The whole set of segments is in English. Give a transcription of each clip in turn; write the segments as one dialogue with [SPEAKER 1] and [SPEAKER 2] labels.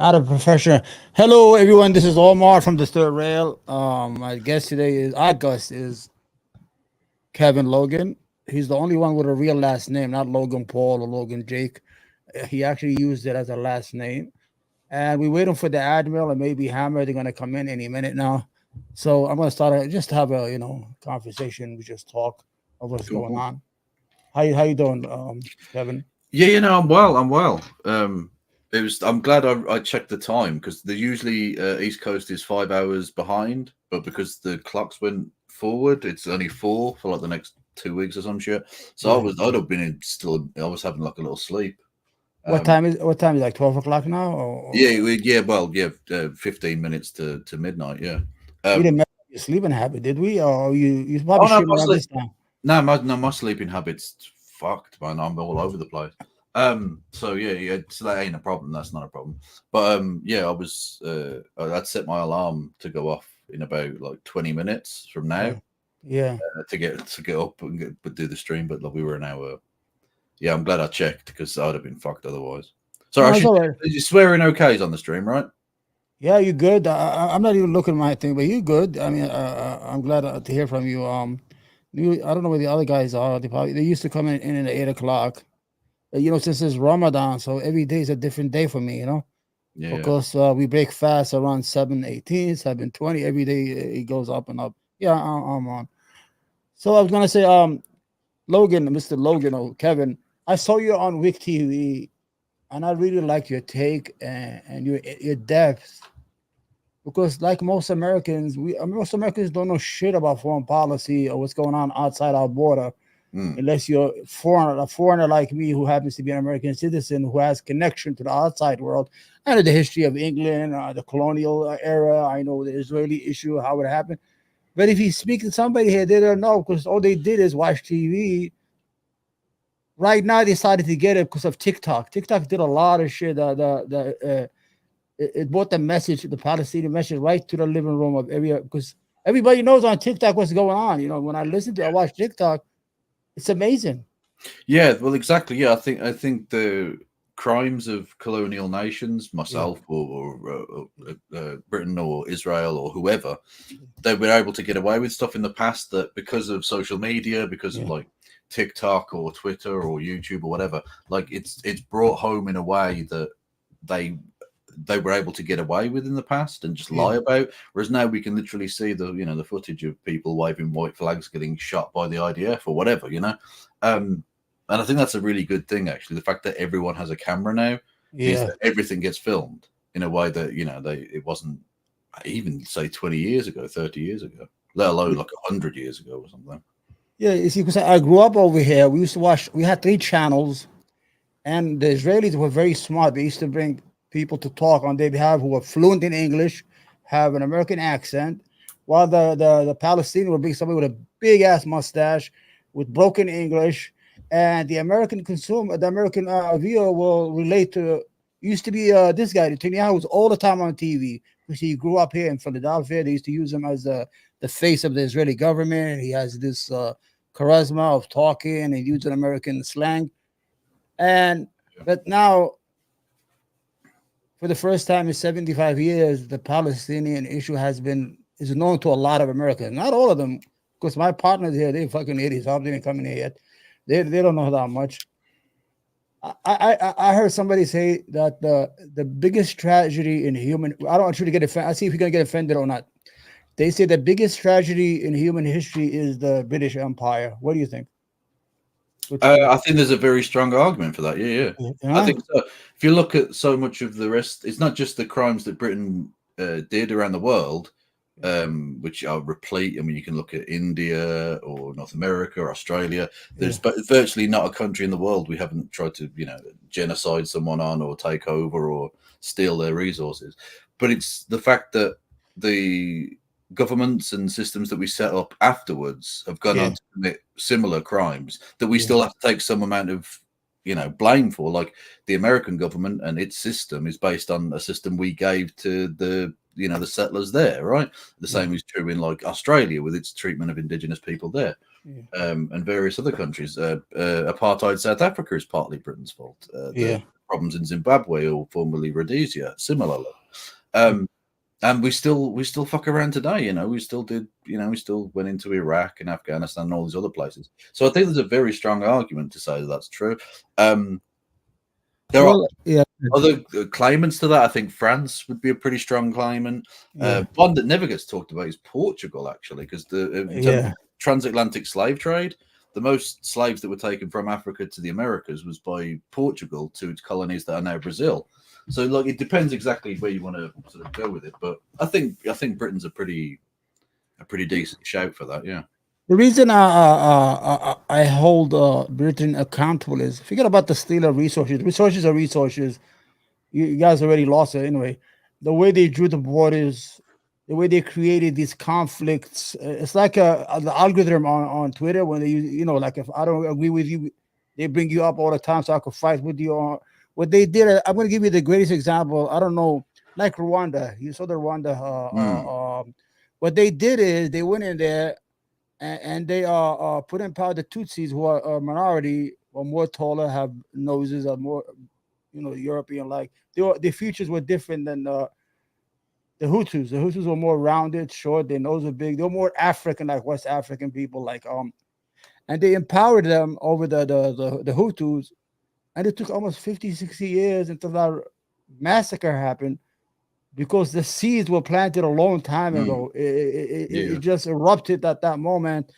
[SPEAKER 1] Out of professional. Hello, everyone. This is Omar from the Third Rail. My guest today is our guest is Kevin Logan. He's the only one with a real last name, not Logan Paul or Logan Jake. He actually used it as a last name. And we're waiting for the Admiral and maybe Hammer. They're gonna come in any minute now. So I'm gonna start just have a conversation. We just talk of what's
[SPEAKER 2] Cool,
[SPEAKER 1] going
[SPEAKER 2] cool.
[SPEAKER 1] on. How you doing, Kevin?
[SPEAKER 2] Yeah, I'm well. I'm well. It was. I'm glad I checked the time because the usually East Coast is 5 hours behind, but because the clocks went forward, it's only four for like the next 2 weeks or some shit. So
[SPEAKER 1] Yeah.
[SPEAKER 2] I'd have been in still. I was having like a little sleep.
[SPEAKER 1] What
[SPEAKER 2] Um,
[SPEAKER 1] time is what time is it, like 12 o'clock now?
[SPEAKER 2] yeah, yeah. Well, yeah. 15 minutes to midnight. Yeah.
[SPEAKER 1] We
[SPEAKER 2] Um,
[SPEAKER 1] didn't mess up your sleeping habit, did we? Or you
[SPEAKER 2] oh
[SPEAKER 1] probably
[SPEAKER 2] no,
[SPEAKER 1] shouldn't around this time.
[SPEAKER 2] my sleeping habits fucked, man. I'm all over the place. So yeah. So that ain't a problem. That's not a problem. But yeah, I'd set my alarm to go off in about like 20 minutes from now
[SPEAKER 1] Yeah. Yeah.
[SPEAKER 2] to get up and do the stream. But like, we were an hour. Yeah, I'm glad I checked because I'd have been fucked otherwise. So I
[SPEAKER 1] No, it's
[SPEAKER 2] should
[SPEAKER 1] all right.
[SPEAKER 2] you swearing okays on the stream, right?
[SPEAKER 1] Yeah, you good. I'm not even looking at my thing, but you good. I mean, I'm glad to hear from you. I don't know where the other guys are. They used to come in at 8 o'clock. Since it's Ramadan, so every day is a different day for me.
[SPEAKER 2] Yeah.
[SPEAKER 1] Because we break fast around 7:18, 7:20. Every day it goes up and up. Yeah, I'm on. So I was gonna say, Logan, Mr. Logan or Kevin, I saw you on Wick TV, and I really like your take and your depth because, like most Americans don't know shit about foreign policy or what's going on outside our border,
[SPEAKER 2] Mm,
[SPEAKER 1] unless you're a foreigner like me who happens to be an American citizen who has connection to the outside world. I know the history of England, the colonial era. I know the Israeli issue, how it happened. But if you speak to somebody here, they don't know because all they did is watch TV. Right now, they started to get it because of TikTok. TikTok did a lot of shit. It brought the message, the Palestinian message, right to the living room of every because everybody knows on TikTok what's going on. When I watch TikTok, it's amazing.
[SPEAKER 2] yeah, well, exactly. Yeah, I think the crimes of colonial nations,
[SPEAKER 1] Yeah,
[SPEAKER 2] myself or Britain or Israel or whoever, they were able to get away with stuff in the past that because of social media, because of
[SPEAKER 1] yeah,
[SPEAKER 2] like TikTok or Twitter or YouTube or whatever, like it's brought home in a way that they they were able to get away with in the past and just
[SPEAKER 1] yeah,
[SPEAKER 2] lie about. Whereas now we can literally see the footage of people waving white flags getting shot by the IDF or whatever. Um, and I think that's a really good thing actually. The fact that everyone has a camera now means
[SPEAKER 1] yeah.
[SPEAKER 2] that everything gets filmed in a way that it wasn't even say 20 years ago, 30 years ago, let alone like 100 years ago or something.
[SPEAKER 1] Yeah, you see, because I grew up over here. We used to watch. We had three channels, and the Israelis were very smart. They used to bring people to talk on their behalf who were fluent in English, have an American accent, while the Palestinian would bring somebody with a big ass mustache with broken English, and the American consumer, the American viewer will relate to. Used to be this guy, Netanyahu, was all the time on TV because he grew up here in Philadelphia. They used to use him as the face of the Israeli government. He has this charisma of talking and using American slang. And but now, for the first time in 75 years, the Palestinian issue is known to a lot of Americans. Not all of them, because my partners here, they fucking idiots. They didn't come in here yet. They don't know that much. I heard somebody say that the biggest tragedy in human. I don't want you to get offended. I see if you're gonna get offended or not. They say the biggest tragedy in human history is the British Empire. What do you think?
[SPEAKER 2] I think there's a very strong argument for that. Yeah, yeah. I
[SPEAKER 1] Yeah,
[SPEAKER 2] think so. If you look at so much of the rest, it's not just the crimes that Britain did around the world, which are replete. I mean, you can look at India or North America or Australia.
[SPEAKER 1] yeah,
[SPEAKER 2] There's virtually not a country in the world we haven't tried to, genocide someone on or take over or steal their resources. But it's the fact that the governments and systems that we set up afterwards have gone
[SPEAKER 1] yeah,
[SPEAKER 2] on to commit similar crimes that we
[SPEAKER 1] yeah,
[SPEAKER 2] still have to take some amount of blame for. Like the American government and its system is based on a system we gave to the settlers there, right? The
[SPEAKER 1] yeah,
[SPEAKER 2] same is true in like Australia with its treatment of indigenous people there,
[SPEAKER 1] yeah,
[SPEAKER 2] and various other countries. Apartheid South Africa is partly Britain's fault. The
[SPEAKER 1] yeah.
[SPEAKER 2] problems in Zimbabwe or formerly Rhodesia, similarly. And we still fuck around today, we still did, we still went into Iraq and Afghanistan and all these other places. So I think there's a very strong argument to say that that's true. There are other claimants to that. I think France would be a pretty strong claimant. One that never gets talked about is Portugal, actually, because in terms of transatlantic slave trade, the most slaves that were taken from Africa to the Americas was by Portugal to its colonies that are now Brazil. So, like, it depends exactly where you want to sort of go with it. But I think Britain's a pretty decent shout for that. Yeah.
[SPEAKER 1] The reason I hold Britain accountable is forget about the steal of resources. Resources are resources. You guys already lost it anyway. The way they drew the borders, the way they created these conflicts, it's like the algorithm on Twitter when they use, like if I don't agree with you, they bring you up all the time so I could fight with you. What they did, I'm going to give you the greatest example. I don't know, like Rwanda. You saw the Rwanda. What they did is they went in there and they put in power the Tutsis, who are a minority, are more taller, have noses, are more, European like. The features were different than the Hutus. The Hutus were more rounded, short, their nose were big. They were more African, like West African people, like and they empowered them over the Hutus, and it took almost 50, 60 years until that massacre happened because the seeds were planted a long time ago. It just erupted at that moment.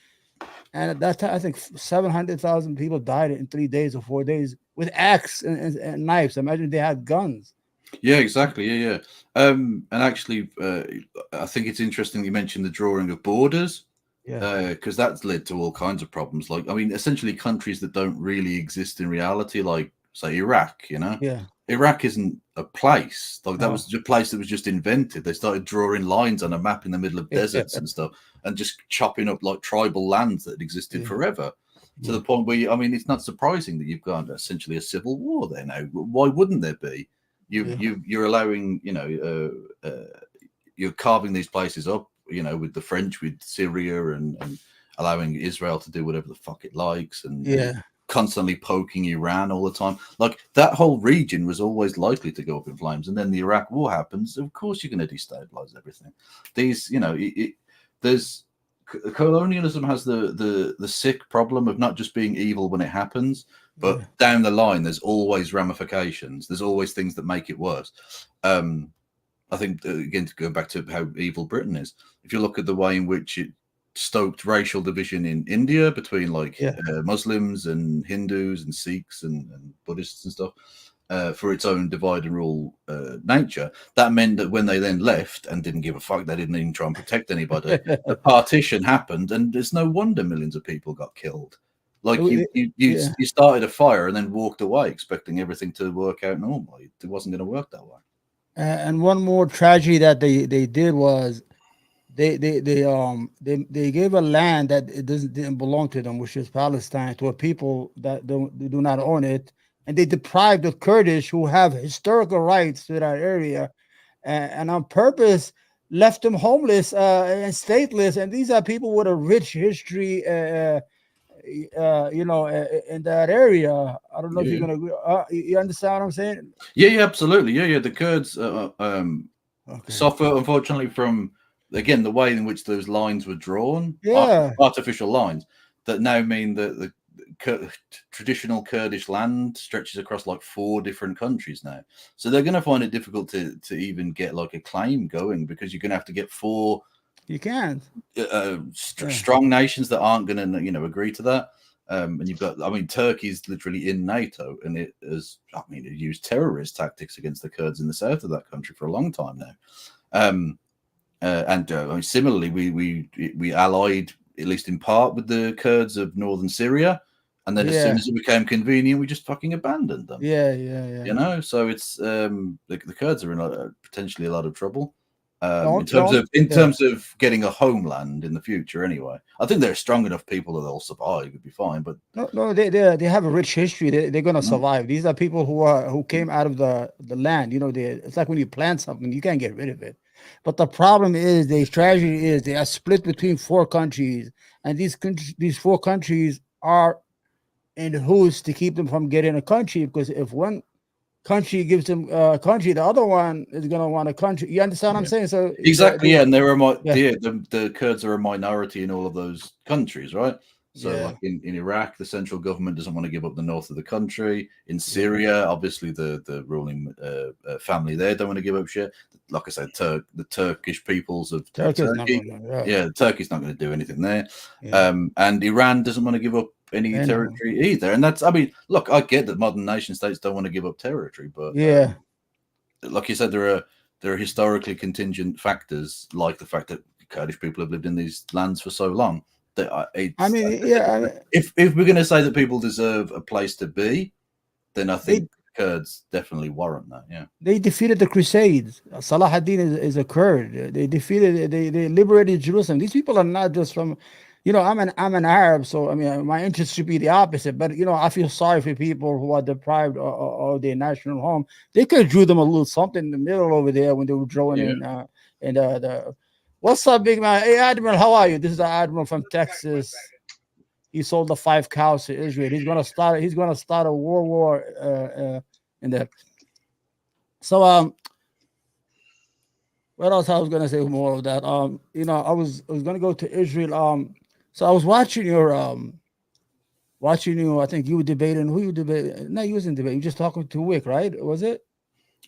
[SPEAKER 1] And at that time, I think 700,000 people died in 3 days or 4 days with axe and knives. Imagine they had guns.
[SPEAKER 2] Yeah, exactly. Yeah. And actually, I think it's interesting you mentioned the drawing of borders. Because that's led to all kinds of problems. Like, I mean, essentially countries that don't really exist in reality, like, say, Iraq, Iraq isn't a place. Like, that was a place that was just invented. They started drawing lines on a map in the middle of deserts and stuff and just chopping up, like, tribal lands that had existed forever to the point where, it's not surprising that you've got essentially a civil war there now. Why wouldn't there be? You're allowing, you're carving these places up, with the French, with Syria and allowing Israel to do whatever the fuck it likes and constantly poking Iran all the time. Like, that whole region was always likely to go up in flames. And then the Iraq war happens. Of course, you're going to destabilize everything. These, there's colonialism has the sick problem of not just being evil when it happens, but down the line, there's always ramifications. There's always things that make it worse. I think, again, to go back to how evil Britain is, if you look at the way in which it stoked racial division in India between Muslims and Hindus and Sikhs and Buddhists and stuff for its own divide and rule nature, that meant that when they then left and didn't give a fuck, they didn't even try and protect anybody, the partition happened, and it's no wonder millions of people got killed. Like, you started a fire and then walked away expecting everything to work out normally. It wasn't going to work that way.
[SPEAKER 1] And one more tragedy that they did was they gave a land that didn't belong to them, which is Palestine, to a people that do not own it, and they deprived the Kurdish, who have historical rights to that area, and on purpose left them homeless and stateless. And these are people with a rich history, in that area. I don't know if you're gonna agree. You understand what I'm saying?
[SPEAKER 2] Yeah, absolutely. Yeah. The Kurds suffer, unfortunately, from, again, the way in which those lines were drawn, artificial lines that now mean that the traditional Kurdish land stretches across like 4 different countries now. So they're going to find it difficult to even get like a claim going, because you're going to have to get 4.
[SPEAKER 1] You can't.
[SPEAKER 2] Strong nations that aren't going to, agree to that. And you've got, Turkey's literally in NATO, and it used terrorist tactics against the Kurds in the south of that country for a long time now. Similarly, we allied, at least in part, with the Kurds of northern Syria, and then as soon as it became convenient, we just fucking abandoned them. So it's the Kurds are in potentially a lot of trouble. In terms of getting a homeland in the future, anyway, I think they're strong enough people that they'll survive. It'd be fine, but
[SPEAKER 1] no, they have a rich history. They're gonna survive. These are people who came out of the land. It's like when you plant something, you can't get rid of it. But the problem is, the tragedy is, they are split between 4 countries, and these 4 countries are in who's to keep them from getting a country, because if one country gives them country, the other one is gonna want a country. You understand what I'm
[SPEAKER 2] Yeah.
[SPEAKER 1] saying? So
[SPEAKER 2] Exactly, yeah, and they're
[SPEAKER 1] yeah,
[SPEAKER 2] the Kurds are a minority in all of those countries, right? So,
[SPEAKER 1] yeah,
[SPEAKER 2] like in Iraq, the central government doesn't want to give up the north of the country. In
[SPEAKER 1] yeah.
[SPEAKER 2] Syria, obviously the ruling family there don't want to give up shit. Like I said, the Turkish peoples of
[SPEAKER 1] Turkey is not
[SPEAKER 2] Turkey,
[SPEAKER 1] gonna. Yeah,
[SPEAKER 2] yeah, Turkey's not going to do anything there.
[SPEAKER 1] yeah.
[SPEAKER 2] And Iran doesn't want to give up any
[SPEAKER 1] Anyone.
[SPEAKER 2] territory either. And that's, I mean, look, I get that modern nation states don't want to give up territory, but
[SPEAKER 1] Yeah.
[SPEAKER 2] like you said, there are historically contingent factors, like the fact that Kurdish people have lived in these lands for so long. That
[SPEAKER 1] I
[SPEAKER 2] it's
[SPEAKER 1] mean, yeah. I mean,
[SPEAKER 2] if we're going to say that people deserve a place to be, then I
[SPEAKER 1] they
[SPEAKER 2] think Kurds definitely warrant that. Yeah,
[SPEAKER 1] they defeated the Crusades. Salah ad-Din is a Kurd. They defeated. They liberated Jerusalem. These people are not just from. I'm an Arab, so I mean my interest should be the opposite. But I feel sorry for people who are deprived of their national home. They could have drew them a little something in the middle over there when they were drawing
[SPEAKER 2] yeah.
[SPEAKER 1] in the. What's up, big man? Hey, Admiral, how are you? This is the Admiral from Texas. He sold the 5 cows to Israel. He's gonna start a world war in the. So what else I was gonna say more of that? I was gonna go to Israel. So I was watching you. I think you were debating who you debating. No, you wasn't debating. You just talking to Wick, right? Was it?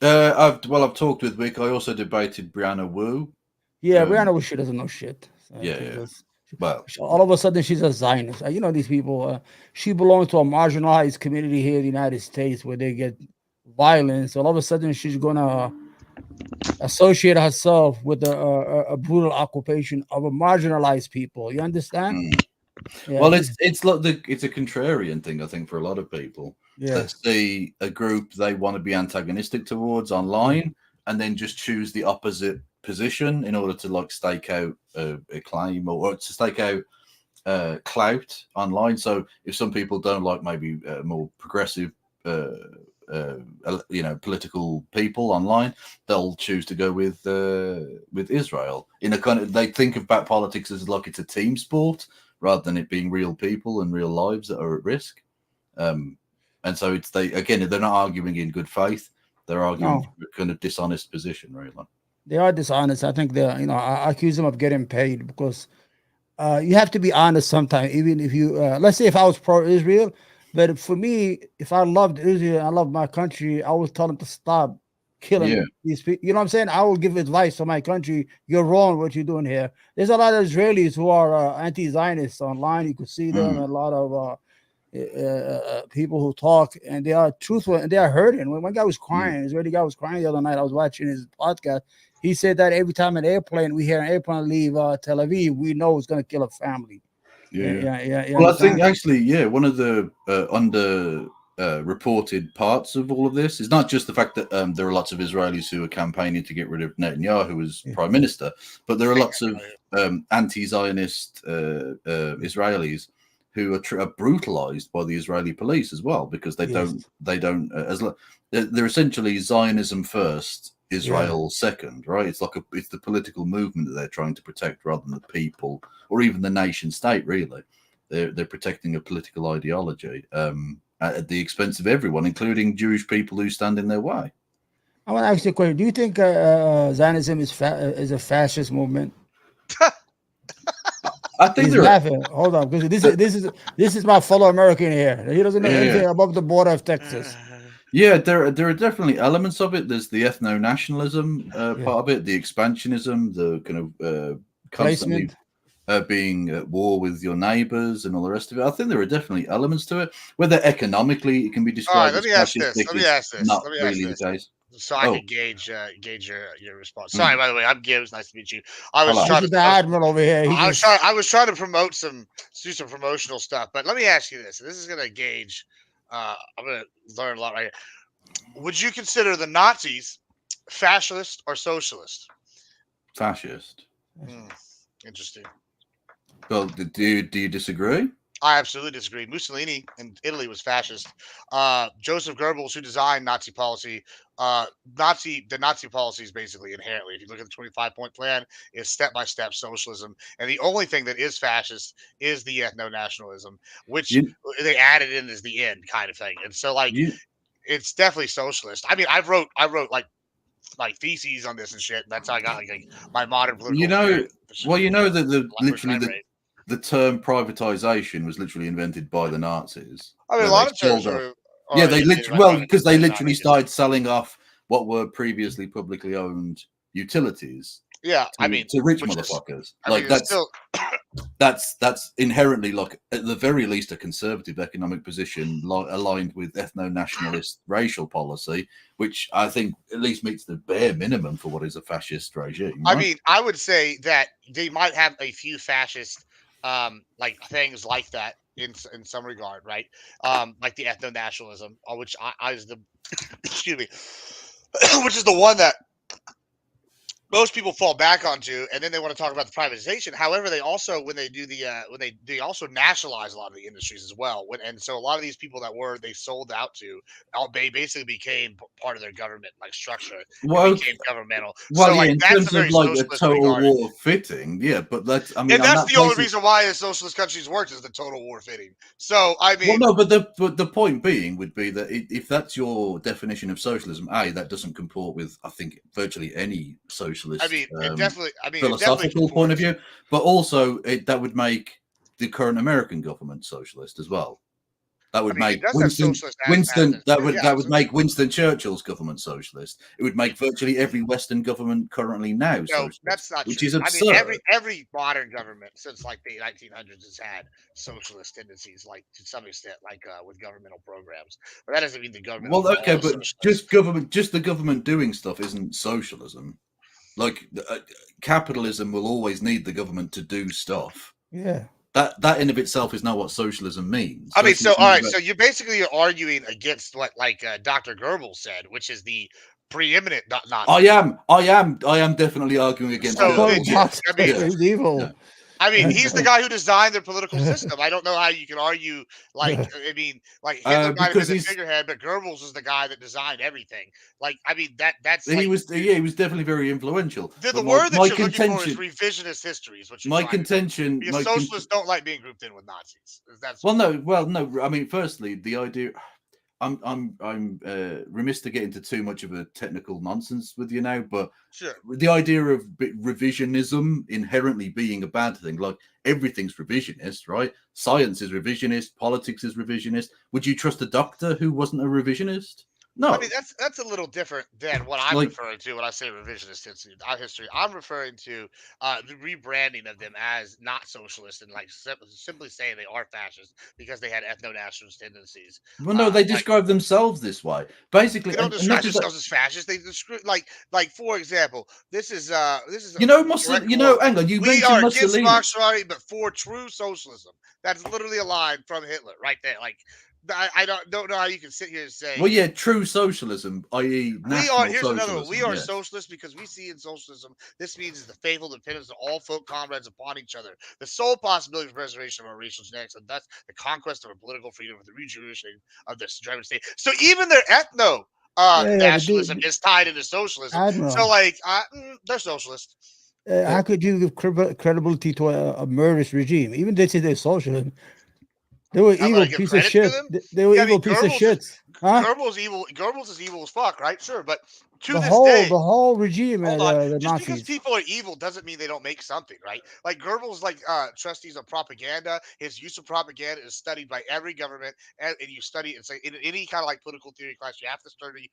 [SPEAKER 2] I've talked with Vic. I also debated Brianna Wu.
[SPEAKER 1] Yeah,
[SPEAKER 2] Um,
[SPEAKER 1] Brianna, well, she doesn't know shit.
[SPEAKER 2] yeah, yeah. Well,
[SPEAKER 1] All of a sudden, she's a Zionist. These people. She belongs to a marginalized community here in the United States where they get violence. All of a sudden, she's gonna associate herself with a brutal occupation of a marginalized people. You understand?
[SPEAKER 2] mm.
[SPEAKER 1] Yeah,
[SPEAKER 2] Well,
[SPEAKER 1] this.
[SPEAKER 2] it's like it's a contrarian thing, I think, for a lot of people
[SPEAKER 1] Yeah,
[SPEAKER 2] that see a group they want to be antagonistic towards
[SPEAKER 1] yeah,
[SPEAKER 2] online, and then just choose the opposite position in order to like stake out a claim or to stake out clout online. So if some people don't like maybe more progressive, uh, political people online, they'll choose to go with Israel. In a kind of, they think about politics as like it's a team sport rather than it being real people and real lives that are at risk. Um, and so they're not arguing in good faith. They're arguing
[SPEAKER 1] no,
[SPEAKER 2] from a kind of dishonest position, really.
[SPEAKER 1] they are dishonest. I think I accuse them of getting paid because you have to be honest sometimes. Even if you, let's say, if I was pro-Israel, but for me, if I loved Israel, I love my country, I would tell them to stop
[SPEAKER 2] Yeah.
[SPEAKER 1] killing these people. You know what I'm saying? I will give advice to my country. You're wrong. What you're doing here. There's a lot of Israelis who are anti-Zionists online. You could see them.
[SPEAKER 2] Mm,
[SPEAKER 1] A lot of people who talk, and they are truthful and they are hurting. When one guy was
[SPEAKER 2] yeah.
[SPEAKER 1] crying, Israeli guy was crying the other night. I was watching his podcast. He said that every time an airplane, we hear an airplane leave Tel Aviv, we know it's going to kill a family.
[SPEAKER 2] Yeah,
[SPEAKER 1] Yeah,
[SPEAKER 2] yeah.
[SPEAKER 1] yeah, yeah. You
[SPEAKER 2] Well, I think
[SPEAKER 1] understand?
[SPEAKER 2] actually, yeah, one of the under reported parts of all of this is not just the fact that there are lots of Israelis who are campaigning to get rid of Netanyahu as
[SPEAKER 1] Yeah,
[SPEAKER 2] prime minister, but there are lots of anti-Zionist Israelis who are brutalized by the Israeli police as well because
[SPEAKER 1] yes,
[SPEAKER 2] they don't they're essentially Zionism first,
[SPEAKER 1] yeah.
[SPEAKER 2] Israel second, right? It's the political movement that they're trying to protect rather than the people or even the nation state. Really, they're protecting a political ideology at the expense of everyone, including Jewish people who stand in their way.
[SPEAKER 1] I want to ask you a question. Do you think Zionism is a fascist movement?
[SPEAKER 2] I think
[SPEAKER 1] He's
[SPEAKER 2] there are.
[SPEAKER 1] laughing. Hold on, because this is my fellow American here. He doesn't know
[SPEAKER 2] Yeah,
[SPEAKER 1] anything above the border of Texas.
[SPEAKER 2] yeah. There are definitely elements of it. There's the ethno nationalism
[SPEAKER 1] Yeah,
[SPEAKER 2] part of it, the expansionism, the kind of constantly
[SPEAKER 1] placement.
[SPEAKER 2] being at war with your neighbors and all the rest of it. I think there are definitely elements to it. Whether economically it can be
[SPEAKER 3] All right,
[SPEAKER 2] described
[SPEAKER 3] let
[SPEAKER 2] as
[SPEAKER 3] me ask this.
[SPEAKER 2] fascistic
[SPEAKER 3] Let me
[SPEAKER 2] is
[SPEAKER 3] ask this.
[SPEAKER 2] not
[SPEAKER 3] Let me ask
[SPEAKER 2] really the
[SPEAKER 3] this.
[SPEAKER 2] case.
[SPEAKER 3] So I
[SPEAKER 2] Oh,
[SPEAKER 3] can gauge your response. Sorry,
[SPEAKER 2] mm,
[SPEAKER 3] by the way, I'm Gibbs. Nice to meet you. I was
[SPEAKER 2] hello.
[SPEAKER 3] trying
[SPEAKER 1] This
[SPEAKER 3] to
[SPEAKER 1] is the Admiral over here. He just
[SPEAKER 3] I was trying to do some promotional stuff. But let me ask you this. This is gonna gauge. I'm gonna learn a lot right here. Would you consider the Nazis fascist or socialist?
[SPEAKER 2] Fascist.
[SPEAKER 3] Hmm, interesting.
[SPEAKER 2] Well, do you disagree?
[SPEAKER 3] I absolutely disagree. Mussolini in Italy was fascist. Joseph Goebbels, who designed Nazi policy, the Nazi policy is basically inherently, if you look at the 25-point plan, is step by step socialism. And the only thing that is fascist is the ethno nationalism, which
[SPEAKER 2] You
[SPEAKER 3] they added in as the end kind of thing. And so, like,
[SPEAKER 2] you
[SPEAKER 3] it's definitely socialist. I mean, I wrote like theses on this and shit. And that's how I got like my modern political.
[SPEAKER 2] You know, well, you know that
[SPEAKER 3] crime rate.
[SPEAKER 2] the term privatization was literally invented by the Nazis.
[SPEAKER 3] I mean, a
[SPEAKER 2] where
[SPEAKER 3] lot
[SPEAKER 2] they
[SPEAKER 3] of terms
[SPEAKER 2] sold off-
[SPEAKER 3] are.
[SPEAKER 2] Yeah, they literally because they literally
[SPEAKER 3] Nazis.
[SPEAKER 2] started selling off what were previously publicly owned utilities.
[SPEAKER 3] Yeah,
[SPEAKER 2] to rich
[SPEAKER 3] which is-
[SPEAKER 2] motherfuckers.
[SPEAKER 3] I
[SPEAKER 2] Like
[SPEAKER 3] mean, it's still
[SPEAKER 2] that's inherently, like, at the very least, a conservative economic position aligned with ethno-nationalist racial policy, which I think at least meets the bare minimum for what is a fascist regime.
[SPEAKER 3] I
[SPEAKER 2] right?
[SPEAKER 3] mean, I would say that they might have a few fascist like things like that in some regard, right? Like the ethno nationalism, which I is the excuse me, which is the one that most people fall back onto, and then they want to talk about the privatization. However, they also, when they do the when they also nationalize a lot of the industries as well. And so a lot of these people that they sold out to, they basically became part of their government like structure.
[SPEAKER 2] Well,
[SPEAKER 3] Became governmental.
[SPEAKER 2] Well,
[SPEAKER 3] so
[SPEAKER 2] yeah,
[SPEAKER 3] like
[SPEAKER 2] in
[SPEAKER 3] that's
[SPEAKER 2] terms
[SPEAKER 3] a very
[SPEAKER 2] of like a
[SPEAKER 3] socialist
[SPEAKER 2] total
[SPEAKER 3] regard.
[SPEAKER 2] war fitting, yeah, but that's
[SPEAKER 3] And that's the only reason why the socialist countries worked is the total war fitting. So I mean,
[SPEAKER 2] well, no, but the point being would be that if that's your definition of socialism, that doesn't comport with, I think, virtually any socialist.
[SPEAKER 3] I mean, it definitely. I mean,
[SPEAKER 2] philosophical point of view, but also that would make the current American government socialist as well. That would make Winston that would make Winston Churchill's government socialist. It would make virtually every Western government currently now socialist.
[SPEAKER 3] That's not
[SPEAKER 2] which
[SPEAKER 3] true.
[SPEAKER 2] is absurd.
[SPEAKER 3] I mean, every modern government since like the 1900s has had socialist tendencies, like to some extent, like with governmental programs. But that doesn't mean the government.
[SPEAKER 2] Well, okay, but just the government doing stuff isn't socialism. Like capitalism will always need the government to do stuff.
[SPEAKER 1] Yeah.
[SPEAKER 2] That in of itself is not what socialism means.
[SPEAKER 3] I mean, so all right, so you basically are arguing against what like Dr. Goebbels said, which is the preeminent Nazi.
[SPEAKER 2] I am definitely arguing against.
[SPEAKER 1] He's evil.
[SPEAKER 2] Yeah.
[SPEAKER 3] I mean, he's the guy who designed their political system. I don't know how you can argue. Like, I mean, like Hitler might have been the figurehead, but Goebbels is the guy that designed everything. Like, I mean, that's
[SPEAKER 2] he was definitely very influential.
[SPEAKER 3] The word that you're looking for is revisionist history. Is what you're
[SPEAKER 2] my contention.
[SPEAKER 3] Because socialists don't like being grouped in with Nazis. That's
[SPEAKER 2] no. I mean, firstly, the idea. I'm remiss to get into too much of a technical nonsense with you now, but
[SPEAKER 3] sure.
[SPEAKER 2] The idea of revisionism inherently being a bad thing, like everything's revisionist, right? Science is revisionist, politics is revisionist. Would you trust a doctor who wasn't a revisionist? No.
[SPEAKER 3] I mean, that's a little different than what I'm referring to when I say revisionist history. I'm referring to the rebranding of them as not socialist and like simply saying they are fascist because they had ethno-nationalist tendencies.
[SPEAKER 2] Well, no, they describe themselves this way. Basically,
[SPEAKER 3] they don't describe themselves as fascist. They describe like for example, this is
[SPEAKER 2] hang on, you
[SPEAKER 3] we
[SPEAKER 2] mentioned
[SPEAKER 3] are
[SPEAKER 2] Mussolini.
[SPEAKER 3] against Marxism, but for true socialism. That's literally a line from Hitler right there. Like. I don't know how you can sit here and say.
[SPEAKER 2] Well, yeah, true socialism, i.e.,
[SPEAKER 3] here's another one. We are socialists because we see in socialism this means the faithful dependence of all folk comrades upon each other, the sole possibility of preservation of our racial genetics, and thus the conquest of our political freedom with the rejuvenation of this German state. So even their ethno nationalism is tied into socialism.
[SPEAKER 1] Admiral.
[SPEAKER 3] So like they're socialist.
[SPEAKER 1] How could you give credibility to a murderous regime? Even they say they're socialist. They were evil piece of shit. They were evil piece of shit. Huh?
[SPEAKER 3] Goebbels evil. Goebbels is evil as fuck, right? Sure, but
[SPEAKER 1] the whole regime.
[SPEAKER 3] Hold on.
[SPEAKER 1] The
[SPEAKER 3] Just
[SPEAKER 1] Nazis.
[SPEAKER 3] because people are evil doesn't mean they don't make something, right? Like Goebbels, like trustees of propaganda. His use of propaganda is studied by every government, and you study it's like in any kind of like political theory class. You have to study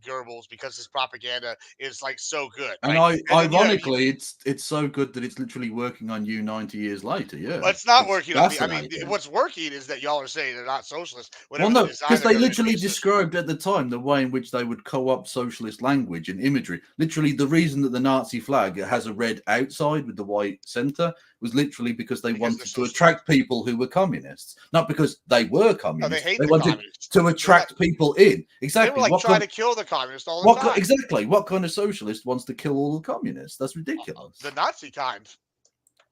[SPEAKER 3] Goebbels because his propaganda is like so good.
[SPEAKER 2] And
[SPEAKER 3] right?
[SPEAKER 2] ironically, it's so good that it's literally working on you 90 years later. Yeah,
[SPEAKER 3] well, it's not working on me. I mean, what's working is that y'all are saying they're not socialist.
[SPEAKER 2] Well, no, because they literally described at the time the way in which they would co-opt socialist language and imagery. Literally, the reason that the Nazi flag has a red outside with the white center was literally because they wanted to attract people who were communists, not because they were communists.
[SPEAKER 3] They
[SPEAKER 2] wanted to attract people in. Exactly.
[SPEAKER 3] They were like trying to kill the communists all the time.
[SPEAKER 2] Exactly. What kind of socialist wants to kill all the communists? That's ridiculous.
[SPEAKER 3] The Nazi kind.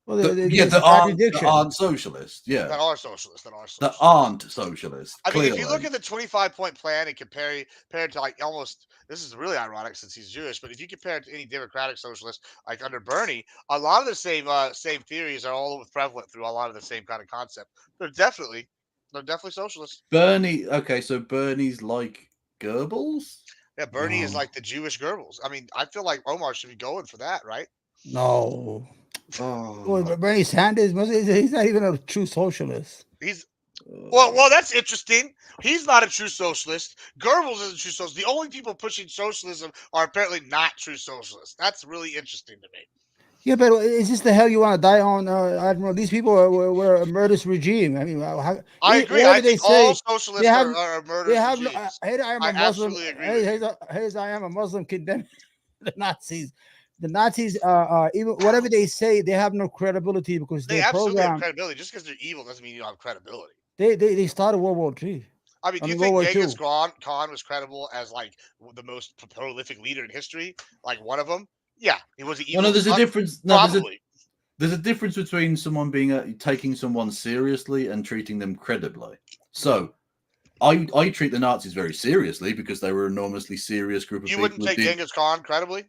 [SPEAKER 1] Well,
[SPEAKER 2] that aren't socialist. Yeah,
[SPEAKER 3] that are socialist.
[SPEAKER 2] That aren't socialist.
[SPEAKER 3] I mean, if you look at the 25-point plan and compare it to like almost, this is really ironic since he's Jewish, but if you compare it to any democratic socialist like under Bernie, a lot of the same theories are all prevalent through a lot of the same kind of concept. They're definitely socialist.
[SPEAKER 2] Bernie. Okay, so Bernie's like Goebbels?
[SPEAKER 3] Yeah, Bernie is
[SPEAKER 1] No.
[SPEAKER 3] like the Jewish Goebbels. I mean, I feel like Omar should be going for that, right?
[SPEAKER 1] No.
[SPEAKER 2] Oh,
[SPEAKER 1] Well, Bernie Sanders, he's not even a true socialist.
[SPEAKER 3] He's well, that's interesting. He's not a true socialist. Goebbels is a true socialist. The only people pushing socialism are apparently not true socialists. That's really interesting to me.
[SPEAKER 1] Yeah, but is this the hell you want to die on, Admiral? These people were a murderous regime. I mean,
[SPEAKER 3] I agree.
[SPEAKER 1] whatever
[SPEAKER 3] I
[SPEAKER 1] they
[SPEAKER 3] think all
[SPEAKER 1] say,
[SPEAKER 3] socialists
[SPEAKER 1] they have,
[SPEAKER 3] are
[SPEAKER 1] they
[SPEAKER 3] murderous
[SPEAKER 1] have.
[SPEAKER 3] regimes.
[SPEAKER 1] Hey, I am
[SPEAKER 3] I
[SPEAKER 1] a Muslim.
[SPEAKER 3] absolutely agree
[SPEAKER 1] Hey,
[SPEAKER 3] with you.
[SPEAKER 1] hey, I am a Muslim condemning the Nazis. The Nazis, even whatever they say, they have no credibility because
[SPEAKER 3] They
[SPEAKER 1] their
[SPEAKER 3] absolutely have
[SPEAKER 1] program.
[SPEAKER 3] credibility. Just because they're evil doesn't mean you don't have credibility.
[SPEAKER 1] They started World War III.
[SPEAKER 3] I mean, do you
[SPEAKER 1] World
[SPEAKER 3] think
[SPEAKER 1] War
[SPEAKER 3] Genghis
[SPEAKER 1] II.
[SPEAKER 3] Khan was credible as like the most prolific leader in history? Like one of them? Yeah, he was an
[SPEAKER 2] no,
[SPEAKER 3] evil.
[SPEAKER 2] there's a difference. No,
[SPEAKER 3] Probably.
[SPEAKER 2] there's a difference between someone being taking someone seriously and treating them credibly. So, I treat the Nazis very seriously because they were an enormously serious group of
[SPEAKER 3] You
[SPEAKER 2] people.
[SPEAKER 3] wouldn't take Genghis Khan credibly?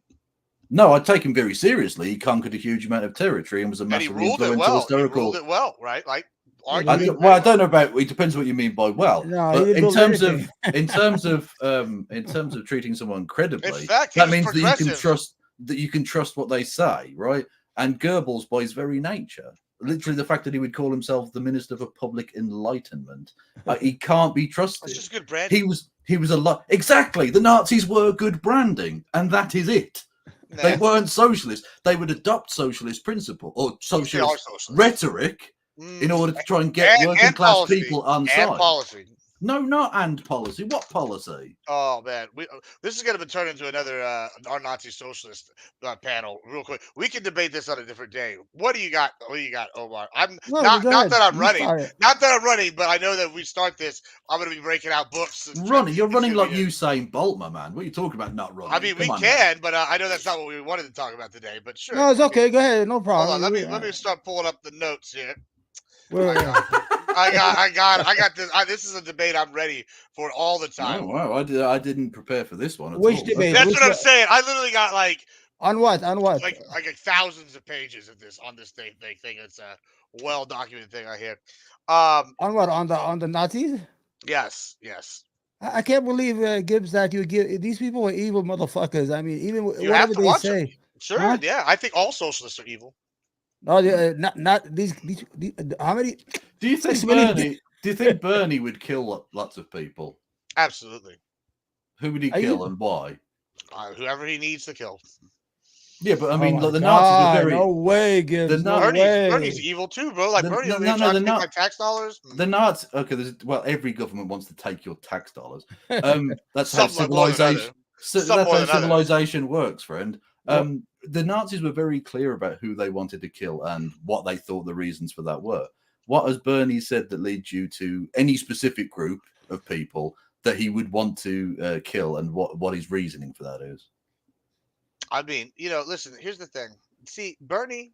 [SPEAKER 2] No, I take him very seriously. He conquered a huge amount of territory and was a
[SPEAKER 3] And he
[SPEAKER 2] massively
[SPEAKER 3] ruled it
[SPEAKER 2] influential
[SPEAKER 3] well.
[SPEAKER 2] historical.
[SPEAKER 3] He ruled it well, right? Like,
[SPEAKER 1] Yeah,
[SPEAKER 2] I,
[SPEAKER 3] arguably.
[SPEAKER 2] well, I don't know about. It depends what you mean by well.
[SPEAKER 1] No, he
[SPEAKER 2] But
[SPEAKER 1] didn't
[SPEAKER 2] in
[SPEAKER 1] build
[SPEAKER 2] terms of
[SPEAKER 1] anything.
[SPEAKER 2] in terms of treating someone credibly,
[SPEAKER 3] In fact, he
[SPEAKER 2] that
[SPEAKER 3] was
[SPEAKER 2] means that you can
[SPEAKER 3] progressive.
[SPEAKER 2] trust what they say, right? And Goebbels, by his very nature, literally the fact that he would call himself the Minister for Public Enlightenment, he can't be
[SPEAKER 3] It's
[SPEAKER 2] trusted.
[SPEAKER 3] just good branding.
[SPEAKER 2] He was a lot exactly. The Nazis were good branding, and that is it.
[SPEAKER 3] Nah,
[SPEAKER 2] They weren't socialists. They would adopt socialist principle or
[SPEAKER 3] they are
[SPEAKER 2] socialist
[SPEAKER 3] socialists.
[SPEAKER 2] rhetoric in order to try and get working class
[SPEAKER 3] policy.
[SPEAKER 2] people on
[SPEAKER 3] And
[SPEAKER 2] side.
[SPEAKER 3] policy.
[SPEAKER 2] No, not and policy. What policy?
[SPEAKER 3] Oh man, this is going to turn into another our Nazi socialist panel real quick. We can debate this on a different day. What do you got? What do you got, Omar? I'm
[SPEAKER 1] No,
[SPEAKER 3] not
[SPEAKER 1] go
[SPEAKER 3] not
[SPEAKER 1] ahead.
[SPEAKER 3] that I'm
[SPEAKER 1] You
[SPEAKER 3] running,
[SPEAKER 1] start it.
[SPEAKER 3] not that I'm running, but I know that if we start this, I'm going to be breaking out books. And
[SPEAKER 2] Running? You're
[SPEAKER 3] it's
[SPEAKER 2] running
[SPEAKER 3] gonna
[SPEAKER 2] like
[SPEAKER 3] be-
[SPEAKER 2] Usain Bolt, my man. What are you talking about? Not running?
[SPEAKER 3] I mean, we
[SPEAKER 2] Come on,
[SPEAKER 3] can, but I know that's not what we wanted to talk about today. But sure.
[SPEAKER 1] No, it's okay. Go ahead. No
[SPEAKER 3] Hold
[SPEAKER 1] problem.
[SPEAKER 3] on. Let me start pulling up the notes here.
[SPEAKER 1] Wait,
[SPEAKER 3] I got this. This is a debate I'm ready for all the time.
[SPEAKER 2] Oh, wow. I didn't prepare for this one at
[SPEAKER 1] Which
[SPEAKER 2] all.
[SPEAKER 1] debate?
[SPEAKER 3] That's
[SPEAKER 1] Which
[SPEAKER 3] what I'm
[SPEAKER 1] one?
[SPEAKER 3] saying. I literally got like
[SPEAKER 1] On what? On what?
[SPEAKER 3] thousands of pages of this on this thing. It's a well documented thing I hear.
[SPEAKER 1] On what? On the Nazis?
[SPEAKER 3] Yes.
[SPEAKER 1] I can't believe, Gibbs, that you give these people are evil motherfuckers. I mean, even
[SPEAKER 3] You have
[SPEAKER 1] whatever
[SPEAKER 3] to
[SPEAKER 1] they
[SPEAKER 3] watch
[SPEAKER 1] say.
[SPEAKER 3] it. Sure,
[SPEAKER 1] Huh?
[SPEAKER 3] yeah. I think all socialists are evil.
[SPEAKER 1] No, not these. How many?
[SPEAKER 2] Do you think
[SPEAKER 1] 6 million
[SPEAKER 2] Bernie? Do you think Bernie would kill lots of people?
[SPEAKER 3] Absolutely.
[SPEAKER 2] Who would he
[SPEAKER 1] Are you-
[SPEAKER 2] kill and why?
[SPEAKER 3] Whoever he needs to kill.
[SPEAKER 2] Yeah, but I
[SPEAKER 1] Oh
[SPEAKER 2] mean,
[SPEAKER 1] my
[SPEAKER 2] like, the Nazis are
[SPEAKER 1] God,
[SPEAKER 2] very.
[SPEAKER 1] no way, Gibbs. No way.
[SPEAKER 3] Bernie's evil too, bro. Like Bernie,
[SPEAKER 2] no,
[SPEAKER 3] no,
[SPEAKER 2] they're
[SPEAKER 3] take
[SPEAKER 2] not.
[SPEAKER 3] my tax dollars.
[SPEAKER 2] The Nazis. Okay, well, every government wants to take your tax dollars. That's how
[SPEAKER 3] Some more than
[SPEAKER 2] civilization.
[SPEAKER 3] Some
[SPEAKER 2] That's
[SPEAKER 3] more
[SPEAKER 2] how
[SPEAKER 3] than others.
[SPEAKER 2] civilization works, friend.
[SPEAKER 1] Well-
[SPEAKER 2] The Nazis were very clear about who they wanted to kill and what they thought the reasons for that were. What has Bernie said that leads you to any specific group of people that he would want to kill, and what his reasoning for that is?
[SPEAKER 3] I mean, listen. Here's the thing. See, Bernie,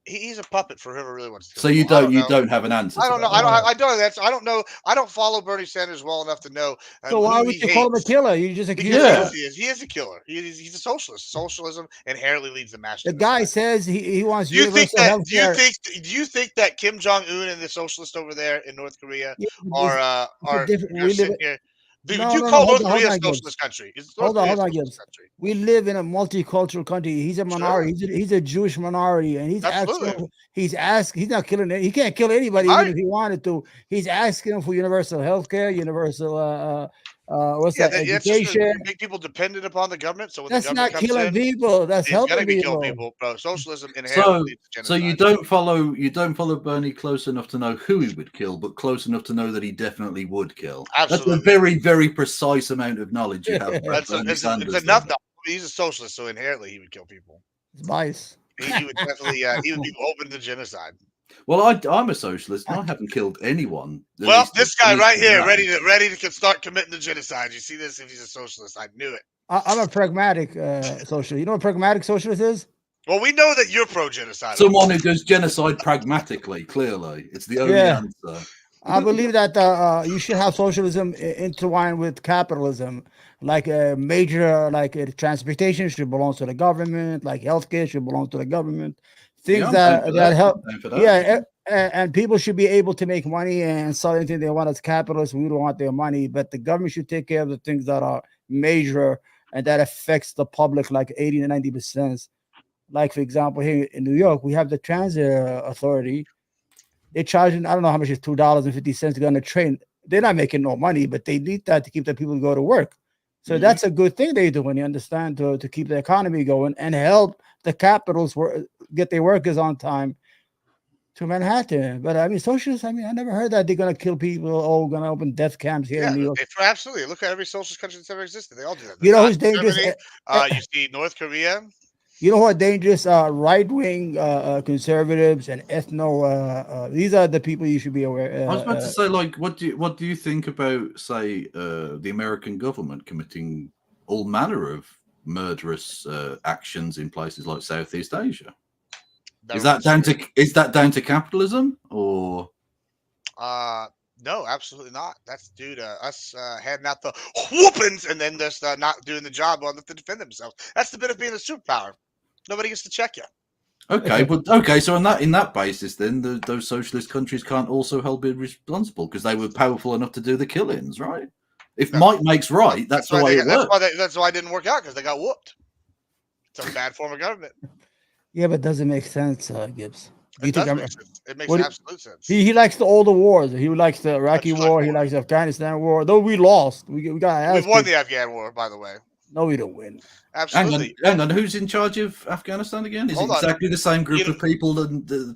[SPEAKER 3] he's a puppet for whoever really wants to.
[SPEAKER 2] So
[SPEAKER 3] kill
[SPEAKER 2] you
[SPEAKER 3] people.
[SPEAKER 2] don't have an answer.
[SPEAKER 3] I don't know.
[SPEAKER 2] To that.
[SPEAKER 3] I don't answer. I don't know. I don't follow Bernie Sanders well enough to know.
[SPEAKER 1] So why
[SPEAKER 3] who
[SPEAKER 1] would
[SPEAKER 3] he
[SPEAKER 1] you call him a
[SPEAKER 3] hates.
[SPEAKER 1] killer? You just accuse
[SPEAKER 3] Because
[SPEAKER 1] him.
[SPEAKER 3] he is a killer. He's a socialist. Socialism inherently leads to mass
[SPEAKER 1] The
[SPEAKER 3] genocide.
[SPEAKER 1] guy says he wants
[SPEAKER 3] Do you think
[SPEAKER 1] universal
[SPEAKER 3] that?
[SPEAKER 1] health care.
[SPEAKER 3] Do you think that Kim Jong Un and the socialists over there in North Korea
[SPEAKER 1] Yeah,
[SPEAKER 3] are
[SPEAKER 1] different-
[SPEAKER 3] you're
[SPEAKER 1] we
[SPEAKER 3] sitting
[SPEAKER 1] live-
[SPEAKER 3] here? Do
[SPEAKER 1] No,
[SPEAKER 3] you
[SPEAKER 1] no,
[SPEAKER 3] call
[SPEAKER 1] hold
[SPEAKER 3] North
[SPEAKER 1] on,
[SPEAKER 3] Korea a
[SPEAKER 1] Gibbs.
[SPEAKER 3] socialist country? Is
[SPEAKER 1] Hold
[SPEAKER 3] North
[SPEAKER 1] on,
[SPEAKER 3] Korea a socialist
[SPEAKER 1] Gibbs.
[SPEAKER 3] country?
[SPEAKER 1] We live in a multicultural country. He's a minority. He's a Jewish minority, and he's
[SPEAKER 3] Absolutely.
[SPEAKER 1] asking. He's not killing. He can't kill anybody
[SPEAKER 3] Right.
[SPEAKER 1] even if he wanted to. He's asking for universal health care, universal
[SPEAKER 3] That's just
[SPEAKER 1] education.
[SPEAKER 3] to make people dependent upon the government. So when
[SPEAKER 1] That's
[SPEAKER 3] the government
[SPEAKER 1] not
[SPEAKER 3] comes
[SPEAKER 1] killing
[SPEAKER 3] in,
[SPEAKER 1] people. That's
[SPEAKER 3] it's gonna
[SPEAKER 1] helping
[SPEAKER 3] be killing
[SPEAKER 1] people.
[SPEAKER 3] people, bro. Socialism inherently leads to
[SPEAKER 2] So
[SPEAKER 3] genocide.
[SPEAKER 2] you don't follow Bernie close enough to know who he would kill, but close enough to know that he definitely would kill.
[SPEAKER 3] Absolutely.
[SPEAKER 2] That's a very, very precise amount of knowledge you have. About Bernie
[SPEAKER 3] It's
[SPEAKER 2] Sanders
[SPEAKER 3] enough.
[SPEAKER 2] there.
[SPEAKER 3] He's a socialist, so inherently he would kill people.
[SPEAKER 1] It's bias.
[SPEAKER 3] He would definitely. He would be open to genocide.
[SPEAKER 2] Well, I'm a socialist, and I haven't killed anyone. At
[SPEAKER 3] Well,
[SPEAKER 2] least-
[SPEAKER 3] this
[SPEAKER 2] at
[SPEAKER 3] guy
[SPEAKER 2] least
[SPEAKER 3] right here,
[SPEAKER 2] now.
[SPEAKER 3] ready to start committing the genocide. You see this? If he's a socialist, I knew it.
[SPEAKER 1] I'm a pragmatic socialist. You know what pragmatic socialist is?
[SPEAKER 3] Well, we know that you're pro-genocide.
[SPEAKER 2] Someone who does genocide pragmatically. Clearly, it's the only
[SPEAKER 1] Yeah.
[SPEAKER 2] answer.
[SPEAKER 1] I believe that you should have socialism intertwined with capitalism. Like a major, transportation should belong to the government. Like healthcare should belong to the government. Things
[SPEAKER 2] Yeah, I'm
[SPEAKER 1] that
[SPEAKER 2] down for that.
[SPEAKER 1] help.
[SPEAKER 2] I'm down for that.
[SPEAKER 1] Yeah, and people should be able to make money and sell anything they want as capitalists. We don't want their money, but the government should take care of the things that are major and that affects the public, like 80 to 90%. Like, for example, here in New York, we have the transit authority. They're charging, I don't know how much is $2.50 to go on a train. They're not making no money, but they need that to keep the people to go to work. So that's a good thing they do, when you understand, to keep the economy going and help the capitals get their workers on time to Manhattan. But I mean, socialists, I mean, I never heard that they're going to kill people or going to open death camps here
[SPEAKER 3] Yeah,
[SPEAKER 1] in New York.
[SPEAKER 3] absolutely. Look at every socialist country that's ever existed. They all do that.
[SPEAKER 1] You know who's dangerous?
[SPEAKER 3] You see North Korea.
[SPEAKER 1] You know who are dangerous? Right-wing conservatives and ethno. These are the people you should be aware.
[SPEAKER 2] I was about to say, like, what do you think about, say, the American government committing all manner of murderous actions in places like Southeast Asia? Is that down to capitalism, or?
[SPEAKER 3] No, absolutely not. That's due to us handing out the whoopings and then just not doing the job well enough to defend themselves. That's the bit of being a superpower. Nobody gets to check you.
[SPEAKER 2] Okay, but okay, so in that basis, then those socialist countries can't also held be responsible because they were powerful enough to do the killings, right? If might makes right, that's the way it works.
[SPEAKER 3] That's why it didn't work out, because they got whooped. It's a bad form of government.
[SPEAKER 1] Yeah, but doesn't make sense, Gibbs.
[SPEAKER 3] It does make sense. It makes absolute sense.
[SPEAKER 1] He likes all the wars. He likes the Iraqi war. He likes the Afghanistan war. Though we lost, we got.
[SPEAKER 3] We won the Afghan war, by the way.
[SPEAKER 1] No, we don't win.
[SPEAKER 3] Absolutely.
[SPEAKER 2] Hang on. Who's in charge of Afghanistan again? Is it exactly the same group of people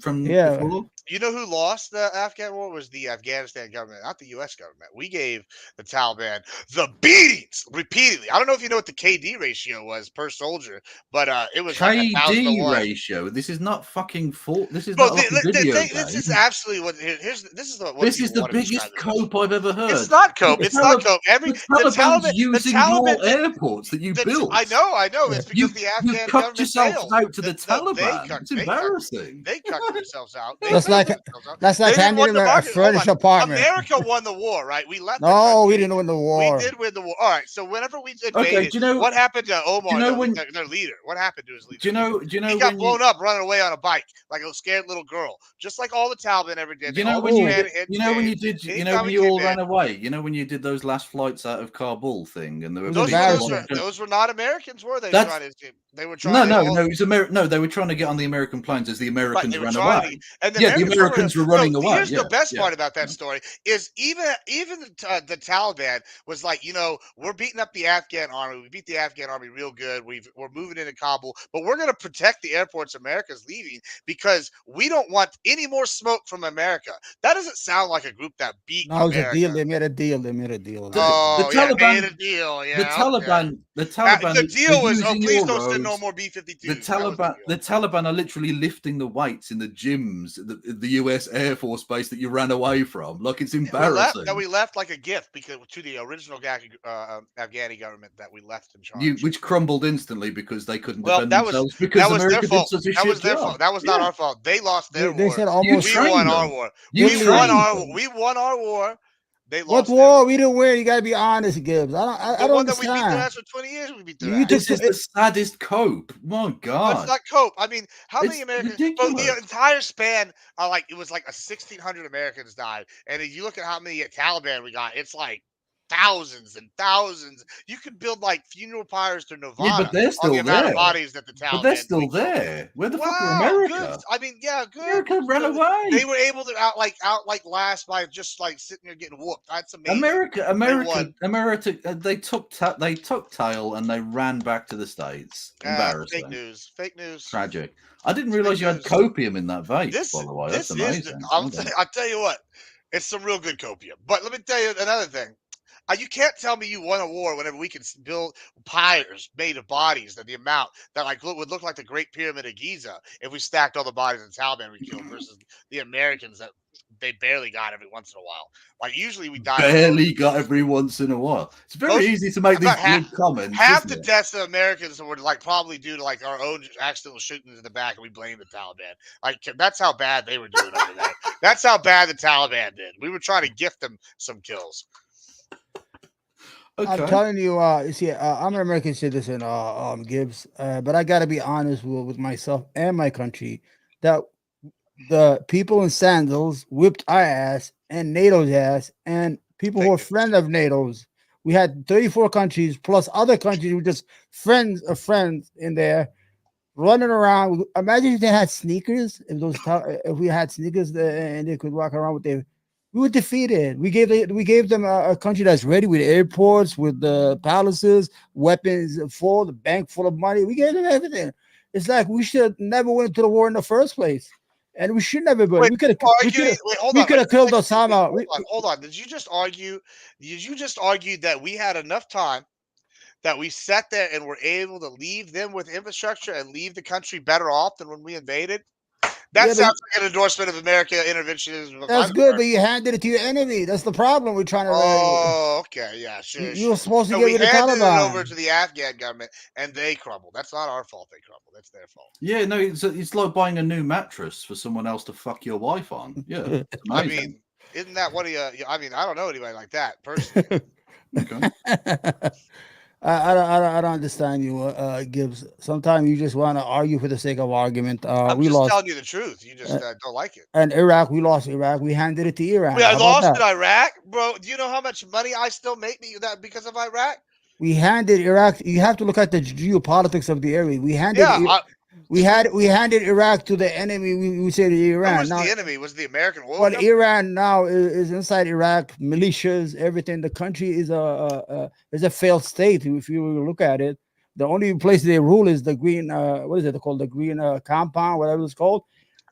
[SPEAKER 2] from before?
[SPEAKER 3] You know who lost the Afghan war? Was the Afghanistan government, not the U.S. government. We gave the Taliban the beatings repeatedly. I don't know if you know what the KD ratio was per soldier, but it was
[SPEAKER 2] KD
[SPEAKER 3] like 1,000-1.
[SPEAKER 2] ratio. This is not fucking fault. This is not like a video game.
[SPEAKER 3] This is absolutely what. This is the
[SPEAKER 2] biggest cope I've ever heard.
[SPEAKER 3] It's not cope. It's not cope.
[SPEAKER 2] The Taliban's using your airports that you built.
[SPEAKER 3] I know. It's because the Afghan
[SPEAKER 2] cut
[SPEAKER 3] government
[SPEAKER 2] yourself
[SPEAKER 3] failed.
[SPEAKER 2] out to the Taliban. It's embarrassing.
[SPEAKER 3] They cut themselves out.
[SPEAKER 1] That's like handing them a furnished apartment.
[SPEAKER 3] America won the war, right? We left.
[SPEAKER 1] No, we didn't win the war.
[SPEAKER 3] We did win the war. All right. So whenever we invaded,
[SPEAKER 2] do you know
[SPEAKER 3] what happened to Omar, their leader? What happened to his leader?
[SPEAKER 2] Do you know
[SPEAKER 3] he got blown up running away on a bike like a scared little girl, just like all the Taliban ever did.
[SPEAKER 2] You know when you all ran away. You know when you did those last flights out of Kabul thing, and there were
[SPEAKER 3] those were not Americans, were they? They were trying.
[SPEAKER 2] No, it was No, they were trying to get on the American planes as the Americans ran away.
[SPEAKER 3] The
[SPEAKER 2] Americans were running away.
[SPEAKER 3] Here's the best part about that story is even the Taliban was like, we're beating up the Afghan army. We beat the Afghan army real good. We're moving into Kabul, but we're going to protect the airports America's leaving because we don't want any more smoke from America. That doesn't sound like a group that beat America.
[SPEAKER 1] It was a deal. They made a deal.
[SPEAKER 3] The Taliban made a deal. Yeah,
[SPEAKER 2] the Taliban.
[SPEAKER 3] The deal was, please don't send no more B-52s.
[SPEAKER 2] The Taliban are literally lifting the weights in the gyms, the U.S. Air Force base that you ran away from. Like, it's embarrassing.
[SPEAKER 3] We left like a gift to the original Afghani government that we left in charge.
[SPEAKER 2] Which crumbled instantly because they couldn't defend themselves because America did such a shit
[SPEAKER 3] their
[SPEAKER 2] job.
[SPEAKER 3] fault. That was not our fault. They lost their war.
[SPEAKER 1] They said almost
[SPEAKER 3] we won our war. We won our war. They lost.
[SPEAKER 1] What war? We didn't win. You got to be honest, Gibbs. I don't understand.
[SPEAKER 3] The one that we beat their ass for 20 years, we beat their ass.
[SPEAKER 2] This is the saddest cope. My God.
[SPEAKER 3] It's not cope. I mean, how many Americans? The entire span, it was like 1,600 Americans died. And if you look at how many Taliban we got, it's like thousands and thousands. You could build like funeral pyres to Nirvana.
[SPEAKER 2] But they're still
[SPEAKER 3] on the amount of bodies that the Taliban.
[SPEAKER 2] But they're still there. Where the fuck are America?
[SPEAKER 3] Good. I mean, good.
[SPEAKER 2] America ran away.
[SPEAKER 3] They were able to outlast by just like sitting there getting whooped. That's amazing.
[SPEAKER 2] America. They took tail and they ran back to the States. Embarrassing.
[SPEAKER 3] Fake news.
[SPEAKER 2] Tragic. I didn't realize you had copium in that vase. By the way, that's amazing.
[SPEAKER 3] I'll tell you what. It's some real good copium. But let me tell you another thing. You can't tell me you won a war whenever we can build pyres made of bodies that the amount that would look like the Great Pyramid of Giza if we stacked all the bodies of the Taliban we killed versus the Americans that they barely got every once in a while. Like usually we die.
[SPEAKER 2] Barely got every once in a while. It's very easy to make these good comments.
[SPEAKER 3] Half the deaths of Americans were probably due to our own accidental shootings in the back, and we blame the Taliban. That's how bad they were doing over there. That's how bad the Taliban did. We were trying to gift them some kills.
[SPEAKER 1] Okay. I'm telling you, I'm an American citizen, Gibbs, but I got to be honest with myself and my country that the people in sandals whipped our ass and NATO's ass and people who
[SPEAKER 3] Fake
[SPEAKER 1] are
[SPEAKER 3] news.
[SPEAKER 1] friends of NATO's. We had 34 countries plus other countries who just friends of friends in there running around. Imagine if they had sneakers. If we had sneakers there and they could walk around with their, we were defeated. We gave them a country that's ready with airports, with the palaces, weapons full, the bank full of money. We gave them everything. It's like we should never went to the war in the first place, and we should never.
[SPEAKER 3] Wait,
[SPEAKER 1] We could have.
[SPEAKER 3] wait, hold
[SPEAKER 1] We
[SPEAKER 3] on.
[SPEAKER 1] could have killed
[SPEAKER 3] Wait,
[SPEAKER 1] Osama.
[SPEAKER 3] hold on. Did you just argue? Did you just argue that we had enough time that we sat there and were able to leave them with infrastructure and leave the country better off than when we invaded? That
[SPEAKER 1] Yeah, but
[SPEAKER 3] sounds like an endorsement of America interventionism. If
[SPEAKER 1] that's
[SPEAKER 3] I've
[SPEAKER 1] good,
[SPEAKER 3] heard.
[SPEAKER 1] but you handed it to your enemy. That's the problem. We're trying to.
[SPEAKER 3] Oh, okay, yeah, sure,
[SPEAKER 1] You were
[SPEAKER 3] sure.
[SPEAKER 1] supposed to
[SPEAKER 3] So
[SPEAKER 1] get
[SPEAKER 3] we
[SPEAKER 1] rid of
[SPEAKER 3] handed it over
[SPEAKER 1] Taliban.
[SPEAKER 3] to the Afghan government, and they crumbled. That's not our fault. They crumbled. That's their fault.
[SPEAKER 2] Yeah, no, it's like buying a new mattress for someone else to fuck your wife on. Yeah, it's
[SPEAKER 3] I
[SPEAKER 2] amazing.
[SPEAKER 3] mean, isn't that what I mean, I don't know anybody like that personally.
[SPEAKER 2] Okay.
[SPEAKER 1] I don't understand you, Gibbs. Sometimes you just want to argue for the sake of argument.
[SPEAKER 3] I'm
[SPEAKER 1] We
[SPEAKER 3] just
[SPEAKER 1] lost,
[SPEAKER 3] telling you the truth. You just don't like it.
[SPEAKER 1] and Iraq. We lost Iraq. We handed it to Iran.
[SPEAKER 3] Wait, I
[SPEAKER 1] How about
[SPEAKER 3] lost in
[SPEAKER 1] that?
[SPEAKER 3] Iraq, bro. Do you know how much money I still make that because of Iraq?
[SPEAKER 1] We handed Iraq. You have to look at the geopolitics of the area. We handed.
[SPEAKER 3] Yeah,
[SPEAKER 1] We handed Iraq to the enemy. We say to
[SPEAKER 3] who
[SPEAKER 1] Iran.
[SPEAKER 3] was
[SPEAKER 1] Now,
[SPEAKER 3] the enemy? Was it the American oil
[SPEAKER 1] well,
[SPEAKER 3] company?
[SPEAKER 1] Iran now is inside Iraq, militias, everything. The country is a failed state. If you look at it, the only place they rule is the green. What is it called? The green compound, whatever it's called,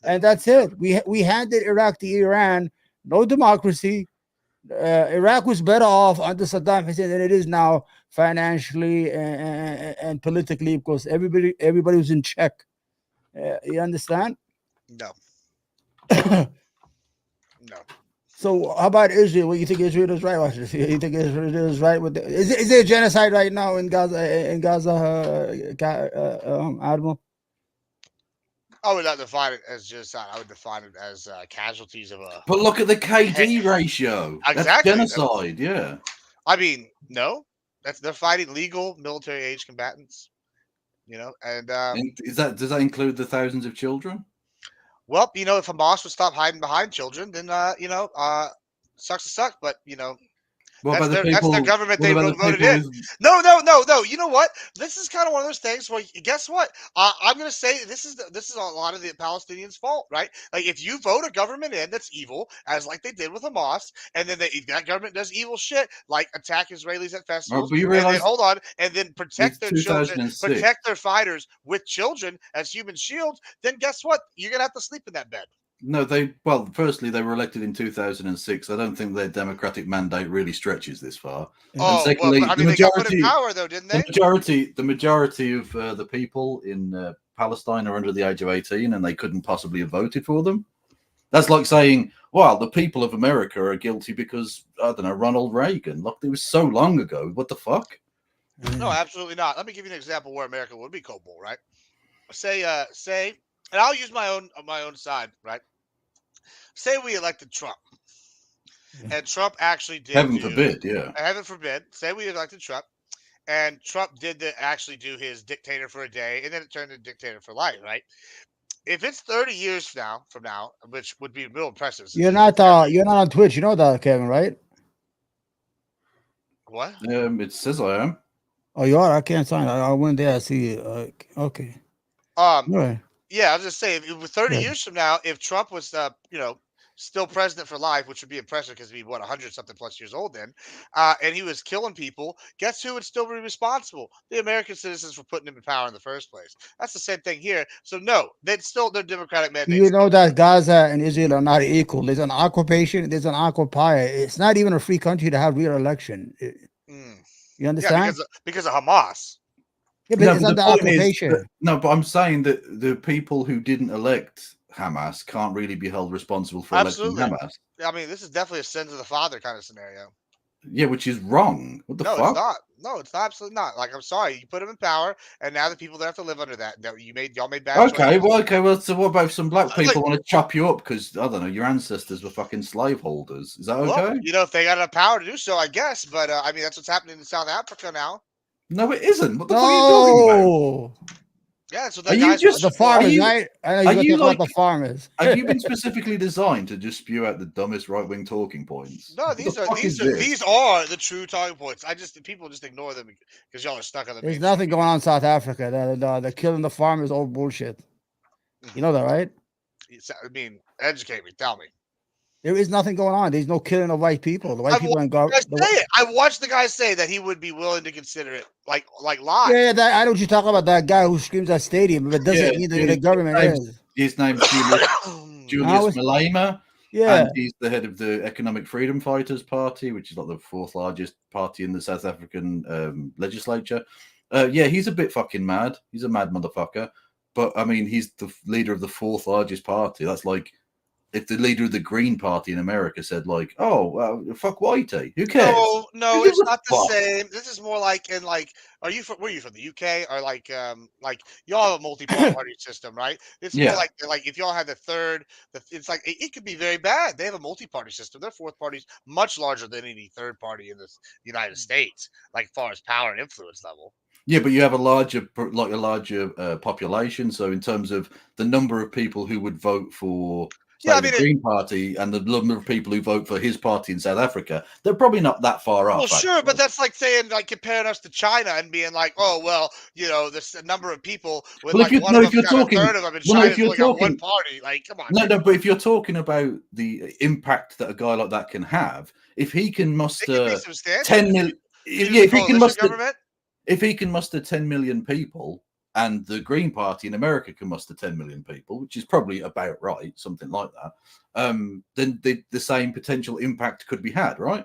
[SPEAKER 1] and that's it. We handed Iraq to Iran. No democracy. Iraq was better off under Saddam Hussein than it is now financially and politically because everybody was in check. You understand?
[SPEAKER 3] No, no.
[SPEAKER 1] So how about Israel? What you think Israel is right? Watch this. You think Israel is right with is there genocide right now in Gaza? Admiral?
[SPEAKER 3] I would not define it as genocide. I would define it as casualties of a.
[SPEAKER 2] But look at the KD ratio.
[SPEAKER 3] Exactly.
[SPEAKER 2] That's genocide. Yeah.
[SPEAKER 3] I mean, no, they're fighting legal military age combatants. You know, and
[SPEAKER 2] Does that include the thousands of children?
[SPEAKER 3] well, you know, if Hamas would stop hiding behind children, then sucks to suck. But you know,
[SPEAKER 2] What about the
[SPEAKER 3] that's
[SPEAKER 2] people?
[SPEAKER 3] their government
[SPEAKER 2] What
[SPEAKER 3] they
[SPEAKER 2] about the
[SPEAKER 3] voted
[SPEAKER 2] people
[SPEAKER 3] in.
[SPEAKER 2] who-
[SPEAKER 3] No. You know what? This is kind of one of those things where guess what? I'm going to say this is a lot of the Palestinians' fault, right? Like if you vote a government in that's evil, as like they did with Hamas, and then that government does evil shit, like attack Israelis at festivals,
[SPEAKER 2] but you
[SPEAKER 3] and then
[SPEAKER 2] realize
[SPEAKER 3] hold on, and then protect
[SPEAKER 2] it's
[SPEAKER 3] their children,
[SPEAKER 2] 2006.
[SPEAKER 3] protect their fighters with children as human shields, then guess what? You're going to have to sleep in that bed.
[SPEAKER 2] No, firstly, they were elected in 2006. I don't think their democratic mandate really stretches this far.
[SPEAKER 3] Oh,
[SPEAKER 2] And secondly,
[SPEAKER 3] well, I mean, they got put in power though, didn't they?
[SPEAKER 2] the majority of the people in Palestine are under the age of 18, and they couldn't possibly have voted for them. That's like saying, well, the people of America are guilty because, I don't know, Ronald Reagan. Look, it was so long ago. What the fuck?
[SPEAKER 3] No, absolutely not. Let me give you an example where America would be culpable, right? Say, and I'll use my own side, right? Say we elected Trump, and Trump actually did.
[SPEAKER 2] Heaven forbid, yeah.
[SPEAKER 3] Heaven forbid. Say we elected Trump, and Trump did actually do his dictator for a day, and then it turned into dictator for life, right? If it's 30 years from now, which would be real impressive.
[SPEAKER 1] You're not on Twitch. You know that, Kevin, right?
[SPEAKER 3] What?
[SPEAKER 2] It says I am.
[SPEAKER 1] Oh, you are. I can't sign. I went there. I see you. Okay. Right.
[SPEAKER 3] Yeah, I was just saying, 30
[SPEAKER 1] Yeah.
[SPEAKER 3] years from now, if Trump was, still president for life, which would be impressive because he'd be 100 something plus years old then, and he was killing people, guess who would still be responsible? The American citizens for putting him in power in the first place. That's the same thing here. So no, they'd still their democratic mandate.
[SPEAKER 1] You know that Gaza and Israel are not equal. There's an occupation. There's an occupier. It's not even a free country to have real election. You understand?
[SPEAKER 3] Yeah, because of Hamas.
[SPEAKER 1] Yeah, but it's not the
[SPEAKER 2] point is
[SPEAKER 1] occupation.
[SPEAKER 2] that- no, but I'm saying that the people who didn't elect Hamas can't really be held responsible for
[SPEAKER 3] Absolutely.
[SPEAKER 2] electing Hamas.
[SPEAKER 3] I mean, this is definitely a sins of the father kind of scenario.
[SPEAKER 2] Yeah, which is wrong. What the
[SPEAKER 3] No,
[SPEAKER 2] fuck?
[SPEAKER 3] it's not. No, it's absolutely not. Like, I'm sorry, you put him in power, and now the people that have to live under that y'all made bad
[SPEAKER 2] Okay,
[SPEAKER 3] choices.
[SPEAKER 2] well, so what about if some black
[SPEAKER 3] Like-
[SPEAKER 2] people want to chop you up because, I don't know, your ancestors were fucking slaveholders? Is that okay?
[SPEAKER 3] Well, if they got enough power to do so, I guess. But I mean, that's what's happening in South Africa now.
[SPEAKER 2] No, it isn't. What the fuck are you talking about?
[SPEAKER 1] No.
[SPEAKER 3] Yeah, so
[SPEAKER 2] Are
[SPEAKER 3] that
[SPEAKER 2] you
[SPEAKER 3] guy's
[SPEAKER 2] just
[SPEAKER 1] The farmers,
[SPEAKER 2] you-
[SPEAKER 1] right? I know
[SPEAKER 2] are
[SPEAKER 1] you're going to
[SPEAKER 2] you
[SPEAKER 1] talk
[SPEAKER 2] like?
[SPEAKER 1] about the farmers.
[SPEAKER 2] Have you been specifically designed to just spew out the dumbest right-wing talking points?
[SPEAKER 3] no.
[SPEAKER 2] What the
[SPEAKER 3] These are
[SPEAKER 2] fuck is
[SPEAKER 3] these
[SPEAKER 2] this?
[SPEAKER 3] are the true talking points. People just ignore them because y'all are stuck on the
[SPEAKER 1] There's
[SPEAKER 3] mainstream.
[SPEAKER 1] nothing going on in South Africa. The killing the farmers, all bullshit. You know that, right?
[SPEAKER 3] I mean, educate me. Tell me.
[SPEAKER 1] There is nothing going on. There's no killing of white people. The white
[SPEAKER 3] I've
[SPEAKER 1] people
[SPEAKER 3] watched
[SPEAKER 1] in
[SPEAKER 3] the guy
[SPEAKER 1] government.
[SPEAKER 3] say it. I watched the guy say that he would be willing to consider it, like live.
[SPEAKER 1] Yeah, I know what you're talking about. That guy who screams at stadium, but doesn't mean that the government is.
[SPEAKER 2] His name's Julius Malema,
[SPEAKER 1] Yeah,
[SPEAKER 2] and he's the head of the Economic Freedom Fighters Party, which is like the fourth largest party in the South African legislature. Yeah, he's a bit fucking mad. He's a mad motherfucker. But I mean, he's the leader of the fourth largest party. That's like if the leader of the Green Party in America said, like, "Oh, fuck Whitey, who cares?"
[SPEAKER 3] No,
[SPEAKER 2] Who
[SPEAKER 3] it's
[SPEAKER 2] gives a
[SPEAKER 3] not the
[SPEAKER 2] fuck?
[SPEAKER 3] same. This is more like in like. Are you from? Where are you from? The UK or like y'all have a multi-party system, right? It's more
[SPEAKER 2] Yeah.
[SPEAKER 3] like if y'all had the third, it's like it could be very bad. They have a multi-party system. Their fourth party is much larger than any third party in the United States, like far as power and influence level.
[SPEAKER 2] Yeah, but you have a larger population. So in terms of the number of people who would vote for, say,
[SPEAKER 3] Yeah, I
[SPEAKER 2] the
[SPEAKER 3] mean,
[SPEAKER 2] Green Party and the number of people who vote for his party in South Africa, they're probably not that far
[SPEAKER 3] well,
[SPEAKER 2] off.
[SPEAKER 3] sure, but
[SPEAKER 2] Actually.
[SPEAKER 3] that's like saying like comparing us to China and being like, oh well, this number of people when
[SPEAKER 2] Well,
[SPEAKER 3] like one of them's got a third of them, and China's only got one party. Like, come on,
[SPEAKER 2] no, but if you're talking about the impact that a guy like that can have, if he can
[SPEAKER 3] it could
[SPEAKER 2] muster
[SPEAKER 3] be substantial.
[SPEAKER 2] 10 million,
[SPEAKER 3] Yeah, if he can muster government.
[SPEAKER 2] If he can muster 10 million people and the Green Party in America can muster 10 million people, which is probably about right, something like that, then the same potential impact could be had, right?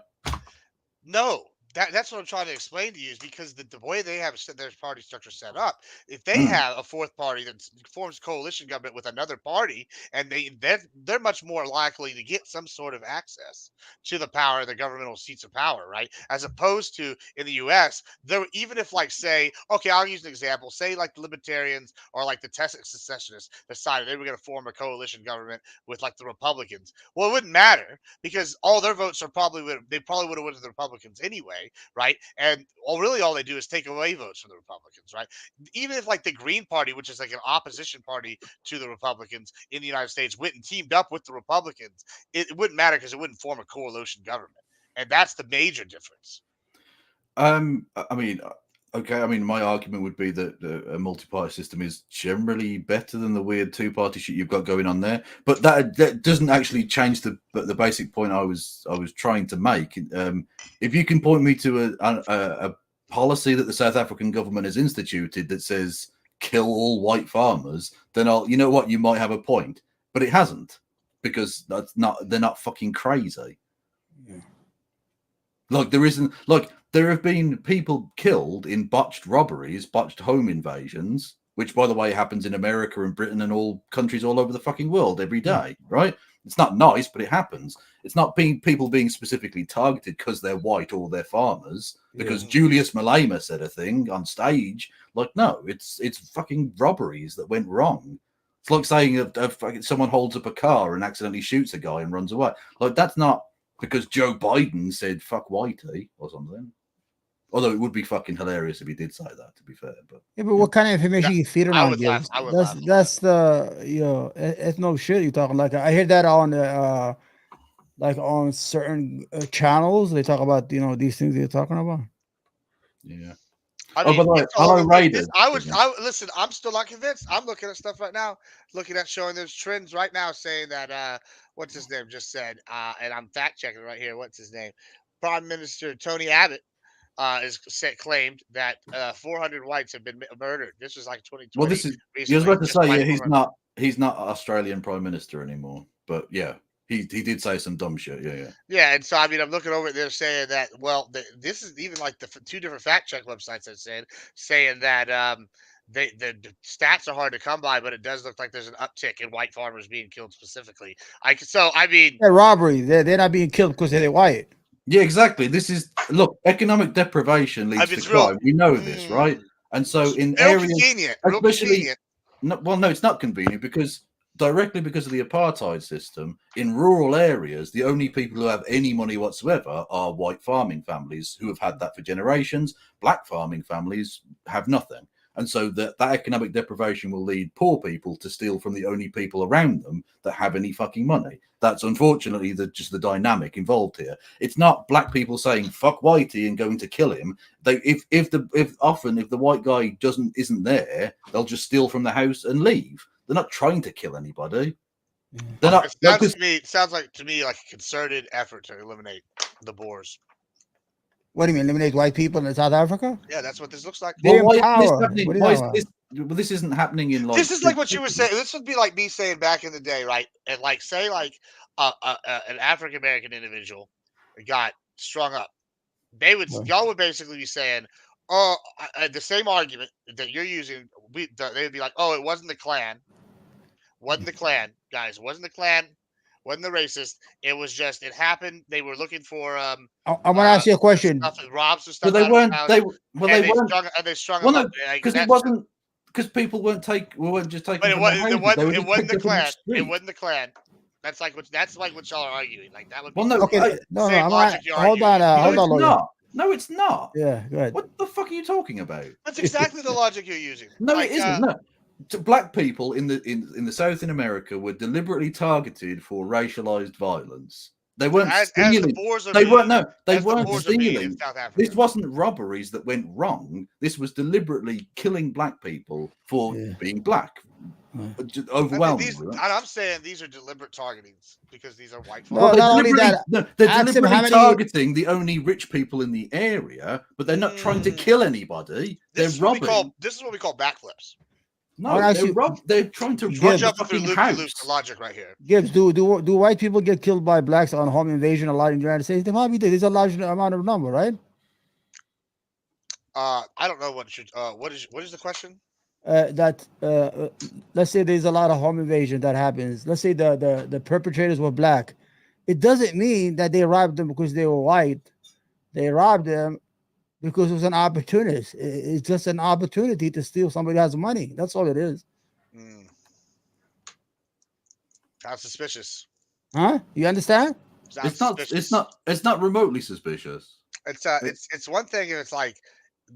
[SPEAKER 3] No, that's what I'm trying to explain to you is because the way they have their party structure set up, if they have a fourth party that forms coalition government with another party, and they're much more likely to get some sort of access to the power, the governmental seats of power, right? As opposed to in the U.S., there even if like say, okay, I'll use an example, say like the Libertarians or like the Texas secessionists decided they were going to form a coalition government with like the Republicans. Well, it wouldn't matter because all their votes probably would have went to the Republicans anyway, right? And really all they do is take away votes from the Republicans, right? Even if like the Green Party, which is like an opposition party to the Republicans in the United States, went and teamed up with the Republicans, it wouldn't matter because it wouldn't form a coalition government, and that's the major difference.
[SPEAKER 2] I mean, okay. I mean, my argument would be that a multi-party system is generally better than the weird two-party shit you've got going on there. But that doesn't actually change the basic point I was trying to make. If you can point me to a policy that the South African government has instituted that says kill all white farmers, then you know what, you might have a point. But it hasn't, because they're not fucking crazy.
[SPEAKER 1] Yeah.
[SPEAKER 2] Like there have been people killed in botched robberies, botched home invasions, which, by the way, happens in America and Britain and all countries all over the fucking world every day, right? It's not nice, but it happens. It's not people being specifically targeted because they're white or they're farmers, because Julius Malema said a thing on stage. Like, no, it's fucking robberies that went wrong. It's like saying someone holds up a car and accidentally shoots a guy and runs away. Like, that's not because Joe Biden said "fuck whitey" or something. Although it would be fucking hilarious if he did say that, to be fair. But
[SPEAKER 1] yeah, but what kind of information you feeding
[SPEAKER 3] I
[SPEAKER 1] on,
[SPEAKER 3] would laugh.
[SPEAKER 1] Gibbs?
[SPEAKER 3] I would laugh.
[SPEAKER 1] That's the it's no shit you're talking like. I hear that on like on certain channels. They talk about these things you're talking about.
[SPEAKER 2] yeah.
[SPEAKER 3] I
[SPEAKER 2] By
[SPEAKER 3] mean,
[SPEAKER 2] the way,
[SPEAKER 3] it's all
[SPEAKER 2] Raiders.
[SPEAKER 3] I listen. I'm still not convinced. I'm looking at stuff right now, looking at showing those trends right now, saying that what's his name just said, and I'm fact checking right here. What's his name? Prime Minister Tony Abbott claimed that 400 whites have been murdered. This was like 2020.
[SPEAKER 2] Well, this is. I was about to say, yeah, he's not Australian Prime Minister anymore. But yeah, he did say some dumb shit. Yeah.
[SPEAKER 3] Yeah, and so I mean, I'm looking over it. They're saying that. Well, this is even like the two different fact check websites that said saying that the stats are hard to come by, but it does look like there's an uptick in white farmers being killed specifically. I mean,
[SPEAKER 1] Yeah, robbery. They're not being killed because they're white.
[SPEAKER 2] Yeah, exactly. This is economic deprivation leads to crime. We know this, right? And so in areas, especially, no, it's not convenient because directly because of the apartheid system in rural areas, the only people who have any money whatsoever are white farming families who have had that for generations. Black farming families have nothing. And so that economic deprivation will lead poor people to steal from the only people around them that have any fucking money. That's unfortunately just the dynamic involved here. It's not black people saying fuck Whitey and going to kill him. If the white guy isn't there, they'll just steal from the house and leave. They're not trying to kill anybody. They're not.
[SPEAKER 3] It sounds like to me like a concerted effort to eliminate the Boers.
[SPEAKER 1] What do you mean, eliminate white people in South Africa?
[SPEAKER 3] Yeah, that's what this looks like.
[SPEAKER 1] Well,
[SPEAKER 2] This isn't happening in like.
[SPEAKER 3] This is like what you were saying. This would be like me saying back in the day, right? And like say like an African American individual got strung up. Y'all would basically be saying, oh, the same argument that you're using. They would be like, oh, it wasn't the Klan. Wasn't the Klan, guys. Wasn't the Klan. Wasn't the racist. It was just, it happened. They were looking for.
[SPEAKER 1] I'm going to ask you a question.
[SPEAKER 3] Robs and stuff.
[SPEAKER 2] But they weren't.
[SPEAKER 3] They strung them up.
[SPEAKER 2] Because it wasn't. Because people weren't just taking.
[SPEAKER 3] But it wasn't the Klan. It wasn't the Klan. That's like what y'all are arguing. Like that would be.
[SPEAKER 1] Well, no, okay, no. Hold on.
[SPEAKER 2] No, it's not.
[SPEAKER 1] Yeah, go ahead.
[SPEAKER 2] What the fuck are you talking about?
[SPEAKER 3] That's exactly the logic you're using.
[SPEAKER 2] No, it isn't. No. Black people in the South in America were deliberately targeted for racialized violence. They weren't stealing. They weren't stealing. This wasn't robberies that went wrong. This was deliberately killing black people for being black. Overwhelmingly.
[SPEAKER 3] I'm saying these are deliberate targetings because these are white folks.
[SPEAKER 1] No, not only that.
[SPEAKER 2] They're deliberately targeting the only rich people in the area, but they're not trying to kill anybody. They're robbing.
[SPEAKER 3] This is what we call backflips.
[SPEAKER 2] No, they're trying to
[SPEAKER 3] rob the fucking house. The logic right here.
[SPEAKER 1] Gibbs, do white people get killed by blacks on home invasion a lot in the United States? They probably do. There's a large amount of number, right?
[SPEAKER 3] I don't know what is the question?
[SPEAKER 1] Let's say there's a lot of home invasion that happens. Let's say the perpetrators were black. It doesn't mean that they robbed them because they were white. They robbed them because it was an opportunist. It's just an opportunity to steal somebody else's money. That's all it is.
[SPEAKER 3] That's suspicious.
[SPEAKER 1] Huh? You understand?
[SPEAKER 2] It's not remotely suspicious.
[SPEAKER 3] It's one thing if it's like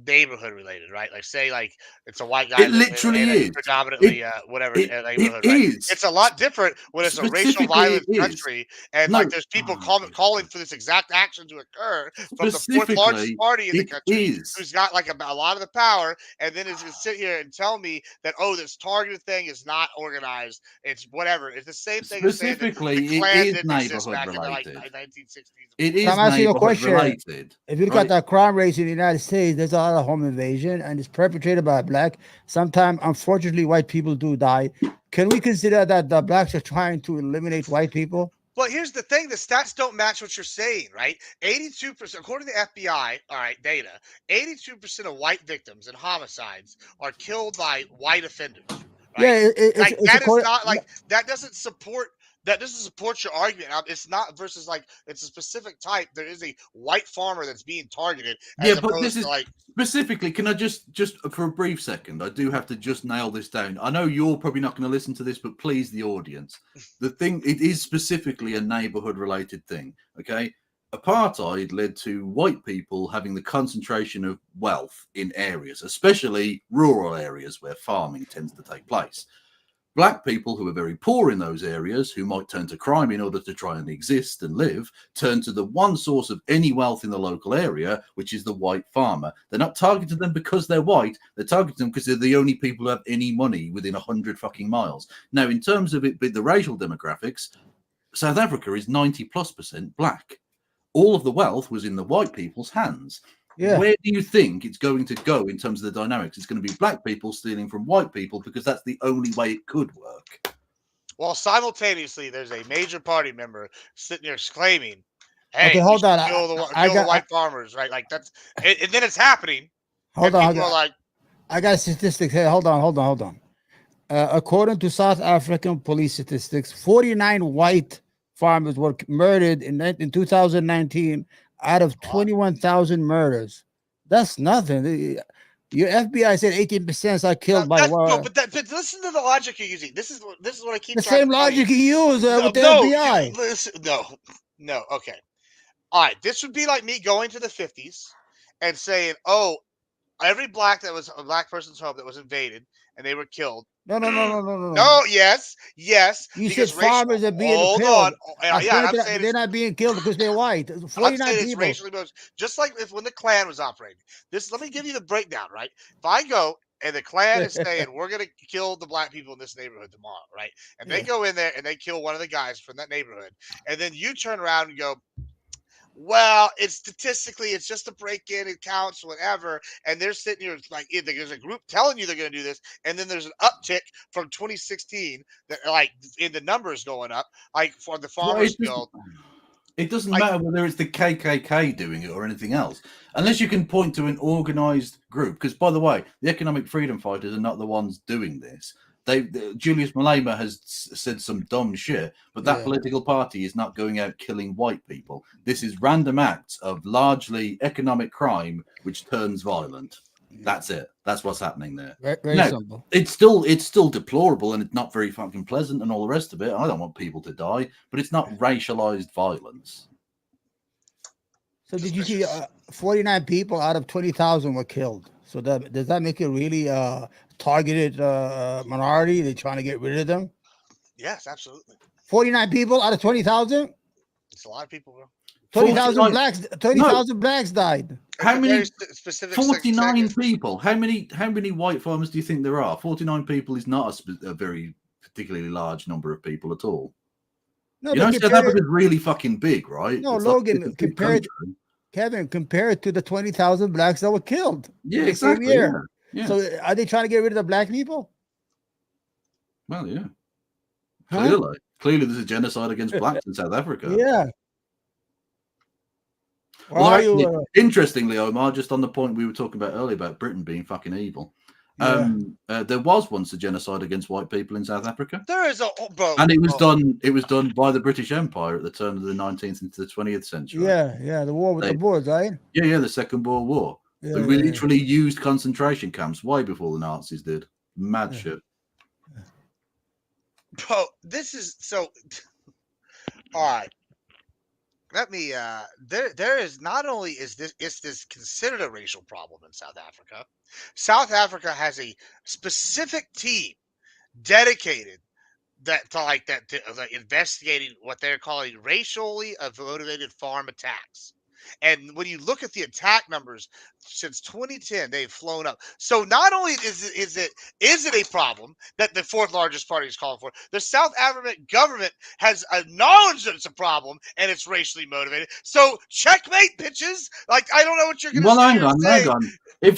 [SPEAKER 3] neighborhood related, right? Like say like it's a white guy.
[SPEAKER 2] It literally is
[SPEAKER 3] predominantly neighborhood.
[SPEAKER 2] It
[SPEAKER 3] right?
[SPEAKER 2] is.
[SPEAKER 3] It's a lot different when it's a racial violence country and like there's people calling for this exact action to occur from the fourth largest party in the country who's got like a lot of the power, and then is going to sit here and tell me that this targeted thing is not organized. It's whatever. It's the same thing.
[SPEAKER 2] Specifically, it is neighborhood related.
[SPEAKER 3] Like 1960s.
[SPEAKER 2] It is neighborhood related.
[SPEAKER 1] If you look at that crime rate in the United States, there's a lot of home invasion and it's perpetrated by black. Sometimes, unfortunately, white people do die. Can we consider that the blacks are trying to eliminate white people?
[SPEAKER 3] Well, here's the thing. The stats don't match what you're saying, right? 82%, according to the FBI, all right, data, 82% of white victims in homicides are killed by white offenders. Right? Yeah, that doesn't support your argument. It's not versus like it's a specific type. There is a white farmer that's being targeted.
[SPEAKER 2] Yeah, but this is like specifically. Can I just for a brief second? I do have to just nail this down. I know you're probably not going to listen to this, but please, the audience, it is specifically a neighborhood related thing. Okay, apartheid led to white people having the concentration of wealth in areas, especially rural areas where farming tends to take place. Black people who are very poor in those areas, who might turn to crime in order to try and exist and live, turn to the one source of any wealth in the local area, which is the white farmer. They're not targeting them because they're white. They're targeting them because they're the only people who have any money within 100 fucking miles. Now, in terms of it, the racial demographics, South Africa is 90+% black. All of the wealth was in the white people's hands. Yeah. Where do you think it's going to go in terms of the dynamics? It's going to be black people stealing from white people because that's the only way it could work.
[SPEAKER 3] Well, simultaneously, there's a major party member sitting there exclaiming, "Hey,
[SPEAKER 1] okay, hold on.
[SPEAKER 3] Kill the white farmers!" Right? Like that's, and then it's happening.
[SPEAKER 1] Hold on. I got statistics here. Hold on. According to South African police statistics, 49 white farmers were murdered in 2019. Out of 21,000 murders. That's nothing. Your FBI said 18% are killed by war.
[SPEAKER 3] No, but listen to the logic you're using. This is what I keep.
[SPEAKER 1] The same logic you use with the FBI.
[SPEAKER 3] Listen, no. Okay. All right. This would be like me going to the 50s and saying, "Oh, every black that was a black person's home that was invaded and they were killed.
[SPEAKER 1] No, no, no, no, no, no, no.
[SPEAKER 3] No, yes.
[SPEAKER 1] You said
[SPEAKER 3] Because racial.
[SPEAKER 1] farmers are being
[SPEAKER 3] Hold
[SPEAKER 1] killed.
[SPEAKER 3] on. Yeah, I'm saying
[SPEAKER 1] they're not being killed because they're white.
[SPEAKER 3] I'm
[SPEAKER 1] 49
[SPEAKER 3] saying it's
[SPEAKER 1] people.
[SPEAKER 3] racially motivated. Just like when the Klan was operating. Let me give you the breakdown, right? If I go and the Klan is saying we're gonna kill the black people in this neighborhood tomorrow, right? And they go in there and they kill one of the guys from that neighborhood, and then you turn around and go, well, it's statistically, it's just a break-in, it counts, whatever. And they're sitting here like there's a group telling you they're going to do this, and then there's an uptick from 2016 that like in the numbers going up, like for the Farmers Guild.
[SPEAKER 2] It doesn't matter whether it's the KKK doing it or anything else, unless you can point to an organized group. Because, by the way, the economic freedom fighters are not the ones doing this. Julius Malema has said some dumb shit, but that political party is not going out killing white people. This is random acts of largely economic crime which turns violent. That's it. That's what's happening there.
[SPEAKER 1] Very simple.
[SPEAKER 2] It's still deplorable and it's not very fucking pleasant and all the rest of it. I don't want people to die, but it's not racialized violence.
[SPEAKER 1] So did you see 49 people out of 20,000 were killed? So does that make it really targeted minority? They're trying to get rid of them?
[SPEAKER 3] Yes, absolutely.
[SPEAKER 1] 49 people out of 20,000?
[SPEAKER 3] It's a lot of people, bro.
[SPEAKER 1] 30,000 blacks. 30,000 blacks died.
[SPEAKER 2] How many?
[SPEAKER 3] Specific
[SPEAKER 2] 49 people. How many white farmers do you think there are? 49 people is not a very particularly large number of people at all.
[SPEAKER 1] No,
[SPEAKER 2] you know, South Africa's really fucking big, right?
[SPEAKER 1] No,
[SPEAKER 2] it's
[SPEAKER 1] Logan,
[SPEAKER 2] like
[SPEAKER 1] compared to the 20,000 blacks that were killed.
[SPEAKER 2] Yeah, exactly. Yeah.
[SPEAKER 1] So are they trying to get rid of the black people?
[SPEAKER 2] Well, yeah. Clearly there's a genocide against blacks in South Africa.
[SPEAKER 1] Yeah.
[SPEAKER 2] Interestingly, Omar, just on the point we were talking about earlier about Britain being fucking evil, there was once a genocide against white people in South Africa.
[SPEAKER 3] There is
[SPEAKER 2] and it was done. It was done by the British Empire at the turn of the 19th into the 20th century.
[SPEAKER 1] Yeah, the war with the Boers, right?
[SPEAKER 2] Yeah, the Second World War.
[SPEAKER 1] Yeah,
[SPEAKER 2] we literally used concentration camps way before the Nazis did. Mad shit.
[SPEAKER 3] Bro, this is so. All right. Let me there is not only is this considered a racial problem in South Africa. South Africa has a specific team dedicated to investigating what they're calling racially motivated farm attacks. And when you look at the attack numbers since 2010, they've flown up. So not only is it a problem that the fourth largest party is calling for, the South African government has acknowledged that it's a problem and it's racially motivated. So checkmate, bitches. Like, I don't know what you're going to say.
[SPEAKER 2] Well, hang on. If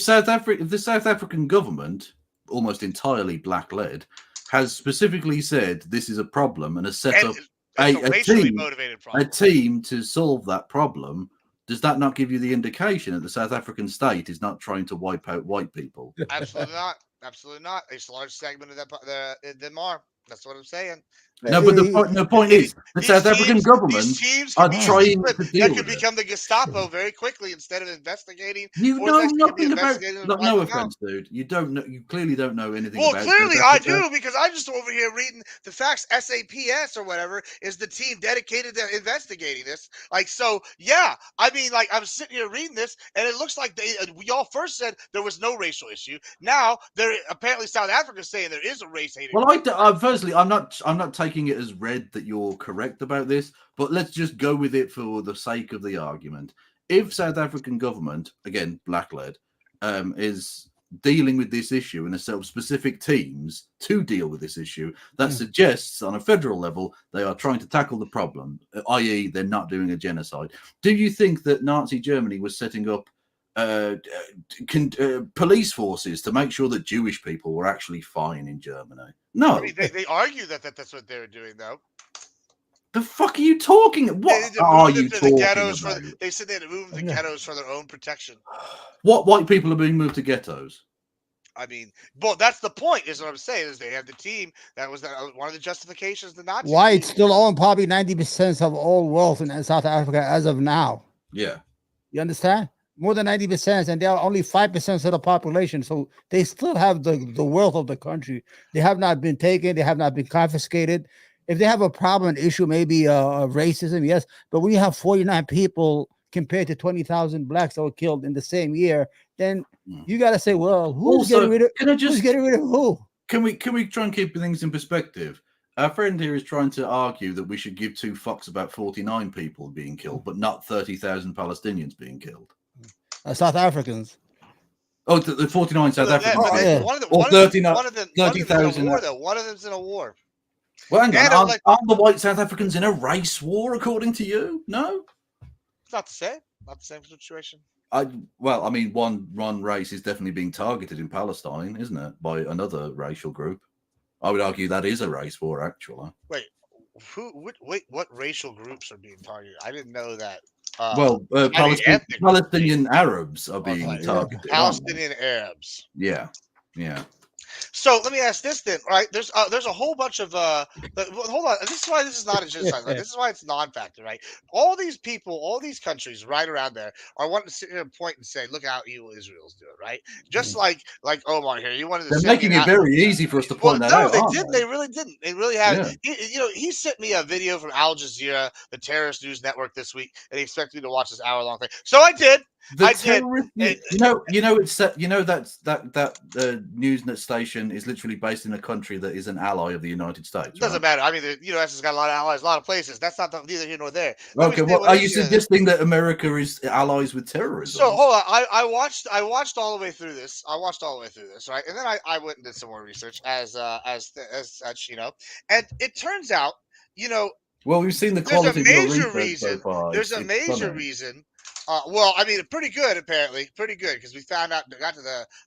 [SPEAKER 2] the South African government, almost entirely black-led, has specifically said this is a problem and has set up a team to solve that problem, does that not give you the indication that the South African state is not trying to wipe out white people?
[SPEAKER 3] Absolutely not. Absolutely not. It's a large segment of them are. That's what I'm saying.
[SPEAKER 2] No, but the point is, the South African government are trying to deal
[SPEAKER 3] that could become the Gestapo very quickly instead of investigating.
[SPEAKER 2] You know nothing about. No offense, dude. You don't know. You clearly don't know anything.
[SPEAKER 3] Well,
[SPEAKER 2] about
[SPEAKER 3] clearly I do, because I'm just over here reading the facts. SAPS or whatever is the team dedicated to investigating this. Like, so, yeah. I mean, like, I'm sitting here reading this, and it looks like y'all first said there was no racial issue. Now, apparently South Africa's saying there is a race hate.
[SPEAKER 2] Well, firstly, I'm not taking it as read that you're correct about this, but let's just go with it for the sake of the argument. If South African government, again black-led, is dealing with this issue in a set of specific teams to deal with this issue, that suggests on a federal level they are trying to tackle the problem, i.e. they're not doing a genocide. Do you think that Nazi Germany was setting up police forces to make sure that Jewish people were actually fine in Germany? No.
[SPEAKER 3] I mean, they argue that's what they're doing, though.
[SPEAKER 2] The fuck are you talking? What are you talking about?
[SPEAKER 3] They said they had to move them to ghettos for their own protection.
[SPEAKER 2] What white people are being moved to ghettos?
[SPEAKER 3] I mean, but that's the point, is what I'm saying, is they have the team. That was one of the justifications the Nazis.
[SPEAKER 1] Whites still own probably 90% of all wealth in South Africa as of now.
[SPEAKER 2] Yeah.
[SPEAKER 1] You understand? More than 90%, and they are only 5% of the population. So they still have the wealth of the country. They have not been taken. They have not been confiscated. If they have a problem, an issue, maybe racism, yes. But when you have 49 people compared to 20,000 blacks that were killed in the same year, then
[SPEAKER 2] Hmm.
[SPEAKER 1] you got to say, well, who's
[SPEAKER 2] Also,
[SPEAKER 1] getting rid of
[SPEAKER 2] can I
[SPEAKER 1] who's
[SPEAKER 2] just
[SPEAKER 1] getting rid of who?
[SPEAKER 2] can we try and keep things in perspective? Our friend here is trying to argue that we should give two fucks about 49 people being killed, but not 30,000 Palestinians being killed.
[SPEAKER 1] South Africans.
[SPEAKER 2] Oh, the 49 South
[SPEAKER 3] But
[SPEAKER 2] Africans.
[SPEAKER 1] Oh, yeah.
[SPEAKER 3] one of them,
[SPEAKER 2] Or
[SPEAKER 3] one of them,
[SPEAKER 2] 39
[SPEAKER 3] one of them is in a
[SPEAKER 2] 30,000.
[SPEAKER 3] war though. One of them's in a war.
[SPEAKER 2] Well, hang
[SPEAKER 3] And
[SPEAKER 2] on. Aren't the white South Africans in a race war, according to you? No?
[SPEAKER 3] It's not the same. Not the same situation.
[SPEAKER 2] Well, I mean, one race is definitely being targeted in Palestine, isn't it, by another racial group? I would argue that is a race war, actually.
[SPEAKER 3] Wait, what racial groups are being targeted? I didn't know that.
[SPEAKER 2] Palestinian Arabs are being
[SPEAKER 3] Okay.
[SPEAKER 2] targeted. aren't they?
[SPEAKER 3] Palestinian Arabs.
[SPEAKER 2] Yeah.
[SPEAKER 3] So let me ask this then, right? There's a whole bunch of hold on. This is why this is not a genocide. Right? This is why it's non-factor, right? All these people, all these countries right around there are wanting to sit here and point and say, look how evil Israel's doing, right? Just like Omar here, you wanted to.
[SPEAKER 2] They're
[SPEAKER 3] send
[SPEAKER 2] making
[SPEAKER 3] me
[SPEAKER 2] it very easy for us to point that out.
[SPEAKER 3] they
[SPEAKER 2] aren't
[SPEAKER 3] didn't.
[SPEAKER 2] they?
[SPEAKER 3] They really didn't. They really haven't.
[SPEAKER 2] Yeah.
[SPEAKER 3] He sent me a video from Al Jazeera, the terrorist news network, this week, and he expected me to watch this hour-long thing. So I did.
[SPEAKER 2] That news station is literally based in a country that is an ally of the United States.
[SPEAKER 3] It doesn't matter. I mean, the U.S. has got a lot of allies, a lot of places. That's not neither here nor there.
[SPEAKER 2] Okay, well, are you suggesting that America is allies with terrorism?
[SPEAKER 3] So hold on, I watched all the way through this. Right? And then I went and did some more research as such, And it turns out,
[SPEAKER 2] well, we've seen the quality of your research
[SPEAKER 3] reason.
[SPEAKER 2] so far.
[SPEAKER 3] There's a major reason. Well, I mean, pretty good apparently, because we got to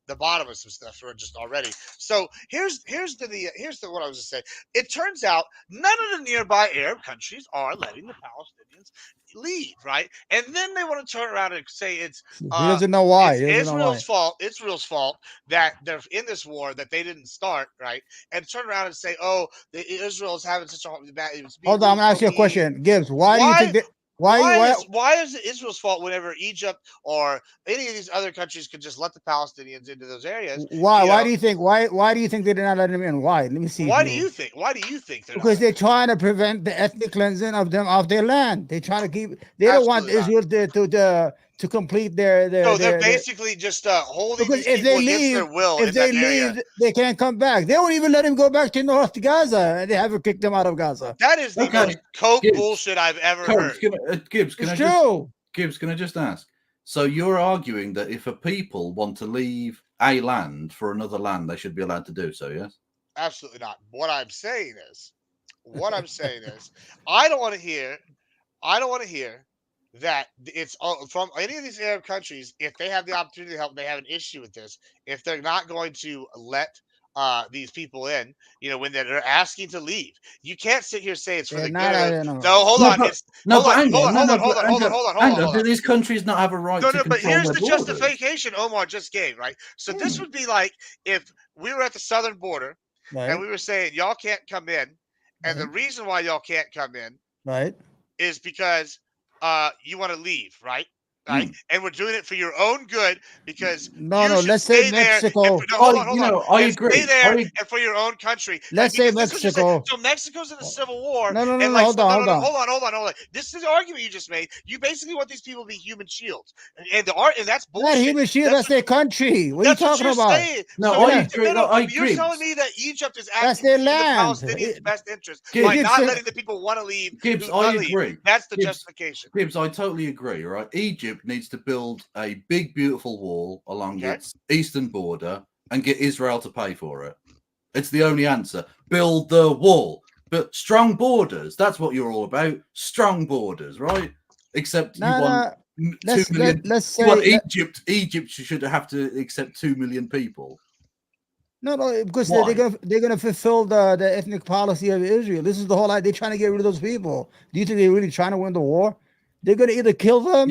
[SPEAKER 3] the bottom of some stuff just already. So here's what I was just saying. It turns out none of the nearby Arab countries are letting the Palestinians leave, right? And then they want to turn around and say it's
[SPEAKER 1] He doesn't know why.
[SPEAKER 3] It's Israel's fault. Israel's fault that they're in this war that they didn't start, right? And turn around and say, oh, Israel is having such a bad.
[SPEAKER 1] Hold on, I'm gonna ask you a question, Gibbs. Why do you think that? Why
[SPEAKER 3] is it Israel's fault whenever Egypt or any of these other countries could just let the Palestinians into those areas?
[SPEAKER 1] Why do you think? Why do you think they did not let them in? Why? Let me see.
[SPEAKER 3] Why do you think? Why do you think they're
[SPEAKER 1] because they're trying to prevent the ethnic cleansing of them off their land. They're trying to keep. They don't want Israel to complete their.
[SPEAKER 3] So they're basically just holding these people against their will.
[SPEAKER 1] If they leave, they can't come back. They won't even let them go back to North Gaza, and they haven't kicked them out of Gaza.
[SPEAKER 3] That is the most coke bullshit I've ever heard.
[SPEAKER 2] Gibbs, can I just ask? So you're arguing that if a people want to leave a land for another land, they should be allowed to do so, yes?
[SPEAKER 3] Absolutely not. What I'm saying is, I don't want to hear that it's from any of these Arab countries. If they have the opportunity to help, they have an issue with this. If they're not going to let these people in, when they're asking to leave, you can't sit here and say it's for the good. No, hold on.
[SPEAKER 2] Do these countries not have a right?
[SPEAKER 3] No, but here's the justification Omar just gave, right? So this would be like if we were at the southern border and we were saying y'all can't come in, and the reason why y'all can't come in, is because you want to leave, right? Right, and we're doing it for your own good because
[SPEAKER 1] let's say Mexico.
[SPEAKER 2] I agree.
[SPEAKER 3] Stay there and for your own country.
[SPEAKER 1] Let's say Mexico.
[SPEAKER 3] So Mexico's in a civil war.
[SPEAKER 1] No. Hold
[SPEAKER 3] on. This is the argument you just made. You basically want these people to be human shields, and that's bullshit.
[SPEAKER 1] Not human shield. That's their country. What are you talking about?
[SPEAKER 3] Saying.
[SPEAKER 2] No, I agree.
[SPEAKER 3] You're telling me that Egypt is
[SPEAKER 1] acting in the
[SPEAKER 3] Palestinians' best interest by not letting the people want to leave.
[SPEAKER 2] Gibbs, I agree.
[SPEAKER 3] That's the justification.
[SPEAKER 2] Gibbs, I totally agree. Right, Egypt needs to build a big, beautiful wall along its eastern border and get Israel to pay for it. It's the only answer. Build the wall. But strong borders, that's what you're all about. Strong borders, right? Except you want 2 million.
[SPEAKER 1] Let's say
[SPEAKER 2] Egypt should have to accept 2 million people.
[SPEAKER 1] No, because they're gonna fulfill the ethnic policy of Israel. This is the whole idea. They're trying to get rid of those people. Do you think they're really trying to win the war? They're gonna either kill them,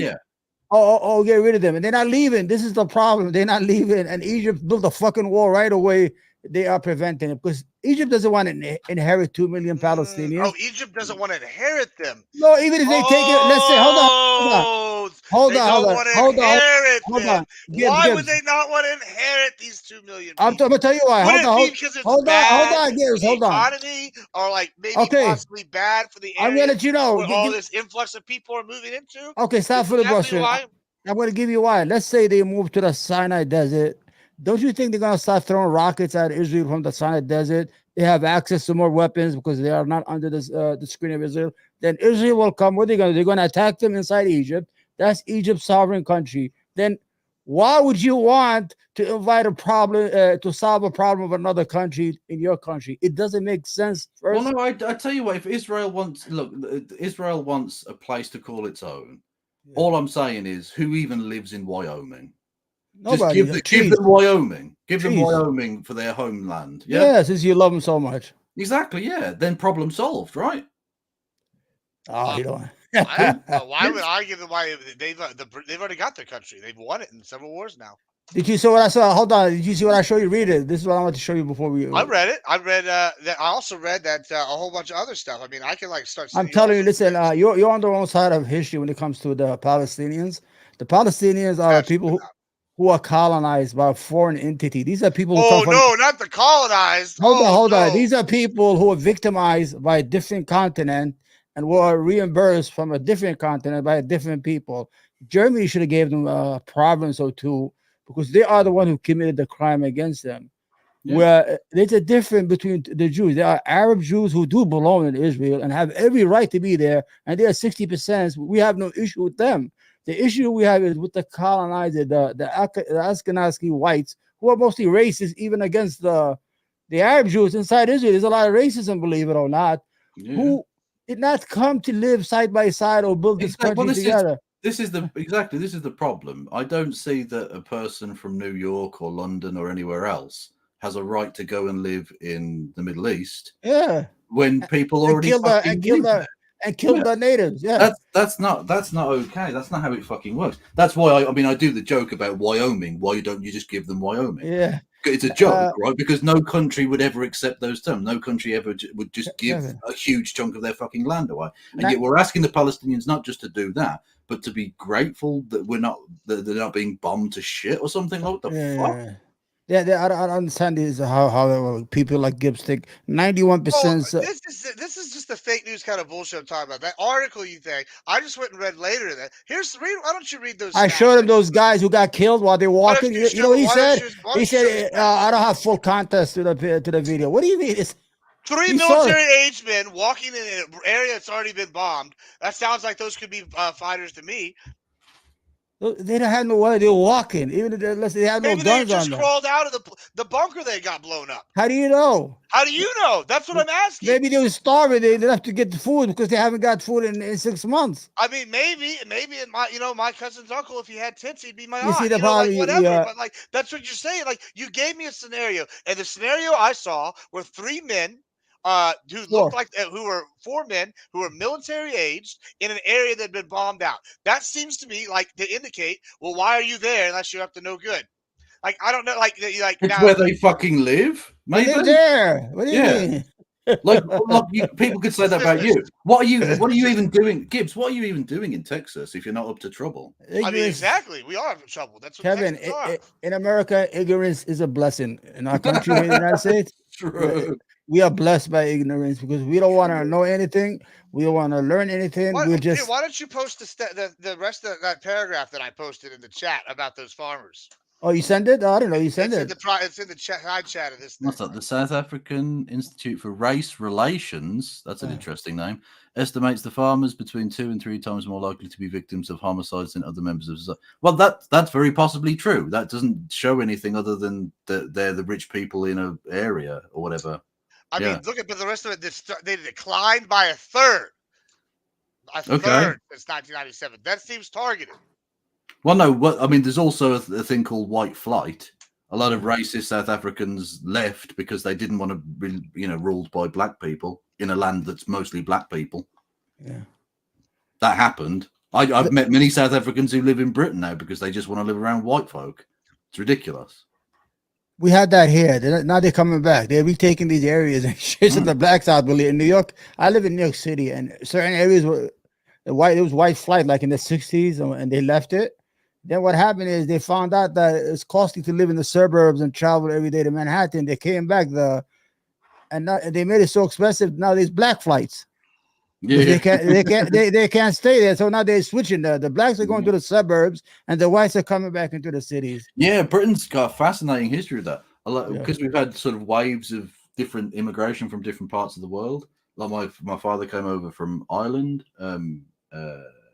[SPEAKER 1] or get rid of them, and they're not leaving. This is the problem. They're not leaving, and Egypt built a fucking wall right away they are preventing it because Egypt doesn't want to inherit 2 million Palestinians.
[SPEAKER 3] Oh, Egypt doesn't want to inherit them.
[SPEAKER 1] No, even if they take it, let's say, hold on,
[SPEAKER 3] They don't want to inherit them. Why would
[SPEAKER 1] Gibbs.
[SPEAKER 3] they not want to inherit these 2 million
[SPEAKER 1] I'm
[SPEAKER 3] people?
[SPEAKER 1] gonna tell you why.
[SPEAKER 3] Would it be because it's bad
[SPEAKER 1] Gibbs,
[SPEAKER 3] for the economy, or like maybe possibly bad for the area
[SPEAKER 1] I'm gonna let you know
[SPEAKER 3] where all this influx of people are moving into?
[SPEAKER 1] Okay, stop for the bullshit. I'm gonna give you why. Let's say they move to the Sinai Desert. Don't you think they're gonna start throwing rockets at Israel from the Sinai Desert? They have access to more weapons because they are not under this, the screen of Israel. Then Israel will come. What are they gonna do? They're gonna attack them inside Egypt. That's Egypt's sovereign country. Then why would you want to invite a problem to solve a problem of another country in your country? It doesn't make sense. First.
[SPEAKER 2] Well, no, I tell you what. If Israel wants, Israel wants a place to call its own. Yeah. All I'm saying is, who even lives in Wyoming?
[SPEAKER 1] Nobody.
[SPEAKER 2] Just give them Wyoming. Give them Wyoming for their homeland.
[SPEAKER 1] Yeah, since you love them so much.
[SPEAKER 2] Exactly. Yeah. Then problem solved, right?
[SPEAKER 1] Oh, you don't.
[SPEAKER 3] Why would I give them? Why they've already got their country. They've won it in several wars now.
[SPEAKER 1] Did you see what I saw? Hold on. Did you see what I showed you? Read it. This is what I want to show you before we.
[SPEAKER 3] I read it. I read that. I also read that a whole bunch of other stuff. I mean, I can like start.
[SPEAKER 1] I'm telling you, listen. You're on the wrong side of history when it comes to the Palestinians. The Palestinians are people who are colonized by a foreign entity. These are people who come from,
[SPEAKER 3] not the colonized.
[SPEAKER 1] Hold on. These are people who are victimized by a different continent and were reimbursed from a different continent by a different people. Germany should have gave them a province or two because they are the one who committed the crime against them. Yeah. Where there's a difference between the Jews. There are Arab Jews who do belong in Israel and have every right to be there, and they are 60%. We have no issue with them. The issue we have is with the colonizer, the Ashkenazi whites, who are mostly racist, even against the Arab Jews inside Israel. There's a lot of racism, believe it or not, who did not come to live side by side or build this country together.
[SPEAKER 2] This is the problem. I don't see that a person from New York or London or anywhere else has a right to go and live in the Middle East.
[SPEAKER 1] Yeah,
[SPEAKER 2] when people already
[SPEAKER 1] killed the natives. Yeah,
[SPEAKER 2] that's not okay. That's not how it fucking works. That's why I do the joke about Wyoming. Why don't you just give them Wyoming?
[SPEAKER 1] Yeah,
[SPEAKER 2] it's a joke, right? Because no country would ever accept those terms. No country ever would just give a huge chunk of their fucking land away. And yet we're asking the Palestinians not just to do that, but to be grateful that they're not being bombed to shit or something. Like what the fuck?
[SPEAKER 1] Yeah, I don't understand is how people like Gibbs think 91%.
[SPEAKER 3] This is just the fake news kind of bullshit I'm talking about. That article you think I just went and read later that why don't you read those?
[SPEAKER 1] I showed him those guys who got killed while they were walking. You know what he said? He said, "I don't have full context to the video." What do you mean? It's
[SPEAKER 3] 3 military-aged men walking in an area that's already been bombed. That sounds like those could be fighters to me.
[SPEAKER 1] They don't have no way. They're walking, even unless they have no guns on them.
[SPEAKER 3] Maybe they just crawled out of the bunker they got blown up.
[SPEAKER 1] How do you know?
[SPEAKER 3] How do you know? That's what I'm asking.
[SPEAKER 1] Maybe they were starving. They didn't have to get the food because they haven't got food in 6 months.
[SPEAKER 3] I mean, maybe my cousin's uncle, if he had tits, he'd be my aunt.
[SPEAKER 1] See the problem,
[SPEAKER 3] whatever. But like that's what you're saying. Like you gave me a scenario, and the scenario I saw were 3 men. Who were 4 men who were military aged in an area that had been bombed out. That seems to me like to indicate, well, why are you there unless you're up to no good? Like I don't know, like
[SPEAKER 2] it's now, where they fucking live. Maybe
[SPEAKER 1] they're there. What do you mean?
[SPEAKER 2] People could say that about you. What are you even doing, Gibbs? What are you even doing in Texas if you're not up to trouble?
[SPEAKER 3] I mean, exactly. We are in trouble. That's what
[SPEAKER 1] Kevin. In America, ignorance is a blessing. In our country, in the United States,
[SPEAKER 2] true.
[SPEAKER 1] We are blessed by ignorance because we don't want to know anything. We don't want to learn anything.
[SPEAKER 3] Why don't you post the rest of that paragraph that I posted in the chat about those farmers?
[SPEAKER 1] Oh, you send it? I don't know. You send it.
[SPEAKER 3] It's in the side chat of this thing.
[SPEAKER 2] What's that? The South African Institute for Race Relations, that's an interesting name, estimates the farmers between 2 and 3 times more likely to be victims of homicides than other members of society. Well, that's very possibly true. That doesn't show anything other than that they're the rich people in an area or whatever.
[SPEAKER 3] I mean, look at the rest of it. They declined by a third. Third since 1997. That seems targeted.
[SPEAKER 2] Well, no. I mean, there's also a thing called white flight. A lot of racist South Africans left because they didn't want to be, ruled by black people in a land that's mostly black people.
[SPEAKER 1] Yeah,
[SPEAKER 2] that happened. I've met many South Africans who live in Britain now because they just want to live around white folk. It's ridiculous.
[SPEAKER 1] We had that here. Now they're coming back. They're retaking these areas and chasing the blacks out. Believe in New York, I live in New York City, and certain areas were white. It was white flight, like in the '60s, and they left it. Then what happened is they found out that it's costly to live in the suburbs and travel every day to Manhattan. They came back and they made it so expensive. Now there's black flights.
[SPEAKER 2] Yeah,
[SPEAKER 1] They can't stay there. So now they're switching. The blacks are going to the suburbs, and the whites are coming back into the cities.
[SPEAKER 2] yeah. Britain's got a fascinating history of that.
[SPEAKER 1] Yeah.
[SPEAKER 2] Because we've had sort of waves of different immigration from different parts of the world. Like my father came over from Ireland.
[SPEAKER 1] Oh,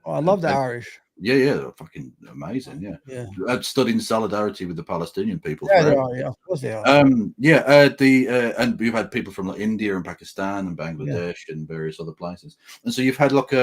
[SPEAKER 1] I love the Irish.
[SPEAKER 2] Yeah, they're fucking amazing. Yeah,
[SPEAKER 1] Yeah.
[SPEAKER 2] I've studied in solidarity with the Palestinian people.
[SPEAKER 1] Yeah,
[SPEAKER 2] forever.
[SPEAKER 1] they are. Yeah, of course they are.
[SPEAKER 2] And we've had people from like India and Pakistan and Bangladesh and various other places. And so you've had like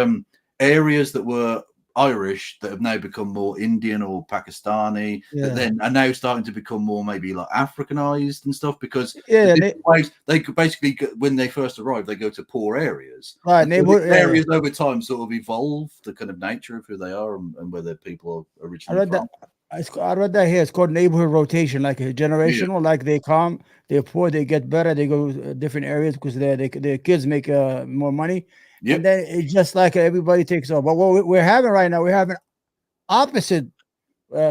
[SPEAKER 2] areas that were Irish that have now become more Indian or Pakistani, that then are now starting to become more maybe like Africanized and stuff, because they could basically, when they first arrive, they go to poor areas.
[SPEAKER 1] Right, neighborhood
[SPEAKER 2] areas over time sort of evolve the kind of nature of who they are and where their people are originally from.
[SPEAKER 1] I read that here. It's called neighborhood rotation, like a generational. Like they come, they're poor, they get better, they go to different areas because their kids make more money. Yep. And then it's just like everybody takes off. But what we're having right now, we're having opposite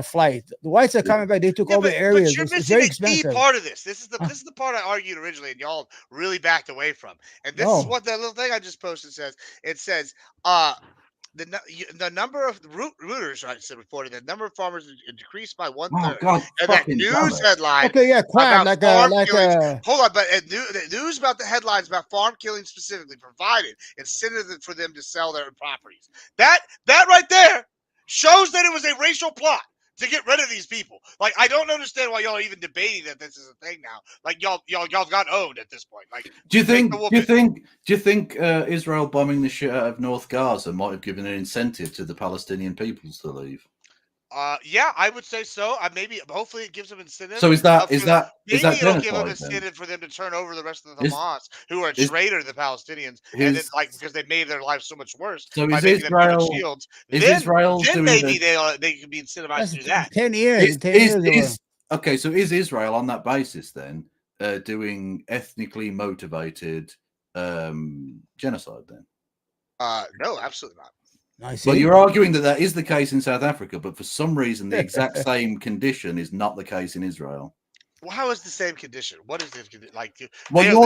[SPEAKER 1] flight. The whites are coming back. They took over areas.
[SPEAKER 3] But you're missing a key part of this. This is the part I argued originally, and y'all really backed away from. And this is what that little thing I just posted says. It says, the number of rooters, right, said reported the number of farmers decreased by 1/3. And that news headline.
[SPEAKER 1] Okay, yeah, crime,
[SPEAKER 3] hold on, but the news about the headlines about farm killing specifically provided incentive for them to sell their properties. That right there shows that it was a racial plot to get rid of these people. Like, I don't understand why y'all are even debating that this is a thing now. Like, y'all got owned at this point. Like,
[SPEAKER 2] do you think Israel bombing the shit out of North Gaza might have given an incentive to the Palestinian peoples to leave?
[SPEAKER 3] Yeah, I would say so. Maybe, hopefully, it gives them incentive.
[SPEAKER 2] So is that
[SPEAKER 3] it'll give them incentive for them to turn over the rest of the Hamas, who are a traitor to the Palestinians, and then because they made their lives so much worse.
[SPEAKER 2] So is Israel?
[SPEAKER 3] Shields,
[SPEAKER 2] is Israel
[SPEAKER 3] then maybe they can be incentivized to do that.
[SPEAKER 1] 10 years.
[SPEAKER 2] Okay, so is Israel on that basis then doing ethnically motivated genocide then?
[SPEAKER 3] No, absolutely not.
[SPEAKER 2] But you're arguing that is the case in South Africa, but for some reason the exact same condition is not the case in Israel.
[SPEAKER 3] Well, how is the same condition? What is it like?
[SPEAKER 2] Well, you're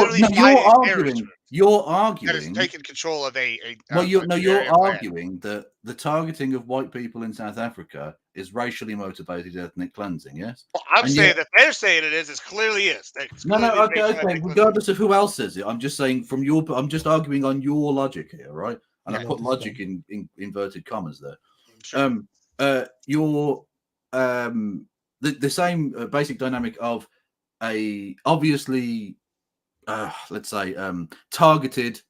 [SPEAKER 2] arguing
[SPEAKER 3] that is taking control of
[SPEAKER 2] you're arguing that the targeting of white people in South Africa is racially motivated ethnic cleansing. Yes.
[SPEAKER 3] Well, I'm saying that they're saying it is. It clearly is.
[SPEAKER 2] Okay. Regardless of who else says it, I'm just saying I'm just arguing on your logic here, right? And I put logic in inverted commas there.
[SPEAKER 3] Sure.
[SPEAKER 2] The same basic dynamic of a obviously, let's say, targeted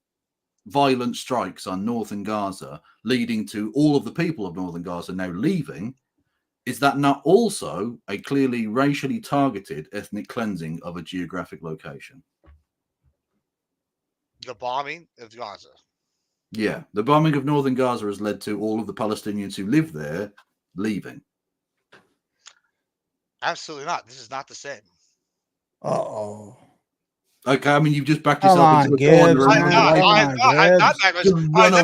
[SPEAKER 2] violent strikes on northern Gaza, leading to all of the people of northern Gaza now leaving. Is that not also a clearly racially targeted ethnic cleansing of a geographic location?
[SPEAKER 3] The bombing of Gaza.
[SPEAKER 2] Yeah, the bombing of northern Gaza has led to all of the Palestinians who live there leaving.
[SPEAKER 3] Absolutely not. This is not the same.
[SPEAKER 1] Uh-oh.
[SPEAKER 2] Okay, I mean, you've just backed yourself into the corner.
[SPEAKER 3] I'm not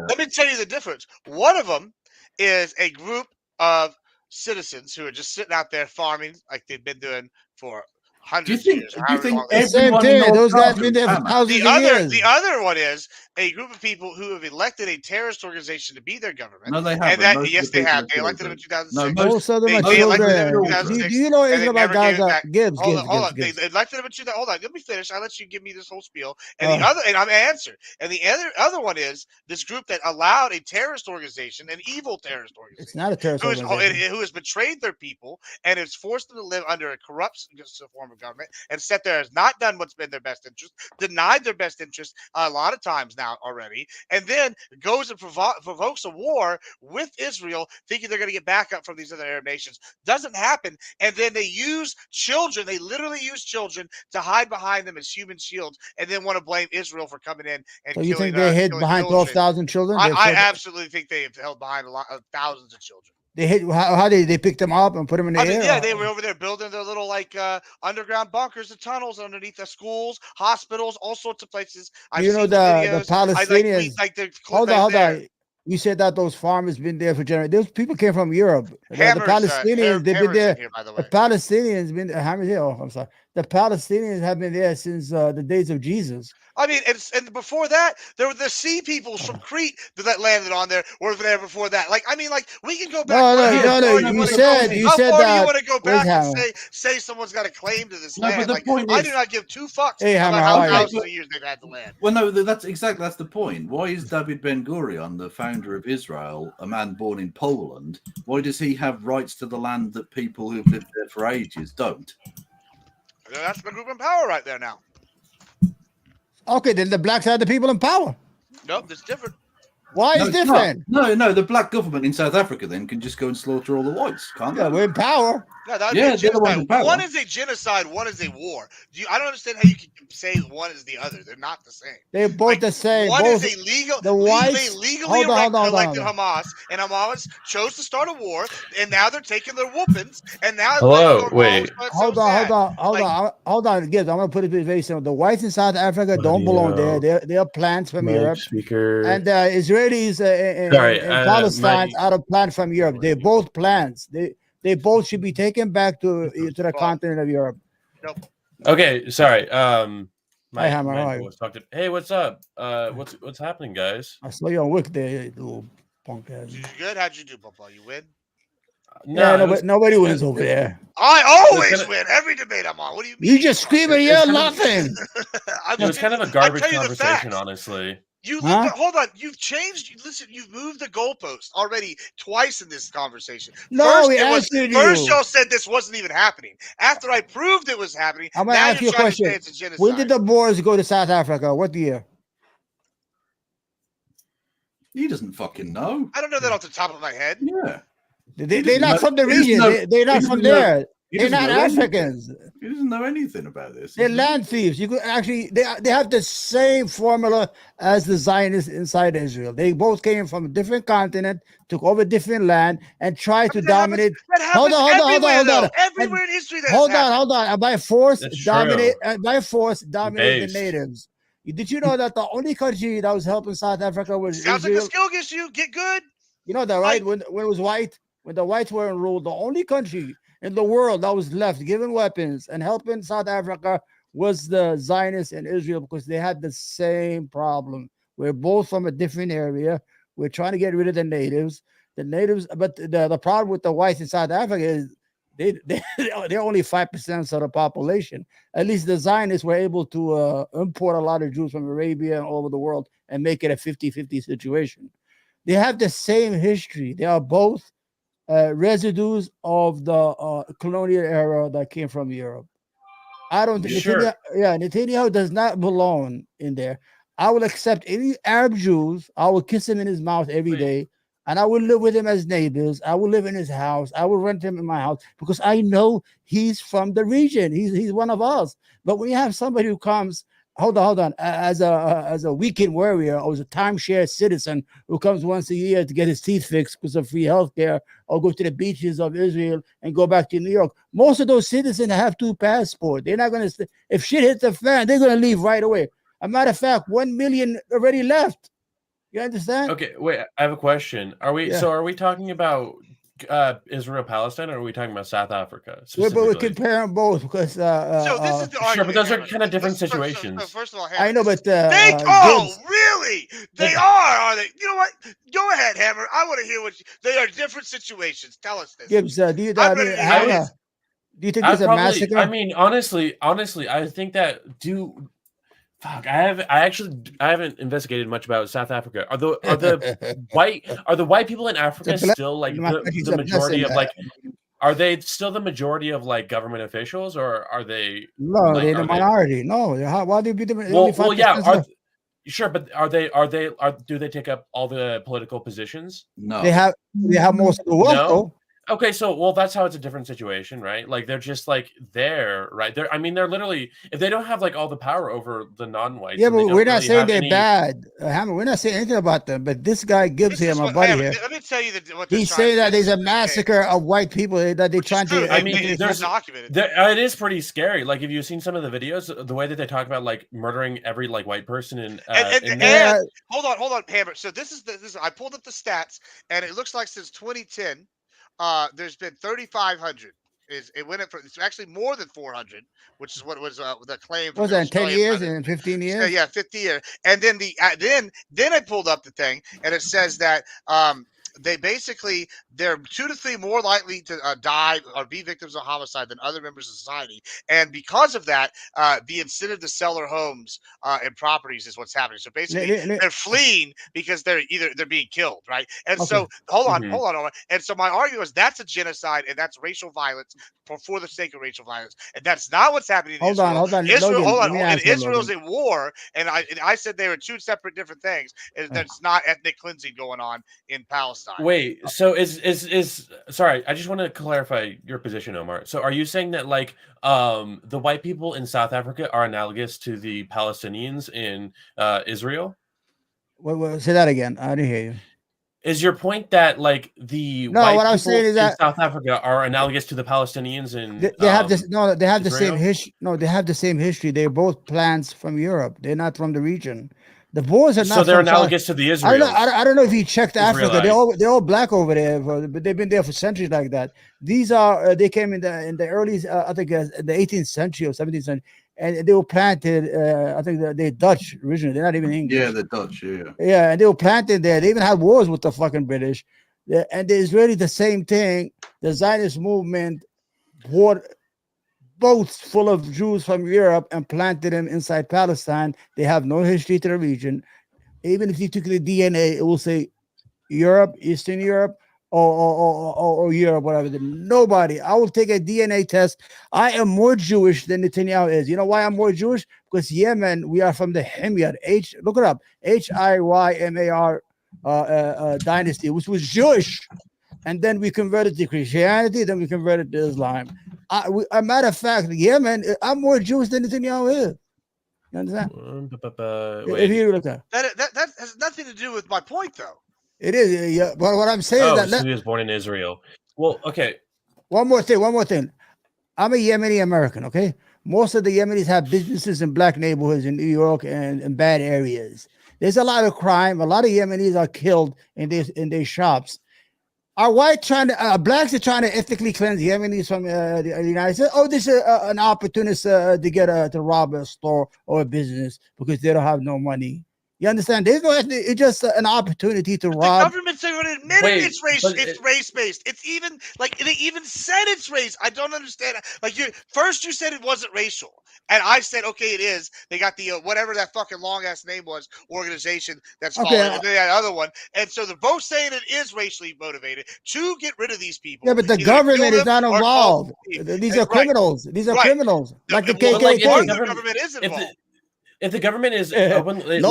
[SPEAKER 3] let me tell you the difference. One of them is a group of citizens who are just sitting out there farming like they've been doing for hundreds of years.
[SPEAKER 1] Do you think everyone those guys been there for thousands of years?
[SPEAKER 3] The other one is a group of people who have elected a terrorist organization to be their government.
[SPEAKER 2] No, they haven't.
[SPEAKER 3] Yes, they have. They elected them in 2006.
[SPEAKER 1] No, most of them are children. Do you know anything about Gaza? Gibbs.
[SPEAKER 3] Hold on. They elected them in 2006. Hold on. Let me finish. I'll let you give me this whole spiel. And I'm gonna answer. And the other one is this group that allowed a terrorist organization, an evil terrorist organization.
[SPEAKER 1] It's not a terrorist organization.
[SPEAKER 3] Who has betrayed their people and has forced them to live under a corrupt form of government, and sat there, has not done what's been their best interest, denied their best interest a lot of times now already, and then goes and provokes a war with Israel, thinking they're going to get backup from these other Arab nations. Doesn't happen, and then they use children. They literally use children to hide behind them as human shields, and then want to blame Israel for coming in and
[SPEAKER 1] so
[SPEAKER 3] killing.
[SPEAKER 1] You think they hid behind 12,000 children?
[SPEAKER 3] I absolutely think they have held behind thousands of children.
[SPEAKER 1] They hit how they picked them up and put them in the air.
[SPEAKER 3] Yeah, they were over there building their little underground bunkers and tunnels underneath the schools, hospitals, all sorts of places. I've
[SPEAKER 1] You know
[SPEAKER 3] seen
[SPEAKER 1] the
[SPEAKER 3] videos.
[SPEAKER 1] Palestinians.
[SPEAKER 3] Hold
[SPEAKER 1] Hold on. You said that those farmers been there for generations. Those people came from Europe. The Palestinians, they've been there.
[SPEAKER 3] Here, by the way.
[SPEAKER 1] The Palestinians been Hammer's here. Oh, I'm sorry. The Palestinians have been there since the days of Jesus.
[SPEAKER 3] I mean, and before that, there were the sea peoples from Crete that landed on there. Were there before that? Like, I mean, like we can go back.
[SPEAKER 1] No. You said
[SPEAKER 3] how far
[SPEAKER 1] that.
[SPEAKER 3] Do you want to go back and say someone's got a claim to this land?
[SPEAKER 2] But the
[SPEAKER 3] like,
[SPEAKER 2] point
[SPEAKER 3] I
[SPEAKER 2] is,
[SPEAKER 3] do not give two fucks
[SPEAKER 1] Hammer,
[SPEAKER 3] about how thousands of years they've had the land.
[SPEAKER 2] Well, no, that's the point. Why is David Ben Gurion, the founder of Israel, a man born in Poland? Why does he have rights to the land that people who've lived there for ages don't?
[SPEAKER 3] That's the group in power right there now.
[SPEAKER 1] Okay, then the blacks are the people in power.
[SPEAKER 3] Nope, it's different.
[SPEAKER 1] Why is different?
[SPEAKER 2] No, the black government in South Africa then can just go and slaughter all the whites, can't they?
[SPEAKER 1] Yeah, we're in power.
[SPEAKER 3] No, that would be genocide. One is a genocide, one is a war. I don't understand how you can say one is the other. They're not the same.
[SPEAKER 1] They're both the same.
[SPEAKER 3] One
[SPEAKER 1] both,
[SPEAKER 3] is a legal.
[SPEAKER 1] The whites.
[SPEAKER 3] They legally elected Hamas, and Hamas chose to start a war, and now they're taking their whoopings, and now.
[SPEAKER 4] Wait.
[SPEAKER 1] Hold on, Gibbs. I'm gonna put it very simple. The whites in South Africa don't belong there. They're plants from Europe.
[SPEAKER 4] Speaker.
[SPEAKER 1] And Israelis in Palestine are a plant from Europe. They're both plants. They both should be taken back to the continent of Europe.
[SPEAKER 3] Nope.
[SPEAKER 4] Okay, sorry. Hey, what's up? What's happening, guys?
[SPEAKER 1] I saw you on Wick there, you little punk ass.
[SPEAKER 3] You good? How'd you do, Papa? You win?
[SPEAKER 1] Nobody wins over there.
[SPEAKER 3] I always win every debate I'm on. What do you mean?
[SPEAKER 1] You just scream and yell nothing.
[SPEAKER 4] It was kind of a garbage conversation, honestly.
[SPEAKER 3] Hold on. You've changed. Listen, you've moved the goalpost already twice in this conversation.
[SPEAKER 1] First,
[SPEAKER 3] y'all said this wasn't even happening. After I proved it was happening,
[SPEAKER 1] I'm going to ask you a question. When did the Boers go to South Africa? What year?
[SPEAKER 2] He doesn't fucking know.
[SPEAKER 3] I don't know that off the top of my head.
[SPEAKER 2] Yeah.
[SPEAKER 1] They're not from the region. They're not from there. They're not Africans.
[SPEAKER 2] He doesn't know anything about this.
[SPEAKER 1] They're land thieves. You could actually they have the same formula as the Zionists inside Israel. They both came from a different continent, took over different land, and tried to dominate.
[SPEAKER 3] Hold on. Everywhere in history.
[SPEAKER 1] Hold on. And by force, dominate the natives. Did you know that the only country that was helping South Africa was
[SPEAKER 3] Sounds
[SPEAKER 1] Israel?
[SPEAKER 3] like a skill issue. Get good.
[SPEAKER 1] You know that, right? When it was white, when the whites were in rule, the only country in the world that was left giving weapons and helping South Africa was the Zionists in Israel, because they had the same problem. We're both from a different area. We're trying to get rid of the natives. But the problem with the whites in South Africa is they're only 5% of the population. At least the Zionists were able to import a lot of Jews from Arabia and all over the world and make it a 50-50 situation. They have the same history. They are both residues of the colonial era that came from Europe. I don't think Netanyahu does not belong in there. I will accept any Arab Jews. I will kiss him in his mouth every day, and I will live with him as neighbors. I will live in his house. I will rent him in my house because I know he's from the region. He's one of us. But when you have somebody who comes, hold on, as a weekend warrior or as a timeshare citizen who comes once a year to get his teeth fixed because of free healthcare, or go to the beaches of Israel and go back to New York, most of those citizens have 2 passports. They're not going to, if shit hits the fan, they're going to leave right away. As a matter of fact, 1 million already left. You understand?
[SPEAKER 4] Okay, wait. I have a question. Are we talking about Israel, Palestine, or are we talking about South Africa?
[SPEAKER 1] But we're comparing both because
[SPEAKER 3] so this is the
[SPEAKER 4] sure, but those are kind of different situations.
[SPEAKER 3] First of all,
[SPEAKER 1] I know, but
[SPEAKER 3] really? They are they? You know what? Go ahead, Hammer. I want to hear what they are. Different situations. Tell us this.
[SPEAKER 1] Gibbs, do you think there's a massacre?
[SPEAKER 4] I mean, honestly, I think that Fuck, I haven't investigated much about South Africa. Are the white people in Africa still like the majority of like? Are they still the majority of like government officials, or are they?
[SPEAKER 1] No, they're the minority. No, why do you be the?
[SPEAKER 4] Well, yeah. Sure, but do they take up all the political positions?
[SPEAKER 2] No,
[SPEAKER 1] they have most of the wealth.
[SPEAKER 4] No?
[SPEAKER 1] Though.
[SPEAKER 4] Okay, so well, that's how it's a different situation, right? Like they're just like there, right? They're, I mean, they're literally if they don't have like all the power over the non-whites.
[SPEAKER 1] Yeah,
[SPEAKER 4] And
[SPEAKER 1] but
[SPEAKER 4] they
[SPEAKER 1] we're
[SPEAKER 4] don't
[SPEAKER 1] not
[SPEAKER 4] really
[SPEAKER 1] saying
[SPEAKER 4] have
[SPEAKER 1] they're
[SPEAKER 4] any.
[SPEAKER 1] bad, Hammer. We're not saying anything about them. But this guy Gibbs
[SPEAKER 3] This
[SPEAKER 1] here,
[SPEAKER 3] is
[SPEAKER 1] my
[SPEAKER 3] what,
[SPEAKER 1] buddy
[SPEAKER 3] Hammer,
[SPEAKER 1] here,
[SPEAKER 3] let me tell you what they're
[SPEAKER 1] he's
[SPEAKER 3] trying
[SPEAKER 1] saying that
[SPEAKER 3] this
[SPEAKER 1] there's a
[SPEAKER 3] is-
[SPEAKER 1] massacre of white people that they're
[SPEAKER 3] Which is
[SPEAKER 1] trying
[SPEAKER 3] true.
[SPEAKER 1] to.
[SPEAKER 4] I mean,
[SPEAKER 3] It's
[SPEAKER 4] there's
[SPEAKER 3] documented.
[SPEAKER 4] it is pretty scary. Like, have you seen some of the videos? The way that they talk about like murdering every like white person in
[SPEAKER 3] And hold on, Hammer. So this is I pulled up the stats, and it looks like since 2010, there's been 3,500. It went up for it's actually more than 400, which is what was the claim from
[SPEAKER 1] Was
[SPEAKER 3] the
[SPEAKER 1] that in 10
[SPEAKER 3] Australian
[SPEAKER 1] years
[SPEAKER 3] side.
[SPEAKER 1] and 15
[SPEAKER 3] So,
[SPEAKER 1] years?
[SPEAKER 3] yeah, 50 years. And then then I pulled up the thing, and it says that they basically they're 2 to 3 more likely to die or be victims of homicide than other members of society, and because of that, the incentive to sell their homes and properties is what's happening. So basically, they're fleeing because they're being killed, right? And so hold on, Omar. And so my argument is that's a genocide and that's racial violence for the sake of racial violence, and that's not what's happening in Israel.
[SPEAKER 1] Hold on,
[SPEAKER 3] Israel,
[SPEAKER 1] Logan,
[SPEAKER 3] hold
[SPEAKER 1] let me
[SPEAKER 3] on. And
[SPEAKER 1] answer,
[SPEAKER 3] Israel's
[SPEAKER 1] Logan.
[SPEAKER 3] at war, and I said they were two separate different things. And there's not ethnic cleansing going on in Palestine.
[SPEAKER 4] Wait, so is sorry, I just want to clarify your position, Omar. So are you saying that like the white people in South Africa are analogous to the Palestinians in Israel?
[SPEAKER 1] Wait, say that again. I didn't hear you.
[SPEAKER 4] Is your point that like the
[SPEAKER 1] No,
[SPEAKER 4] white
[SPEAKER 1] what I'm
[SPEAKER 4] people
[SPEAKER 1] saying is
[SPEAKER 4] in
[SPEAKER 1] that
[SPEAKER 4] South Africa are analogous to the Palestinians in
[SPEAKER 1] they have this. No, they have the same
[SPEAKER 4] Israel?
[SPEAKER 1] history. No, they have the same history. They're both plants from Europe. They're not from the region. The Boers are not.
[SPEAKER 4] So they're
[SPEAKER 1] from South.
[SPEAKER 4] analogous to the
[SPEAKER 1] I
[SPEAKER 4] Israel.
[SPEAKER 1] don't know. I don't know if you checked Africa.
[SPEAKER 4] Israelites.
[SPEAKER 1] They're all black over there, but they've been there for centuries like that. These are they came in the early I think the 18th century or 17th century, and they were planted. I think they're Dutch originally. They're not even English.
[SPEAKER 2] Yeah, they're Dutch. Yeah.
[SPEAKER 1] Yeah, and they were planted there. They even had wars with the fucking British. And the Israeli the same thing. The Zionist movement brought boats full of Jews from Europe and planted them inside Palestine. They have no history to the region. Even if you took the DNA, it will say Europe, Eastern Europe, or Europe, whatever. Nobody. I will take a DNA test. I am more Jewish than Netanyahu is. You know why I'm more Jewish? Because Yemen, we are from the Himyar. Look it up. Hiymar dynasty, which was Jewish. And then we converted to Christianity. Then we converted to Islam. A matter of fact, Yemen, I'm more Jewish than Netanyahu is. You understand? If you look at
[SPEAKER 3] that has nothing to do with my point, though.
[SPEAKER 1] it is, yeah. But what I'm saying is that
[SPEAKER 4] so he was born in Israel. Well, okay.
[SPEAKER 1] One more thing. I'm a Yemeni American, okay? Most of the Yemenis have businesses in black neighborhoods in New York and in bad areas. There's a lot of crime. A lot of Yemenis are killed in their shops. Are white blacks are trying to ethnically cleanse Yemenis from the United States? Oh, this is an opportunist to get to rob a store or a business because they don't have no money. You understand? There's no ethnic. It's just an opportunity to rob.
[SPEAKER 3] The government's already admitted it's race based. It's even like they even said it's race. I don't understand. Like you said it wasn't racial, and I said okay, it is. They got the whatever that fucking long ass name was organization that's following that other one, and so they're both saying it is racially motivated to get rid of these people.
[SPEAKER 1] Yeah, but the government is not involved. These are criminals. These are criminals, like the KKK.
[SPEAKER 3] The government is involved.
[SPEAKER 4] If the government is openly,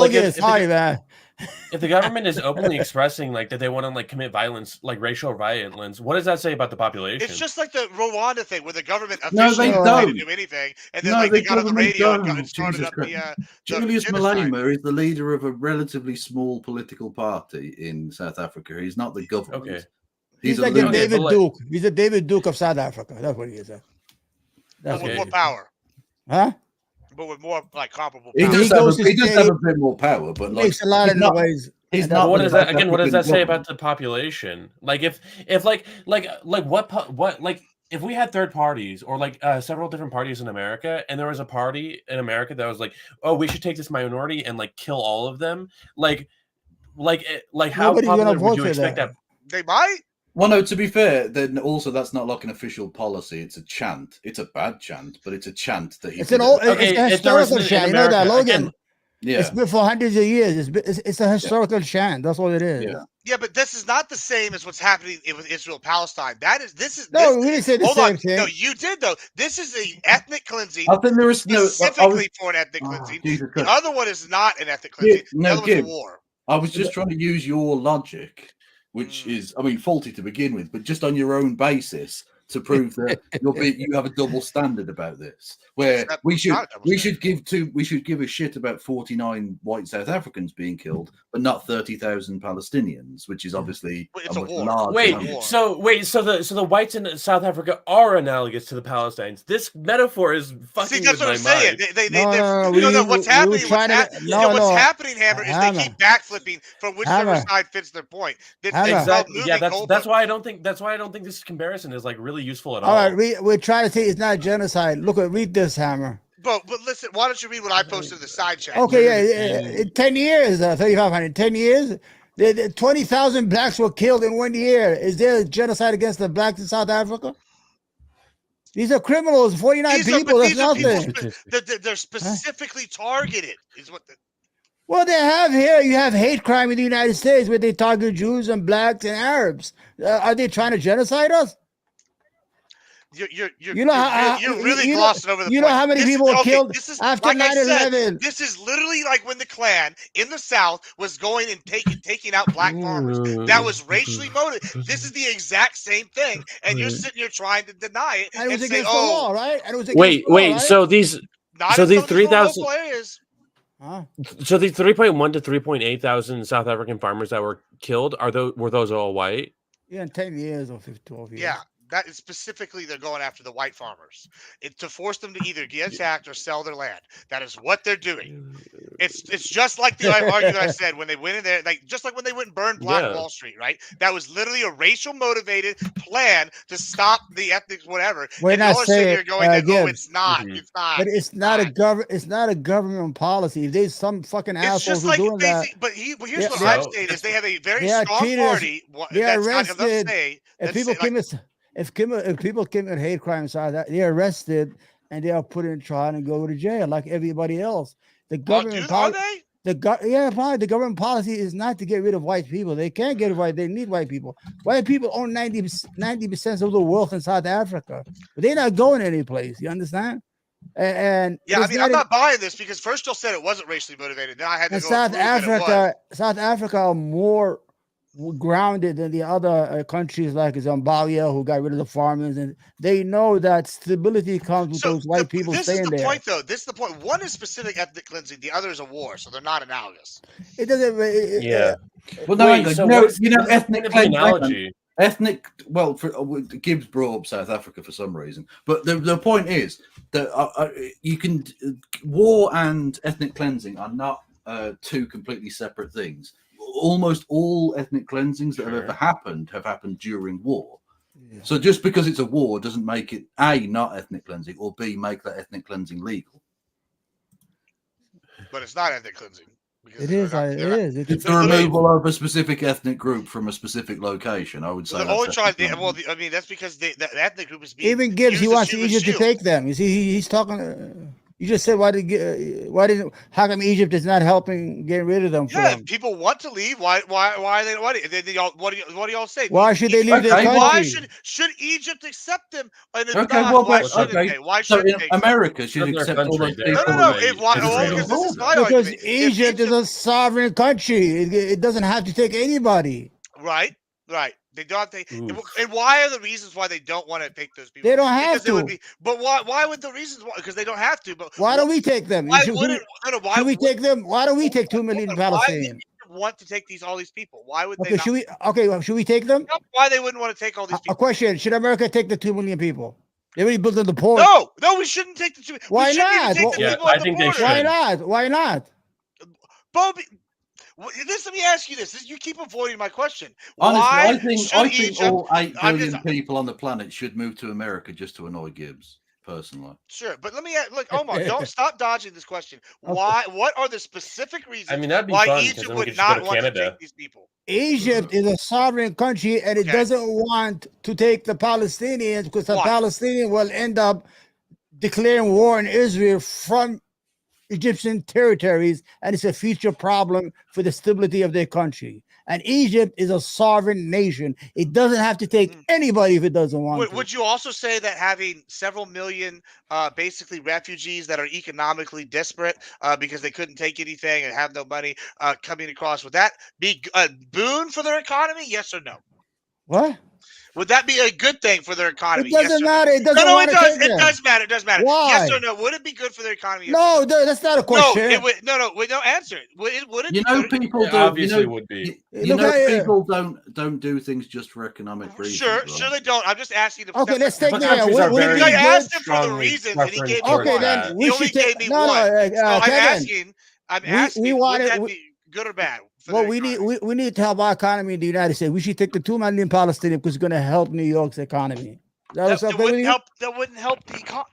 [SPEAKER 4] if the government is openly expressing like that they want to like commit violence, like racial violence, what does that say about the population?
[SPEAKER 3] It's just like the Rwanda thing where the government officially didn't do anything, and then they got on the radio and started up the.
[SPEAKER 2] Julius Malema is the leader of a relatively small political party in South Africa. He's not the government.
[SPEAKER 4] Okay.
[SPEAKER 1] He's like a David Duke. He's a David Duke of South Africa. That's what he is.
[SPEAKER 3] That's with more power.
[SPEAKER 1] Huh?
[SPEAKER 3] But with more like comparable
[SPEAKER 2] power. He does have a bit more power, but like
[SPEAKER 1] makes a lot of noise.
[SPEAKER 4] He's not. What does that again? What does that say about the population? Like if like what like if we had third parties or like several different parties in America, and there was a party in America that was like, oh, we should take this minority and like kill all of them, like how popular would you expect that?
[SPEAKER 3] They might.
[SPEAKER 2] Well, no, to be fair, then also that's not like an official policy. It's a chant. It's a bad chant, but it's a chant that he.
[SPEAKER 1] It's a historical chant. You know that, Logan?
[SPEAKER 2] Yeah.
[SPEAKER 1] It's been for hundreds of years. It's a historical chant. That's what it is.
[SPEAKER 3] Yeah, but this is not the same as what's happening with Israel-Palestine.
[SPEAKER 1] We didn't say the same thing.
[SPEAKER 3] No, you did though. This is an ethnic cleansing.
[SPEAKER 2] I think there is
[SPEAKER 3] specifically for an ethnic cleansing. The other one is not an ethnic cleansing. The other one's a war.
[SPEAKER 2] I was just trying to use your logic which is, I mean, faulty to begin with, but just on your own basis to prove that you have a double standard about this, where we should give a shit about 49 white South Africans being killed, but not 30,000 Palestinians, which is obviously a much larger number.
[SPEAKER 4] So the whites in South Africa are analogous to the Palestinians. This metaphor is fucking.
[SPEAKER 3] See, that's what I'm saying. What's happening, Hammer, is they keep backflipping from whichever side fits their point.
[SPEAKER 4] Exactly. Yeah, that's why I don't think this comparison is like really useful at all.
[SPEAKER 1] All right, we're trying to say it's not genocide. Read this, Hammer.
[SPEAKER 3] But listen, why don't you read what I posted in the side chat?
[SPEAKER 1] Okay, yeah. In 10 years, 3,500. 10 years, 20,000 blacks were killed in 1 year. Is there a genocide against the blacks in South Africa? These are criminals. 49 people. That's nothing.
[SPEAKER 3] They're specifically targeted. Is what.
[SPEAKER 1] Well, they have here. You have hate crime in the United States where they target Jews and blacks and Arabs. Are they trying to genocide us?
[SPEAKER 3] You're really glossing over the point.
[SPEAKER 1] You know how many people were killed after 9/11?
[SPEAKER 3] This is literally like when the Klan in the South was going and taking out black farmers. That was racially motivated. This is the exact same thing, and you're sitting here trying to deny it.
[SPEAKER 1] And it was against the law, right? And it was
[SPEAKER 4] wait.
[SPEAKER 1] Right?
[SPEAKER 4] So these 3,000.
[SPEAKER 1] Huh?
[SPEAKER 4] So the 3.1 to 3.8 thousand South African farmers that were killed were those all white?
[SPEAKER 1] Yeah, in 10 years or 12 years.
[SPEAKER 3] Yeah. That is specifically, they're going after the white farmers to force them to either get attacked or sell their land. That is what they're doing. It's just like the argument I said when they went in there, just like when they went and burned Black Wall Street, right? That was literally a racial motivated plan to stop the ethnic whatever.
[SPEAKER 1] We're not saying
[SPEAKER 3] you're going, it's not. It's not.
[SPEAKER 1] But it's not a government policy. If there's some fucking assholes who doing that.
[SPEAKER 3] But here's what I'm saying is they have a very strong party.
[SPEAKER 1] They're arrested. If people commit hate crimes, they're arrested and they are put in trial and go to jail like everybody else. The government policy, the government policy is not to get rid of white people. They can't get white. They need white people. White people own 90% of the wealth in South Africa, but they're not going any place. You understand? And
[SPEAKER 3] yeah, I mean, I'm not buying this because first y'all said it wasn't racially motivated. Then I had to go
[SPEAKER 1] South Africa are more grounded than the other countries like Zimbabwe, who got rid of the farmers, and they know that stability comes with those white people staying there.
[SPEAKER 3] This is the point. One is specific ethnic cleansing, the other is a war, so they're not analogous.
[SPEAKER 1] It doesn't.
[SPEAKER 2] Well, no, ethnic analogy. Well, Gibbs brought up South Africa for some reason, but the point is that war and ethnic cleansing are not two completely separate things. Almost all ethnic cleansings that have ever happened have happened during war. Yeah. So just because it's a war doesn't make it A, not ethnic cleansing, or B, make that ethnic cleansing legal.
[SPEAKER 3] But it's not ethnic cleansing.
[SPEAKER 1] It is.
[SPEAKER 2] It's the removal of a specific ethnic group from a specific location. I would say.
[SPEAKER 3] That's because the ethnic group is being
[SPEAKER 1] even Gibbs. He wants Egypt to take them. You see, he's talking. You just said how come Egypt is not helping get rid of them?
[SPEAKER 3] Yeah, people want to leave. Why are they? What do y'all say?
[SPEAKER 1] Why should they leave their country?
[SPEAKER 3] Why should Egypt accept them? Why should
[SPEAKER 2] America should accept all those people?
[SPEAKER 3] No.
[SPEAKER 1] Because Egypt is a sovereign country. It doesn't have to take anybody.
[SPEAKER 3] Right. They don't take, and why are the reasons why they don't want to take those people?
[SPEAKER 1] They don't have to.
[SPEAKER 3] But why would the reasons? Because they don't have to. But
[SPEAKER 1] why don't we take them? Why should we take them? Why don't we take 2 million Palestinians?
[SPEAKER 3] Want to take all these people? Why would they?
[SPEAKER 1] Should we take them?
[SPEAKER 3] Why they wouldn't want to take all these people?
[SPEAKER 1] A question: should America take the 2 million people? They already built in the port.
[SPEAKER 3] No, we shouldn't take the 2 million.
[SPEAKER 1] Why not?
[SPEAKER 4] I think they should.
[SPEAKER 1] Why not?
[SPEAKER 3] Bobby. Let me ask you this. You keep avoiding my question.
[SPEAKER 2] Honestly, I think all 8 billion people on the planet should move to America just to annoy Gibbs, personally.
[SPEAKER 3] Sure, but let me look, Omar. Don't stop dodging this question. Why? What are the specific reasons why Egypt would not want to take these people?
[SPEAKER 1] Egypt is a sovereign country, and it doesn't want to take the Palestinians because the Palestinians will end up declaring war on Israel from Egyptian territories, and it's a future problem for the stability of their country. And Egypt is a sovereign nation. It doesn't have to take anybody if it doesn't want to.
[SPEAKER 3] Would you also say that having several million basically refugees that are economically desperate because they couldn't take anything and have no money coming across, would that be a boon for their economy? Yes or no?
[SPEAKER 1] What?
[SPEAKER 3] Would that be a good thing for their economy?
[SPEAKER 1] It doesn't matter.
[SPEAKER 3] No?
[SPEAKER 1] It doesn't
[SPEAKER 3] No, it does.
[SPEAKER 1] It
[SPEAKER 3] does matter. It does matter.
[SPEAKER 1] Why?
[SPEAKER 3] Yes or no? Would it be good for their economy? Yes
[SPEAKER 1] no, that's not a question.
[SPEAKER 3] No, it would. No. Wait, no. Answer it. Would it
[SPEAKER 2] You
[SPEAKER 3] be
[SPEAKER 2] know,
[SPEAKER 3] good?
[SPEAKER 2] people
[SPEAKER 4] It
[SPEAKER 2] don't.
[SPEAKER 4] obviously
[SPEAKER 2] You know,
[SPEAKER 4] would be.
[SPEAKER 2] you know, people don't do things just for economic reasons.
[SPEAKER 3] Sure,
[SPEAKER 2] right?
[SPEAKER 3] sure they don't. I'm just asking them.
[SPEAKER 1] Okay, let's take
[SPEAKER 4] But
[SPEAKER 1] that.
[SPEAKER 4] countries are very
[SPEAKER 3] I asked him for the
[SPEAKER 4] strongly
[SPEAKER 3] reasons, and he gave me
[SPEAKER 4] preferential
[SPEAKER 1] Okay,
[SPEAKER 3] one.
[SPEAKER 1] then
[SPEAKER 4] that.
[SPEAKER 1] we
[SPEAKER 3] He only
[SPEAKER 1] should take.
[SPEAKER 3] gave me
[SPEAKER 1] No,
[SPEAKER 3] one.
[SPEAKER 1] no,
[SPEAKER 3] So I'm
[SPEAKER 1] Kevin,
[SPEAKER 3] asking,
[SPEAKER 1] we
[SPEAKER 3] would
[SPEAKER 1] want
[SPEAKER 3] that
[SPEAKER 1] it.
[SPEAKER 3] be good or bad? For
[SPEAKER 1] Well,
[SPEAKER 3] their
[SPEAKER 1] we need
[SPEAKER 3] economy?
[SPEAKER 1] we need to help our economy in the United States. We should take the 2 million Palestinians because it's going to help New York's economy.
[SPEAKER 3] That wouldn't help. That wouldn't help the economy.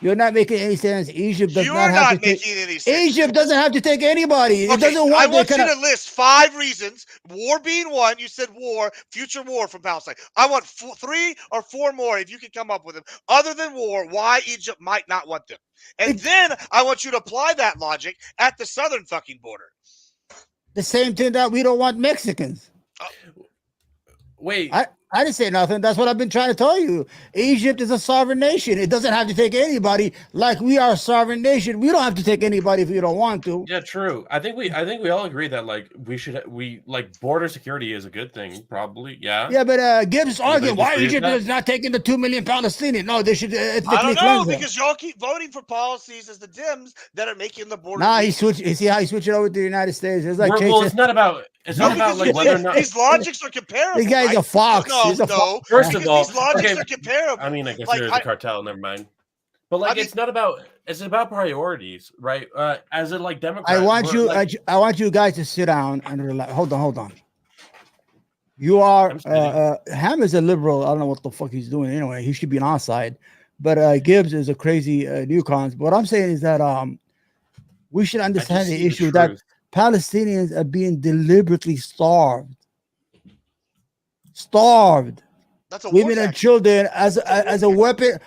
[SPEAKER 1] You're not making any sense. Egypt does
[SPEAKER 3] You're
[SPEAKER 1] not have to take.
[SPEAKER 3] making any sense.
[SPEAKER 1] Egypt doesn't have to take anybody. It
[SPEAKER 3] Okay,
[SPEAKER 1] doesn't want.
[SPEAKER 3] I want you to list 5 reasons. War being one. You said war, future war from Palestine. I want 3 or 4 more if you can come up with them. Other than war, why Egypt might not want them. And then I want you to apply that logic at the southern fucking border.
[SPEAKER 1] The same thing that we don't want Mexicans.
[SPEAKER 4] Wait.
[SPEAKER 1] I didn't say nothing. That's what I've been trying to tell you. Egypt is a sovereign nation. It doesn't have to take anybody like we are a sovereign nation. We don't have to take anybody if we don't want to.
[SPEAKER 4] Yeah, true. I think we all agree that like we border security is a good thing, probably. Yeah.
[SPEAKER 1] Yeah, but Gibbs arguing why
[SPEAKER 4] disagree with
[SPEAKER 1] Egypt
[SPEAKER 4] that?
[SPEAKER 1] is not taking the 2 million Palestinians. No, they should ethnically
[SPEAKER 3] I don't know
[SPEAKER 1] cleanse them.
[SPEAKER 3] because y'all keep voting for policies as the Dems that are making the border.
[SPEAKER 1] Nah, he switched. You see how he switched it over to the United States? It's like
[SPEAKER 4] Well, it's not about like whether or not
[SPEAKER 3] these logics are comparable.
[SPEAKER 1] this guy's
[SPEAKER 3] right?
[SPEAKER 1] a fox.
[SPEAKER 3] No,
[SPEAKER 1] He's a
[SPEAKER 3] no.
[SPEAKER 4] First
[SPEAKER 3] because
[SPEAKER 4] of all,
[SPEAKER 3] these logics
[SPEAKER 4] okay,
[SPEAKER 3] are comparable.
[SPEAKER 4] I mean, I guess
[SPEAKER 3] Like,
[SPEAKER 4] there's a cartel. Never mind. But like, it's not about. It's about priorities, right? As a like Democrat,
[SPEAKER 1] I want you.
[SPEAKER 4] like,
[SPEAKER 1] I want you guys to sit down and relax. Hold on. You are Ham is a liberal. I don't know what the fuck he's doing anyway. He should be on our side. But Gibbs is a crazy newcons. What I'm saying is that we should understand the issue that Palestinians are being deliberately starved.
[SPEAKER 3] That's a
[SPEAKER 1] women and children as a weapon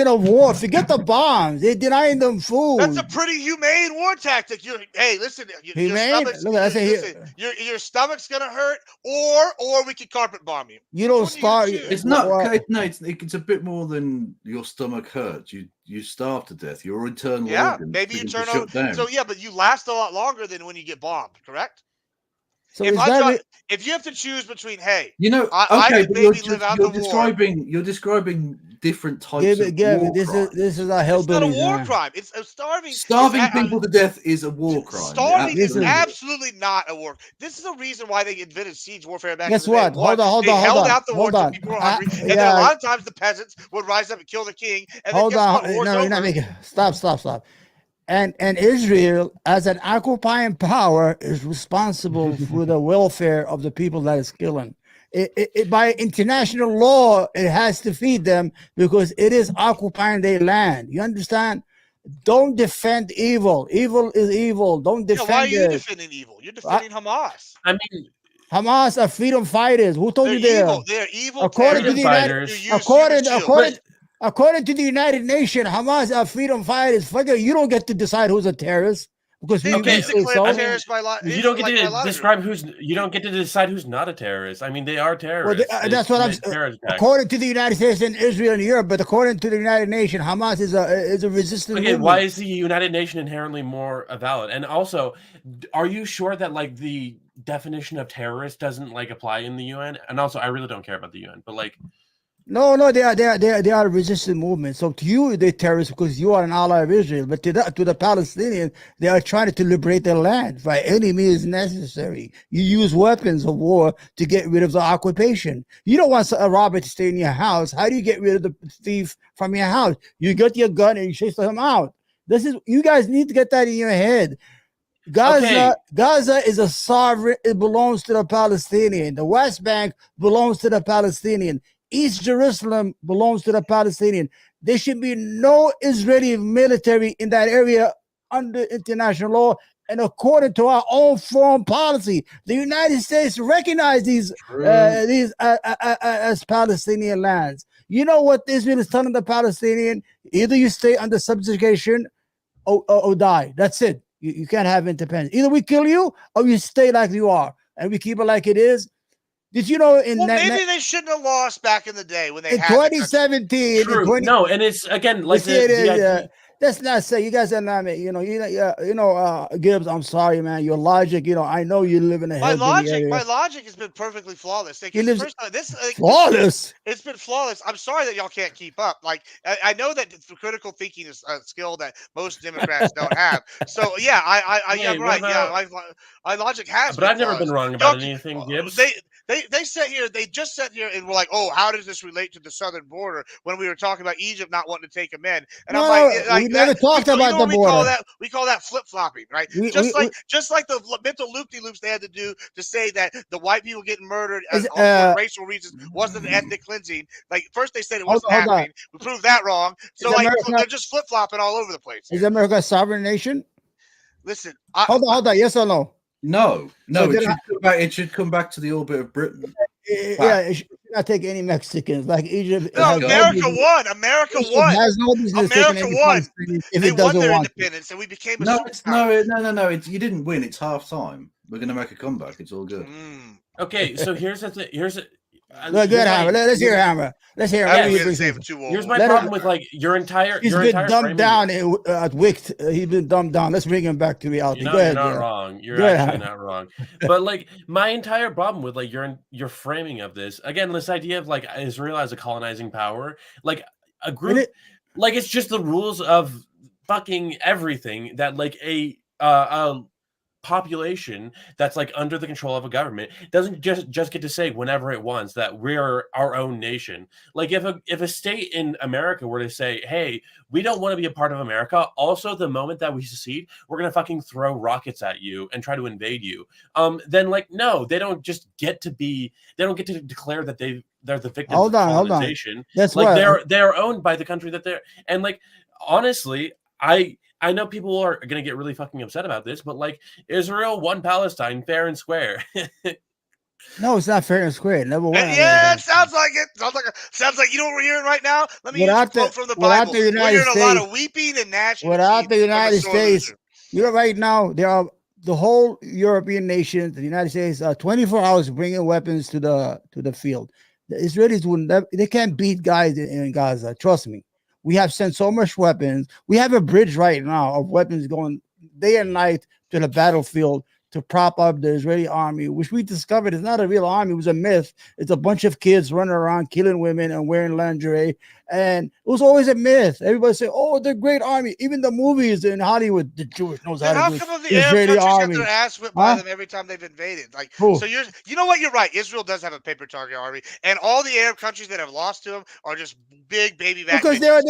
[SPEAKER 1] of war. Forget the bombs. They're denying them food.
[SPEAKER 3] That's a pretty humane war tactic. Listen, your stomach's gonna hurt, or we can carpet bomb you.
[SPEAKER 1] You don't starve.
[SPEAKER 2] It's not. No, it's a bit more than your stomach hurts. You starve to death. Your internal organs.
[SPEAKER 3] Maybe you turn
[SPEAKER 2] shut down.
[SPEAKER 3] So but you last a lot longer than when you get bombed. Correct.
[SPEAKER 1] So
[SPEAKER 3] if you have to choose between,
[SPEAKER 2] but you're describing different types of war crimes.
[SPEAKER 1] This is a hellbilly.
[SPEAKER 3] It's not a war crime. It's starving.
[SPEAKER 2] Starving people to death is a war crime.
[SPEAKER 3] Starving is absolutely not a war. This is the reason why they invented siege warfare back in the day.
[SPEAKER 1] Guess what? Hold on.
[SPEAKER 3] Held out the war until people were hungry, and then a lot of times the peasants would rise up and kill the king. And then
[SPEAKER 1] you're not making. Stop. And Israel, as an occupying power, is responsible for the welfare of the people that it's killing. It by international law, it has to feed them because it is occupying their land. You understand? Don't defend evil. Evil is evil. Don't defend it.
[SPEAKER 3] Why are you defending evil? You're defending Hamas.
[SPEAKER 4] I mean,
[SPEAKER 1] Hamas are freedom fighters. Who told you they're
[SPEAKER 3] evil?
[SPEAKER 1] According to the According to the United Nations, Hamas are freedom fighters. You don't get to decide who's a terrorist because
[SPEAKER 4] you don't get to describe who's. You don't get to decide who's not a terrorist. I mean, they are terrorists.
[SPEAKER 1] Well, that's what I'm saying. According to the United States and Israel and Europe, but according to the United Nations, Hamas is a resistant movement.
[SPEAKER 4] Why is the United Nations inherently more valid? And also, are you sure that like the definition of terrorist doesn't like apply in the UN? And also, I really don't care about the UN, but like.
[SPEAKER 1] No, they are a resistant movement. So to you, they're terrorists because you are an ally of Israel. But to the Palestinians, they are trying to liberate their land by any means necessary. You use weapons of war to get rid of the occupation. You don't want a robber to stay in your house. How do you get rid of the thief from your house? You get your gun and you chase him out. You guys need to get that in your head. Gaza is a sovereign. It belongs to the Palestinian. The West Bank belongs to the Palestinian. East Jerusalem belongs to the Palestinian. There should be no Israeli military in that area under international law and according to our own foreign policy. The United States recognize these as Palestinian lands. You know what Israel is telling the Palestinian? Either you stay under subjugation or die. That's it. You can't have independence. Either we kill you or you stay like you are, and we keep it like it is. Did you know in
[SPEAKER 3] maybe they shouldn't have lost back in the day when they
[SPEAKER 1] in
[SPEAKER 3] had
[SPEAKER 1] 2017?
[SPEAKER 4] True. No, and it's again like
[SPEAKER 1] let's not say you guys are not. Gibbs. I'm sorry, man. Your logic. I know you live in a
[SPEAKER 3] my logic has been perfectly flawless.
[SPEAKER 1] Flawless.
[SPEAKER 3] It's been flawless. I'm sorry that y'all can't keep up. Like I know that critical thinking is a skill that most Democrats don't have. So yeah, I'm right. My logic has.
[SPEAKER 4] But I've never been wrong about anything, Gibbs.
[SPEAKER 3] They sat here. They just sat here and were like, "Oh, how does this relate to the southern border?" When we were talking about Egypt not wanting to take them in, and I'm like,
[SPEAKER 1] we never talked about the border.
[SPEAKER 3] We call that flip flopping, right? Just like the mental loop-de-loops they had to do to say that the white people getting murdered for racial reasons wasn't ethnic cleansing. Like first they said it wasn't happening. We proved that wrong. So they're just flip flopping all over the place.
[SPEAKER 1] Is America a sovereign nation?
[SPEAKER 3] Listen,
[SPEAKER 1] hold on. Yes or no?
[SPEAKER 2] No. It should come back to the orbit of Britain.
[SPEAKER 1] Yeah, it should not take any Mexicans like Egypt.
[SPEAKER 3] No, America won. America won.
[SPEAKER 1] Has no business
[SPEAKER 3] America won.
[SPEAKER 1] If
[SPEAKER 3] they
[SPEAKER 1] it doesn't
[SPEAKER 3] won their
[SPEAKER 1] want
[SPEAKER 3] independence, and we became a
[SPEAKER 2] no. You didn't win. It's half time. We're going to make a comeback. It's all good.
[SPEAKER 4] Okay, so here's the thing.
[SPEAKER 1] Look, good Hammer. Let's hear Hammer. Let's hear Hammer.
[SPEAKER 4] Here's my problem with like your entire.
[SPEAKER 1] He's been dumbed down at Wicked. He's been dumbed down. Let's bring him back to reality.
[SPEAKER 4] You're not wrong. You're actually not wrong. But like my entire problem with like your framing of this again, this idea of like Israel as a colonizing power, like a group, like it's just the rules of fucking everything that like a population that's like under the control of a government doesn't just get to say whenever it wants that we're our own nation. Like if a state in America were to say, hey, we don't want to be a part of America, also the moment that we secede, we're gonna fucking throw rockets at you and try to invade you, then like no, they don't get to declare that they're the victims of colonization. That's like they're owned by the country that they're, and like honestly, I know people are going to get really fucking upset about this, but like Israel won Palestine fair and square.
[SPEAKER 1] No, it's not fair and square. Never won.
[SPEAKER 3] Yeah, it sounds like it. Sounds like you know what we're hearing right now? Let me use a quote from the Bible. We're hearing a lot of weeping and gnashing.
[SPEAKER 1] Without the United States, right now, there are the whole European nations, the United States, 24 hours bringing weapons to the field. The Israelis they can't beat guys in Gaza. Trust me. We have sent so much weapons. We have a bridge right now of weapons going day and night to the battlefield to prop up the Israeli army, which we discovered is not a real army. It was a myth. It's a bunch of kids running around killing women and wearing lingerie. And it was always a myth. Everybody say, oh, the great army. Even the movies in Hollywood, the Jewish knows how to do
[SPEAKER 3] come the Israeli army. Get their ass whipped by them every time they've invaded. Like, so you know what? You're right. Israel does have a paper target army, and all the Arab countries that have lost to them are just big baby back.
[SPEAKER 1] Because that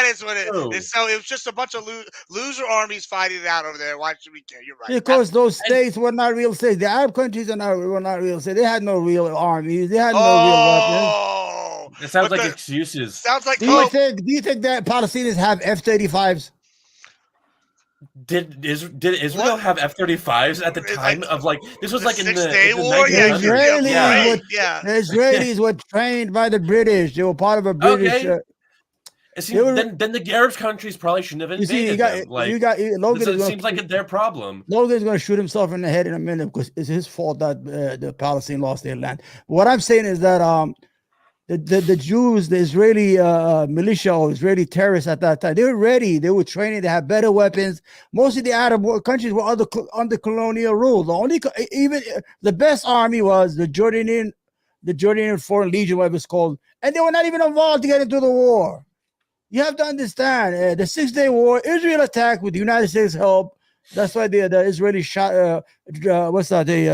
[SPEAKER 3] is what it is. So it was just a bunch of loser armies fighting it out over there. Why should we care? You're right.
[SPEAKER 1] Because those states were not real states. The Arab countries were not real states. They had no real armies. They had no real weapons.
[SPEAKER 4] It sounds like excuses.
[SPEAKER 3] Sounds like
[SPEAKER 1] do you think that Palestinians have F-35s?
[SPEAKER 4] Did Israel have F-35s at the time of like this was like in the
[SPEAKER 3] Six-Day War?
[SPEAKER 1] The Israelis were trained by the British. They were part of a British.
[SPEAKER 4] Then the Arab countries probably shouldn't have invaded them. Logan. It seems like their problem.
[SPEAKER 1] Logan's going to shoot himself in the head in a minute because it's his fault that the Palestinians lost their land. What I'm saying is that the Jews, the Israeli militia or Israeli terrorists at that time, they were ready. They were training. They had better weapons. Most of the Arab countries were under colonial rule. The best army was the Jordanian Foreign Legion, whatever it's called, and they were not even involved to get into the war. You have to understand the 6-Day War. Israel attacked with the United States help. That's why the Israelis shot. What's that? They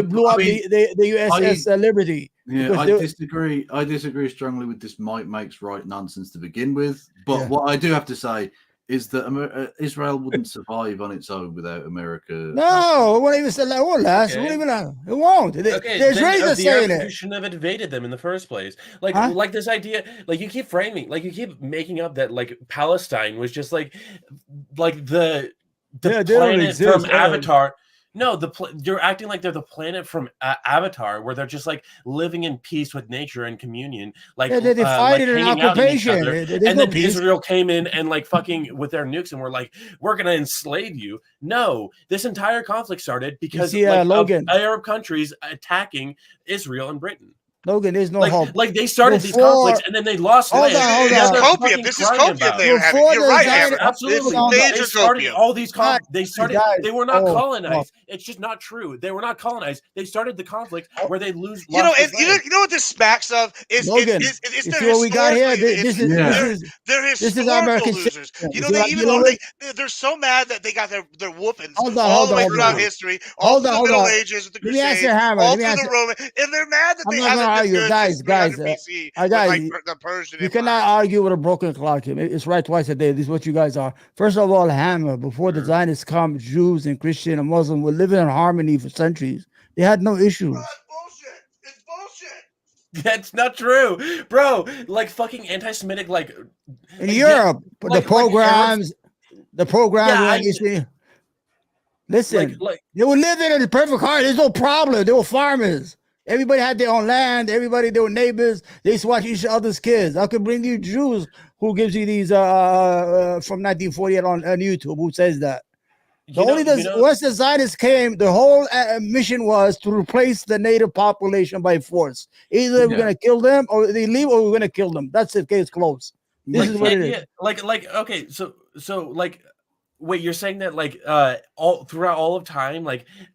[SPEAKER 1] blew up the USS Liberty.
[SPEAKER 2] Yeah, I disagree strongly with this might makes right nonsense to begin with. But what I do have to say is that Israel wouldn't survive on its own without America.
[SPEAKER 1] No, it won't even say that. It won't last. It won't. The Israelis are saying it.
[SPEAKER 4] You shouldn't have invaded them in the first place. Like this idea, like you keep framing, like you keep making up that like Palestine was just like the planet from Avatar. No, you're acting like they're the planet from Avatar, where they're just like living in peace with nature and communion, like
[SPEAKER 1] they
[SPEAKER 4] like
[SPEAKER 1] fight in an
[SPEAKER 4] hanging out in each
[SPEAKER 1] occupation.
[SPEAKER 4] other.
[SPEAKER 1] There's
[SPEAKER 4] And
[SPEAKER 1] no
[SPEAKER 4] then
[SPEAKER 1] peace.
[SPEAKER 4] Israel came in and like fucking with their nukes, and we're like, we're gonna enslave you. No, this entire conflict started because
[SPEAKER 1] Logan,
[SPEAKER 4] of Arab countries attacking Israel and Britain.
[SPEAKER 1] Logan, there's no hope.
[SPEAKER 4] Like they started these conflicts and then they lost land.
[SPEAKER 3] It's copium. This is copium. You're right, Hammer.
[SPEAKER 4] Absolutely.
[SPEAKER 3] Major
[SPEAKER 4] copium. All these they started.
[SPEAKER 1] Guys,
[SPEAKER 4] they were not colonized. It's just not true. They were not colonized. They started the conflict where they lose.
[SPEAKER 3] You know what this smacks of is
[SPEAKER 1] Logan.
[SPEAKER 3] It's
[SPEAKER 1] their what we got here. This is American
[SPEAKER 3] losers. You know they're so mad that they got their whoopings all the way throughout history, all through the Middle Ages with the Crusades, all through the Roman, and they're mad that they haven't
[SPEAKER 1] argue, guys.
[SPEAKER 3] The Persian
[SPEAKER 1] you cannot argue with a broken clock. It's right twice a day. This is what you guys are. First of all, Hammer, before the Zionists come, Jews and Christian and Muslim were living in harmony for centuries. They had no issues.
[SPEAKER 3] Bullshit. It's bullshit.
[SPEAKER 4] That's not true, bro. Like fucking anti-Semitic, like
[SPEAKER 1] in Europe, the programs. Listen, they were living in the perfect heart. There's no problem. They were farmers. Everybody had their own land. They were neighbors. They used to watch each other's kids. I could bring you Jews who gives you these from 1948 on YouTube who says that. Once the Zionists came, the whole mission was to replace the native population by force. Either we're going to kill them or they leave or we're going to kill them. That's it. Case closed. This is what it is.
[SPEAKER 4] Okay, so wait, you're saying that all throughout all of time,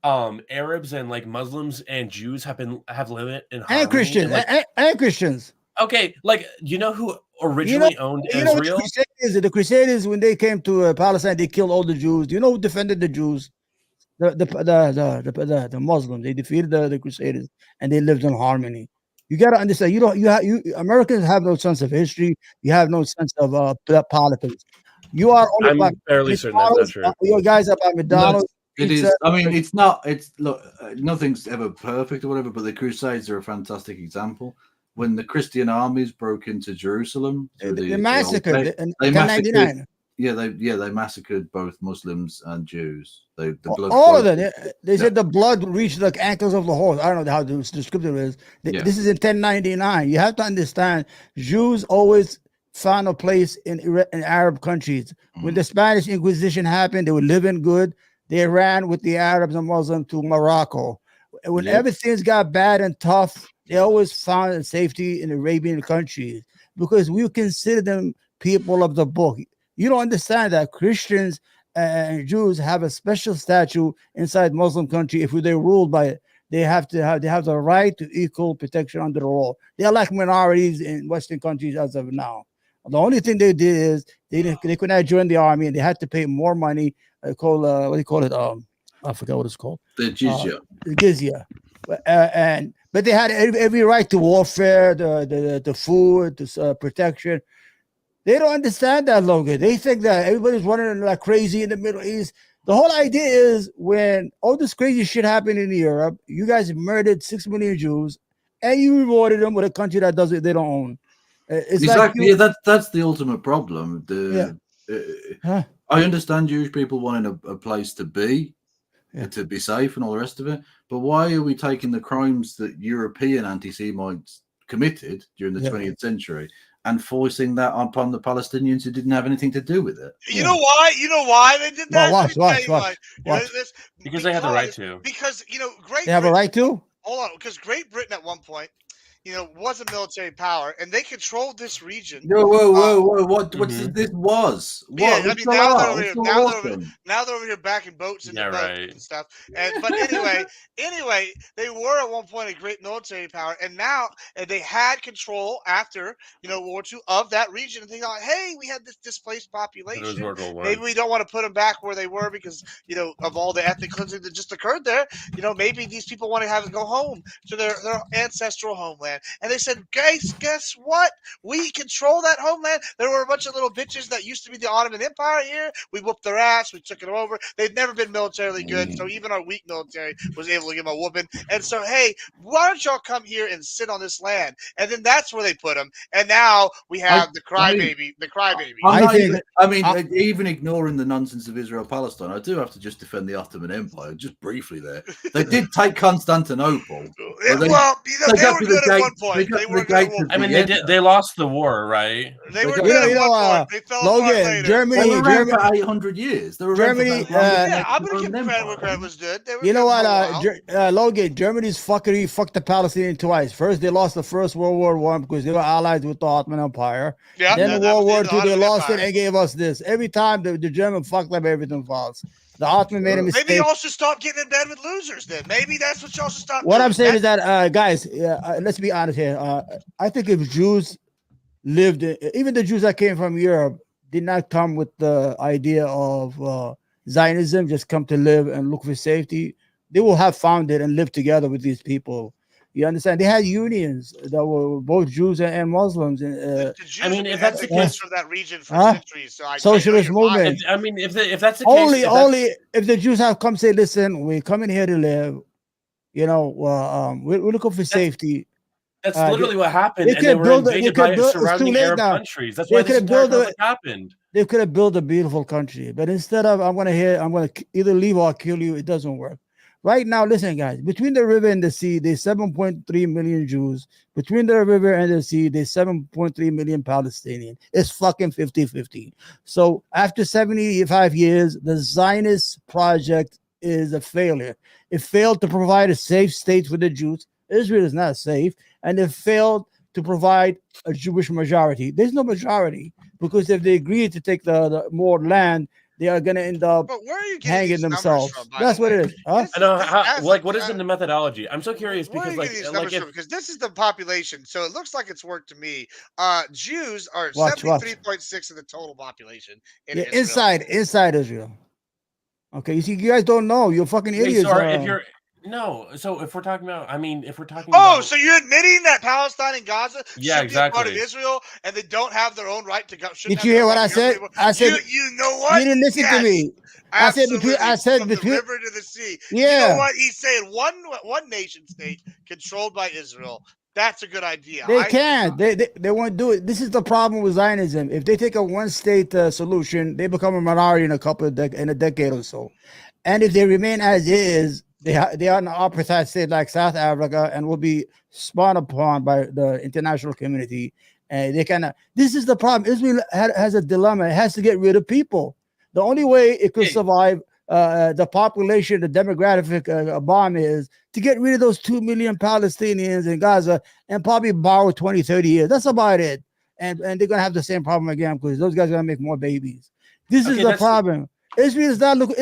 [SPEAKER 4] Arabs and like Muslims and Jews have lived in harmony
[SPEAKER 1] and Christians and Christians.
[SPEAKER 4] Okay, you know who originally owned Israel?
[SPEAKER 1] The Crusaders, when they came to Palestine, they killed all the Jews. Do you know who defended the Jews? The Muslims. They defeated the Crusaders, and they lived in harmony. You got to understand. Americans have no sense of history. You have no sense of politics. You are only.
[SPEAKER 4] I'm fairly certain that's not true.
[SPEAKER 1] You guys are by McDonald's.
[SPEAKER 2] It is. I mean, it's not. It's look. Nothing's ever perfect or whatever. But the Crusades are a fantastic example. When the Christian armies broke into Jerusalem,
[SPEAKER 1] they massacred in 1099.
[SPEAKER 2] They massacred both Muslims and Jews. The blood.
[SPEAKER 1] All of them. They said the blood reached the ankles of the horse. I don't know how descriptive it is. This is in 1099. You have to understand. Jews always found a place in Arab countries. When the Spanish Inquisition happened, they were living good. They ran with the Arabs and Muslims to Morocco. When everything got bad and tough, they always found safety in Arabian countries because we consider them people of the book. You don't understand that Christians and Jews have a special statue inside Muslim country. If they're ruled by it, they have the right to equal protection under the law. They're like minorities in Western countries as of now. The only thing they did is they could not join the army and they had to pay more money. What do you call it? I forgot what it's called.
[SPEAKER 2] The jizya.
[SPEAKER 1] The jizya. But they had every right to warfare, the food, the protection. They don't understand that, Logan. They think that everybody's running like crazy in the Middle East. The whole idea is when all this crazy shit happened in Europe, you guys murdered 6 million Jews, and you rewarded them with a country that they don't own.
[SPEAKER 2] Exactly. That's the ultimate problem. I understand Jewish people wanting a place to be safe and all the rest of it. But why are we taking the crimes that European anti-Semites committed during the 20th century and forcing that upon the Palestinians who didn't have anything to do with it?
[SPEAKER 3] You know why? You know why they did that?
[SPEAKER 1] Watch.
[SPEAKER 4] Because they have the right to.
[SPEAKER 3] Because
[SPEAKER 1] they have a right to.
[SPEAKER 3] Hold on, because Great Britain at one point, was a military power, and they controlled this region.
[SPEAKER 2] Whoa! What's this was?
[SPEAKER 3] Yeah, I mean, now they're over here backing boats and boats and stuff. But anyway, they were at one point a great military power, and now they had control after World War II of that region. And they thought, hey, we had this displaced population. Maybe we don't want to put them back where they were because of all the ethnic cleansing that just occurred there. Maybe these people want to go home to their ancestral homeland. homeland. And they said, guess what? We control that homeland. There were a bunch of little bitches that used to be the Ottoman Empire here. We whooped their ass. We took it over. They've never been militarily good. So even our weak military was able to give them a whooping. And so, hey, why don't y'all come here and sit on this land? And then that's where they put them. And now we have the crybaby.
[SPEAKER 2] Even ignoring the nonsense of Israel-Palestine, I do have to just defend the Ottoman Empire, just briefly there. They did take Constantinople.
[SPEAKER 3] They were good at one point. They were good at one point.
[SPEAKER 4] I mean, they lost the war, right?
[SPEAKER 3] They were good at one point. They fell apart later.
[SPEAKER 2] Germany for 800 years. They were
[SPEAKER 1] Germany.
[SPEAKER 3] I'm going to give credit where credit was good.
[SPEAKER 1] You know what, Logan? Germany's fucked the Palestinians twice. First, they lost the First World War I because they were allied with the Ottoman Empire.
[SPEAKER 3] Yeah,
[SPEAKER 1] then World War II, they lost it and gave us this. Every time the German fucked up, everything falls. The Ottoman made a mistake.
[SPEAKER 3] Maybe y'all should stop getting in bed with losers then. Maybe that's what y'all should stop
[SPEAKER 1] doing. What I'm saying
[SPEAKER 3] is
[SPEAKER 1] that, guys, let's be honest here. I think if Jews lived, even the Jews that came from Europe did not come with the idea of Zionism, just come to live and look for safety. They will have found it and lived together with these people. You understand? They had unions that were both Jews and Muslims.
[SPEAKER 3] I mean, if that's the case for that region for centuries, so
[SPEAKER 1] socialist movement.
[SPEAKER 4] I mean, if that's the case,
[SPEAKER 1] only if the Jews have come say, listen, we're coming here to live. You know, we're looking for safety.
[SPEAKER 4] That's literally what happened. And they were invaded by surrounding Arab countries. That's why this entire conflict happened.
[SPEAKER 1] They could have built a beautiful country, but instead of I'm gonna either leave or kill you, it doesn't work. Right now, listen, guys, between the river and the sea, there's 7.3 million Jews. Between the river and the sea, there's 7.3 million Palestinians. It's fucking 50-50. So after 75 years, the Zionist project is a failure. It failed to provide a safe state for the Jews. Israel is not safe. And it failed to provide a Jewish majority. There's no majority because if they agree to take the more land, they are going to end up hanging themselves. That's what it is. Huh?
[SPEAKER 4] I know what is in the methodology? I'm so curious because
[SPEAKER 3] because this is the population. So it looks like it's worked to me. Jews are 73.6 of the total population in Israel.
[SPEAKER 1] Inside Israel. Okay, you see, you guys don't know. You're fucking idiots.
[SPEAKER 4] So if we're talking about,
[SPEAKER 3] so you're admitting that Palestine and Gaza should be a part of Israel and they don't have their own right to go?
[SPEAKER 1] Did you hear what I said? I said,
[SPEAKER 3] you know what?
[SPEAKER 1] You didn't listen to me.
[SPEAKER 3] Absolutely.
[SPEAKER 1] I said
[SPEAKER 3] from
[SPEAKER 1] between
[SPEAKER 3] the river to the sea.
[SPEAKER 1] Yeah.
[SPEAKER 3] You know what? He's saying one nation state controlled by Israel. That's a good idea.
[SPEAKER 1] They can't. They won't do it. This is the problem with Zionism. If they take a one-state solution, they become a minority in a decade or so. And if they remain as is, they are an apartheid state like South Africa and will be spawned upon by the international community. And they cannot. This is the problem. Israel has a dilemma. It has to get rid of people. The only way it could survive the population, the demographic bomb is to get rid of those 2 million Palestinians in Gaza and probably borrow 20, 30 years. That's about it. And they're going to have the same problem again because those guys are going to make more babies. This is the problem. Israel is not looking.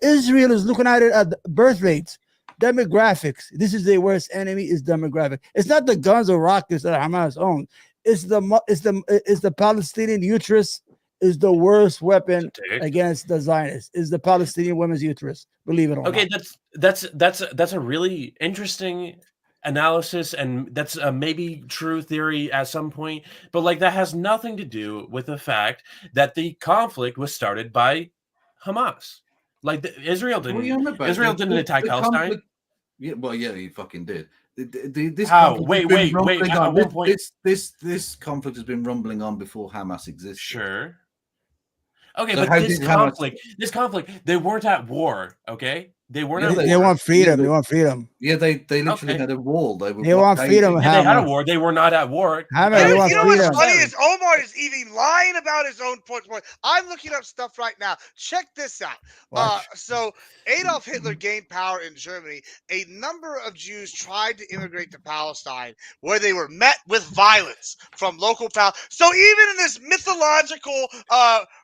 [SPEAKER 1] Israel is looking at it at birth rates, demographics. This is their worst enemy. Is demographic. It's not the guns or rockets that Hamas owns. It's the Palestinian uterus is the worst weapon against the Zionists. Is the Palestinian women's uterus? Believe it or not.
[SPEAKER 4] Okay, that's a really interesting analysis, and that's a maybe true theory at some point. But that has nothing to do with the fact that the conflict was started by Hamas. Israel didn't. Israel didn't attack Palestine.
[SPEAKER 2] He fucking did.
[SPEAKER 4] Wait. At one point,
[SPEAKER 2] this conflict has been rumbling on before Hamas existed.
[SPEAKER 4] Sure. Okay, so but this conflict, they weren't at war. Okay, they weren't.
[SPEAKER 1] They want freedom. They want freedom.
[SPEAKER 2] Yeah, they literally had a wall. They
[SPEAKER 1] want freedom.
[SPEAKER 4] They had a war. They were not at war.
[SPEAKER 3] You know what's funny is Omar is even lying about his own point. I'm looking up stuff right now. Check this out. So Adolf Hitler gained power in Germany. A number of Jews tried to immigrate to Palestine, where they were met with violence from local So even in this mythological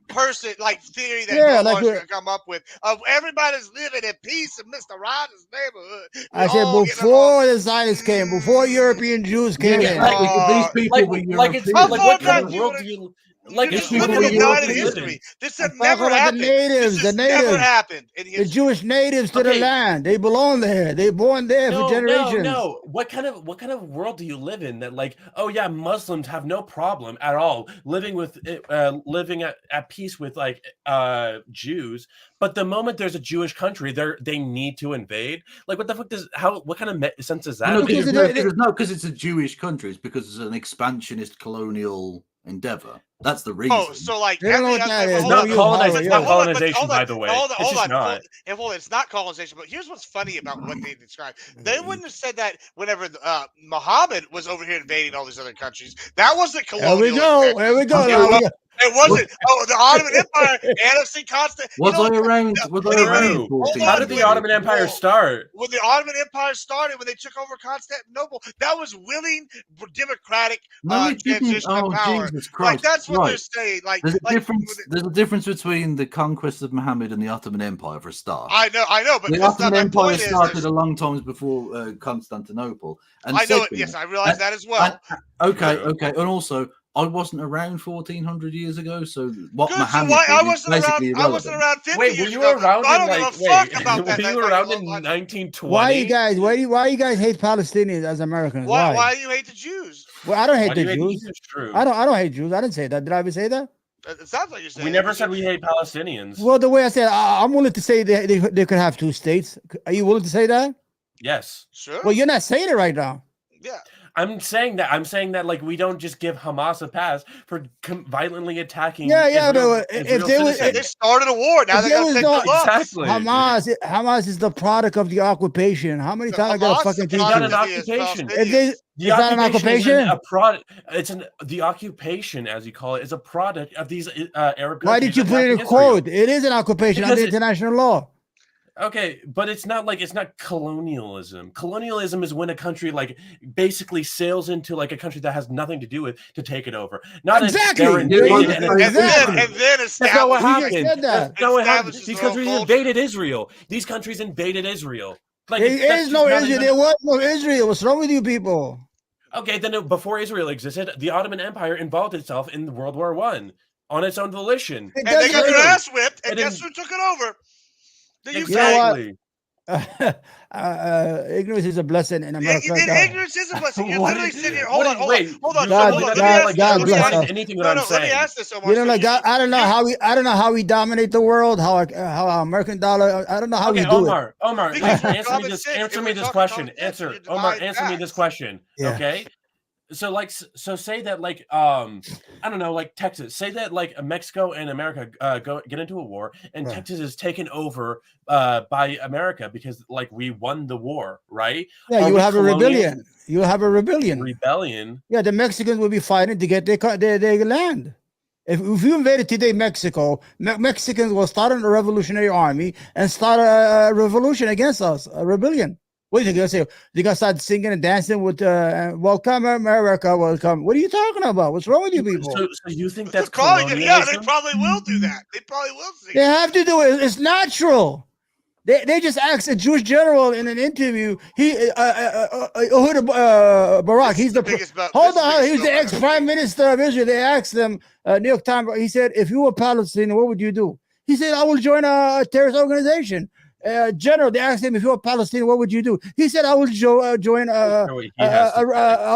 [SPEAKER 3] person theory that Omar's going to come up with of everybody's living in peace in Mr. Rogers' neighborhood.
[SPEAKER 1] I said before the Zionists came, before European Jews came in.
[SPEAKER 2] These people were European.
[SPEAKER 4] Like,
[SPEAKER 3] you're
[SPEAKER 4] if
[SPEAKER 3] just
[SPEAKER 4] people
[SPEAKER 3] looking at
[SPEAKER 4] in Europe
[SPEAKER 3] not in
[SPEAKER 4] live in-
[SPEAKER 3] history. This
[SPEAKER 1] I'm
[SPEAKER 3] has never
[SPEAKER 1] talking about
[SPEAKER 3] happened.
[SPEAKER 1] the natives,
[SPEAKER 3] This
[SPEAKER 1] the
[SPEAKER 3] has never
[SPEAKER 1] natives.
[SPEAKER 3] happened in
[SPEAKER 1] The
[SPEAKER 3] history.
[SPEAKER 1] Jewish natives to the
[SPEAKER 4] Okay.
[SPEAKER 1] land. They belong there. They born there for generations.
[SPEAKER 4] No. What kind of world do you live in that, like, oh yeah, Muslims have no problem at all living at peace with like Jews, but the moment there's a Jewish country, they need to invade? Like, what the fuck what kind of sense does that
[SPEAKER 2] No,
[SPEAKER 4] make?
[SPEAKER 2] because it's a Jewish country. It's because it's an expansionist colonial endeavor. That's the reason.
[SPEAKER 3] Oh, so like
[SPEAKER 1] They don't know what that is.
[SPEAKER 4] It's not colonization,
[SPEAKER 3] hold on,
[SPEAKER 4] by the way.
[SPEAKER 3] Hold on,
[SPEAKER 4] It's just not.
[SPEAKER 3] Hold on, it's not colonization. But here's what's funny about what they described. They wouldn't have said that whenever Muhammad was over here invading all these other countries. That wasn't colonial.
[SPEAKER 1] There we go. There we go.
[SPEAKER 3] It wasn't. Oh, the Ottoman Empire, Annecy, Constant.
[SPEAKER 2] Was I around?
[SPEAKER 4] How did the Ottoman Empire start?
[SPEAKER 3] When the Ottoman Empire started, when they took over Constantinople, that was willing, democratic transition of power.
[SPEAKER 2] Jesus Christ.
[SPEAKER 3] Like, that's what they're saying. Like,
[SPEAKER 2] there's a difference between the conquest of Muhammad and the Ottoman Empire, for a start.
[SPEAKER 3] I know, but
[SPEAKER 2] the Ottoman Empire started a long time before Constantinople. And
[SPEAKER 3] I know it. Yes, I realize that as well.
[SPEAKER 2] Okay, and also, I wasn't around 1400 years ago, so what
[SPEAKER 3] Good,
[SPEAKER 2] Muhammad
[SPEAKER 3] so
[SPEAKER 2] I wasn't around
[SPEAKER 3] 50
[SPEAKER 4] Wait,
[SPEAKER 3] years
[SPEAKER 4] were you
[SPEAKER 3] ago.
[SPEAKER 4] around
[SPEAKER 3] I
[SPEAKER 4] in
[SPEAKER 3] don't
[SPEAKER 4] like?
[SPEAKER 3] give a fuck
[SPEAKER 4] Wait,
[SPEAKER 3] about that.
[SPEAKER 4] were you around in 1920?
[SPEAKER 1] Why you guys hate Palestinians as Americans?
[SPEAKER 3] Why do you hate the Jews?
[SPEAKER 1] Well, I don't hate the Jews. I don't hate Jews. I didn't say that. Did I ever say that?
[SPEAKER 3] It sounds like you're saying.
[SPEAKER 4] We never said we hate Palestinians.
[SPEAKER 1] Well, the way I said, I'm willing to say they could have two states. Are you willing to say that?
[SPEAKER 4] Yes.
[SPEAKER 3] Sure.
[SPEAKER 1] Well, you're not saying it right now.
[SPEAKER 3] Yeah.
[SPEAKER 4] I'm saying that like we don't just give Hamas a pass for violently attacking.
[SPEAKER 1] Yeah, but if
[SPEAKER 3] they started a war, now they're going to take the bucks.
[SPEAKER 4] Exactly.
[SPEAKER 1] Hamas is the product of the occupation. How many times I got to fucking teach you?
[SPEAKER 4] It's not an occupation.
[SPEAKER 1] It's not an occupation.
[SPEAKER 4] The occupation, as you call it, is a product of these Arab countries.
[SPEAKER 1] Why did you put it in quote? It is an occupation under international law.
[SPEAKER 4] Okay, but it's not colonialism. Colonialism is when a country like basically sails into like a country that has nothing to do with to take it over. Not
[SPEAKER 1] exactly.
[SPEAKER 4] And then
[SPEAKER 3] establish.
[SPEAKER 4] That's not what happened.
[SPEAKER 1] That's
[SPEAKER 4] not what happened. These countries invaded Israel. These countries invaded Israel.
[SPEAKER 1] Like, there is no Israel. There was no Israel. What's wrong with you people?
[SPEAKER 4] Okay, then before Israel existed, the Ottoman Empire involved itself in World War I on its own volition.
[SPEAKER 3] And they got their ass whipped, and guess who took it over?
[SPEAKER 4] Exactly.
[SPEAKER 1] Ignorance is a blessing in America.
[SPEAKER 3] Ignorance is a blessing. You're literally sitting here. Hold on.
[SPEAKER 1] God bless us.
[SPEAKER 4] Anything what I'm saying.
[SPEAKER 3] Let me ask this, Omar.
[SPEAKER 1] You know, like I don't know how we dominate the world. How our American dollar. I don't know how we do it.
[SPEAKER 4] Omar, answer me this question. Answer me this question. Okay. So say that like I don't know, like Texas. Say that like Mexico and America get into a war, and Texas is taken over by America because like we won the war, right?
[SPEAKER 1] Yeah, you have a rebellion. You have a rebellion.
[SPEAKER 4] Rebellion.
[SPEAKER 1] Yeah, the Mexicans will be fighting to get their land. If you invaded today Mexico, Mexicans will start a revolutionary army and start a revolution against us, a rebellion. What do you think they're going to say? They're going to start singing and dancing with "Welcome America, welcome." What are you talking about? What's wrong with you people?
[SPEAKER 4] So you think that's
[SPEAKER 3] colonialism? Yeah, they probably will do that. They probably will sing.
[SPEAKER 1] They have to do it. It's natural. They just asked a Jewish general in an interview. Barak. He's the He's the ex-prime minister of Israel. They asked him, New York Times. He said, "If you were Palestinian, what would you do?" He said, "I will join a terrorist organization." General, they asked him, if you're Palestinian, what would you do? He said, I will join I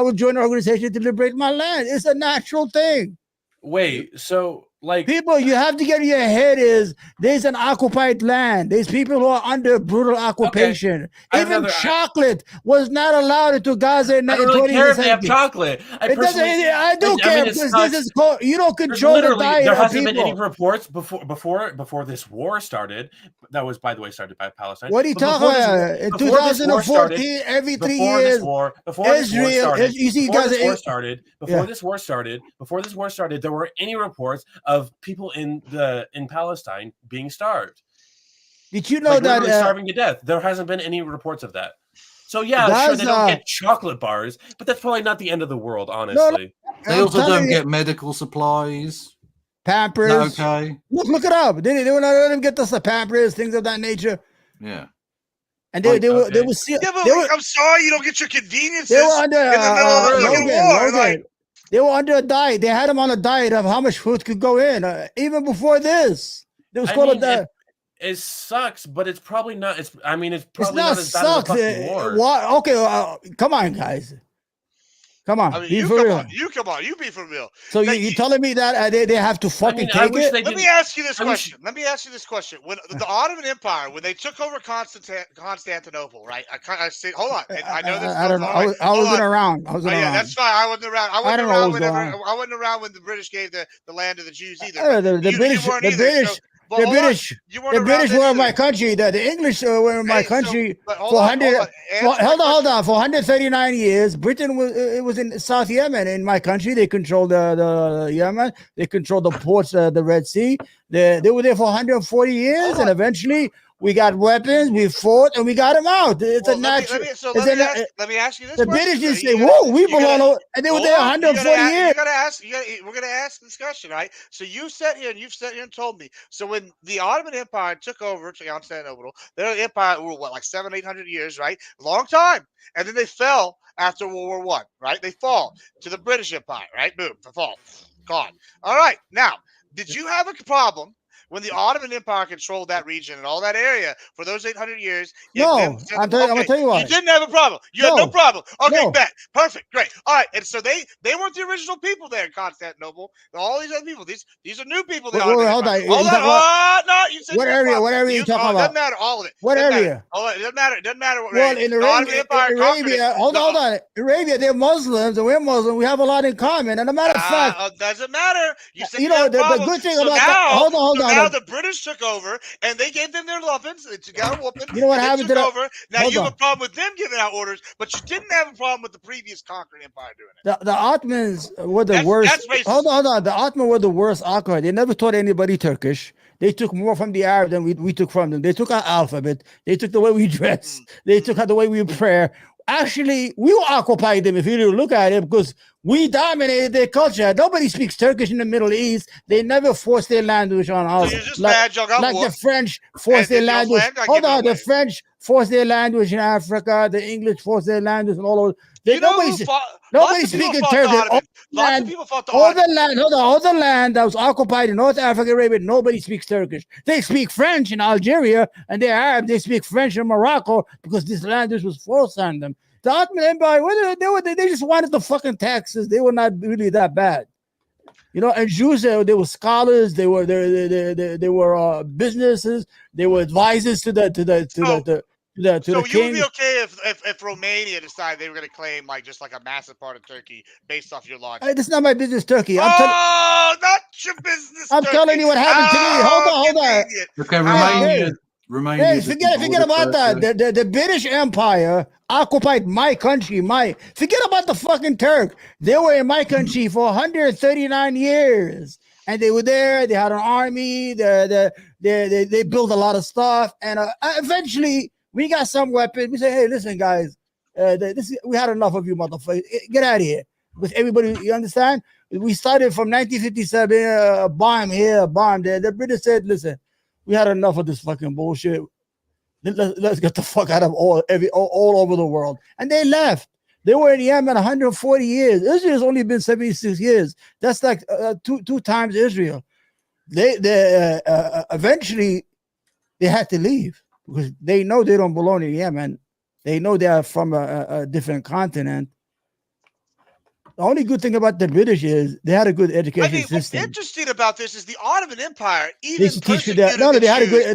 [SPEAKER 1] will join an organization to liberate my land. It's a natural thing.
[SPEAKER 4] Wait, so like
[SPEAKER 1] people, you have to get in your head is there's an occupied land. There's people who are under brutal occupation.
[SPEAKER 4] Okay.
[SPEAKER 1] Even chocolate was not allowed into Gaza in 1920s.
[SPEAKER 4] I don't really care if they have chocolate.
[SPEAKER 1] I do care because this is called, you don't control the diet.
[SPEAKER 4] There hasn't been any reports before this war started. That was, by the way, started by Palestine.
[SPEAKER 1] What are you talking about? In 2014, every 3 years,
[SPEAKER 4] before this war started, there were any reports of people in Palestine being starved.
[SPEAKER 1] Did you know that
[SPEAKER 4] starving to death? There hasn't been any reports of that. So yeah, sure, they don't get chocolate bars, but that's probably not the end of the world, honestly.
[SPEAKER 2] No, they also don't get medical supplies.
[SPEAKER 1] Pampers.
[SPEAKER 2] Okay.
[SPEAKER 1] Look it up. They will not let them get the Pampers, things of that nature.
[SPEAKER 2] Yeah.
[SPEAKER 1] And they were see.
[SPEAKER 3] Yeah, but I'm sorry, you don't get your conveniences.
[SPEAKER 1] They were under
[SPEAKER 3] in the middle of the war.
[SPEAKER 1] They were under a diet. They had them on a diet of how much food could go in. Even before this, it was called a diet.
[SPEAKER 4] It sucks, but it's probably not. It's probably
[SPEAKER 1] It's not
[SPEAKER 4] not as bad as the fucking war.
[SPEAKER 1] What? Okay, come on, guys. Come on,
[SPEAKER 3] I mean,
[SPEAKER 1] be
[SPEAKER 3] you
[SPEAKER 1] for
[SPEAKER 3] come
[SPEAKER 1] real.
[SPEAKER 3] on, you be for real.
[SPEAKER 1] So you telling me that they have to fucking take it?
[SPEAKER 3] Let me ask you this question. When the Ottoman Empire, when they took over Constantinople, right? I say, hold on. And I know this.
[SPEAKER 1] I don't know. I wasn't around. I wasn't around.
[SPEAKER 3] Yeah, that's fine. I wasn't around. I wasn't around when the British gave the land to the Jews either.
[SPEAKER 1] The British were in my country. The English were in my country for 139 years. Britain was in South Yemen. In my country, they controlled the Yemen. They controlled the ports, the Red Sea. They were there for 140 years, and eventually we got weapons. We fought, and we got them out. It's a natural.
[SPEAKER 3] Let me ask you this.
[SPEAKER 1] The British didn't say, "Whoa, we belong," and they were there 140 years.
[SPEAKER 3] We're gonna ask the discussion, right? So you've sat here and told me. So when the Ottoman Empire took over Constantinople, their empire were like 700-800 years, right? Long time, and then they fell after World War I, right? They fall to the British Empire, right? Boom, the fall, gone. All right, now, did you have a problem when the Ottoman Empire controlled that region and all that area for those 800 years?
[SPEAKER 1] No, I'm gonna tell you why.
[SPEAKER 3] You didn't have a problem. You had no problem. Okay, bet. Perfect. Great. All right. And so they weren't the original people there in Constantinople. All these other people. These are new people.
[SPEAKER 1] Hold on.
[SPEAKER 3] No, you said
[SPEAKER 1] what area are you talking about?
[SPEAKER 3] Doesn't matter. All of it.
[SPEAKER 1] What area?
[SPEAKER 3] It doesn't matter. It doesn't matter what
[SPEAKER 1] area. In Arabia, hold on. Arabia, they're Muslims and we're Muslim. We have a lot in common. And a matter of fact,
[SPEAKER 3] doesn't matter. You said
[SPEAKER 1] the good thing about that. Hold on.
[SPEAKER 3] Now the British took over and they gave them their weapons. They got a whooping.
[SPEAKER 1] You know what happened to
[SPEAKER 3] over. Now you have a problem with them giving out orders, but you didn't have a problem with the previous conquering empire doing it.
[SPEAKER 1] The Ottomans were the worst. Hold on. The Ottomans were the worst conquerors. They never taught anybody Turkish. They took more from the Arab than we took from them. They took our alphabet. They took the way we dress. They took the way we pray. Actually, we occupied them if you look at it because we dominated their culture. Nobody speaks Turkish in the Middle East. They never forced their language on us.
[SPEAKER 3] So
[SPEAKER 1] like the French forced their language. Hold on, the French forced their language in Africa. The English forced their language in all over. Nobody speaking Turkish.
[SPEAKER 3] Lots of people fought the
[SPEAKER 1] all the land that was occupied in North Africa, Arabia, nobody speaks Turkish. They speak French in Algeria, and they're Arab. They speak French in Morocco because this language was forced on them. The Ottoman Empire, they just wanted the fucking taxes. They were not really that bad. And Jews, they were scholars. They were businesses. They were advisors to the
[SPEAKER 3] So
[SPEAKER 1] king.
[SPEAKER 3] you would be okay if Romania decided they were going to claim just like a massive part of Turkey based off your logic?
[SPEAKER 1] Hey, this is not my business, Turkey.
[SPEAKER 3] Not your business.
[SPEAKER 1] I'm telling you what happened to me. Hold on.
[SPEAKER 2] Okay, Romania.
[SPEAKER 1] Forget about that. The British Empire occupied my country. Forget about the fucking Turk. They were in my country for 139 years. And they were there. They had an army. They built a lot of stuff. And eventually, we got some weapons. We say, hey, listen, guys, we had enough of you, motherfuckers. Get out of here. With everybody, you understand? We started from 1957, a bomb here, a bomb there. The British said, listen, we had enough of this fucking bullshit. Let's get the fuck out of all over the world. And they left. They were in Yemen 140 years. Israel's only been 76 years. That's like two times Israel. They eventually they had to leave because they know they don't belong in Yemen. They know they are from a different continent. The only good thing about the British is they had a good education system.
[SPEAKER 3] What's interesting about this is the Ottoman Empire even persecuted
[SPEAKER 1] they had a good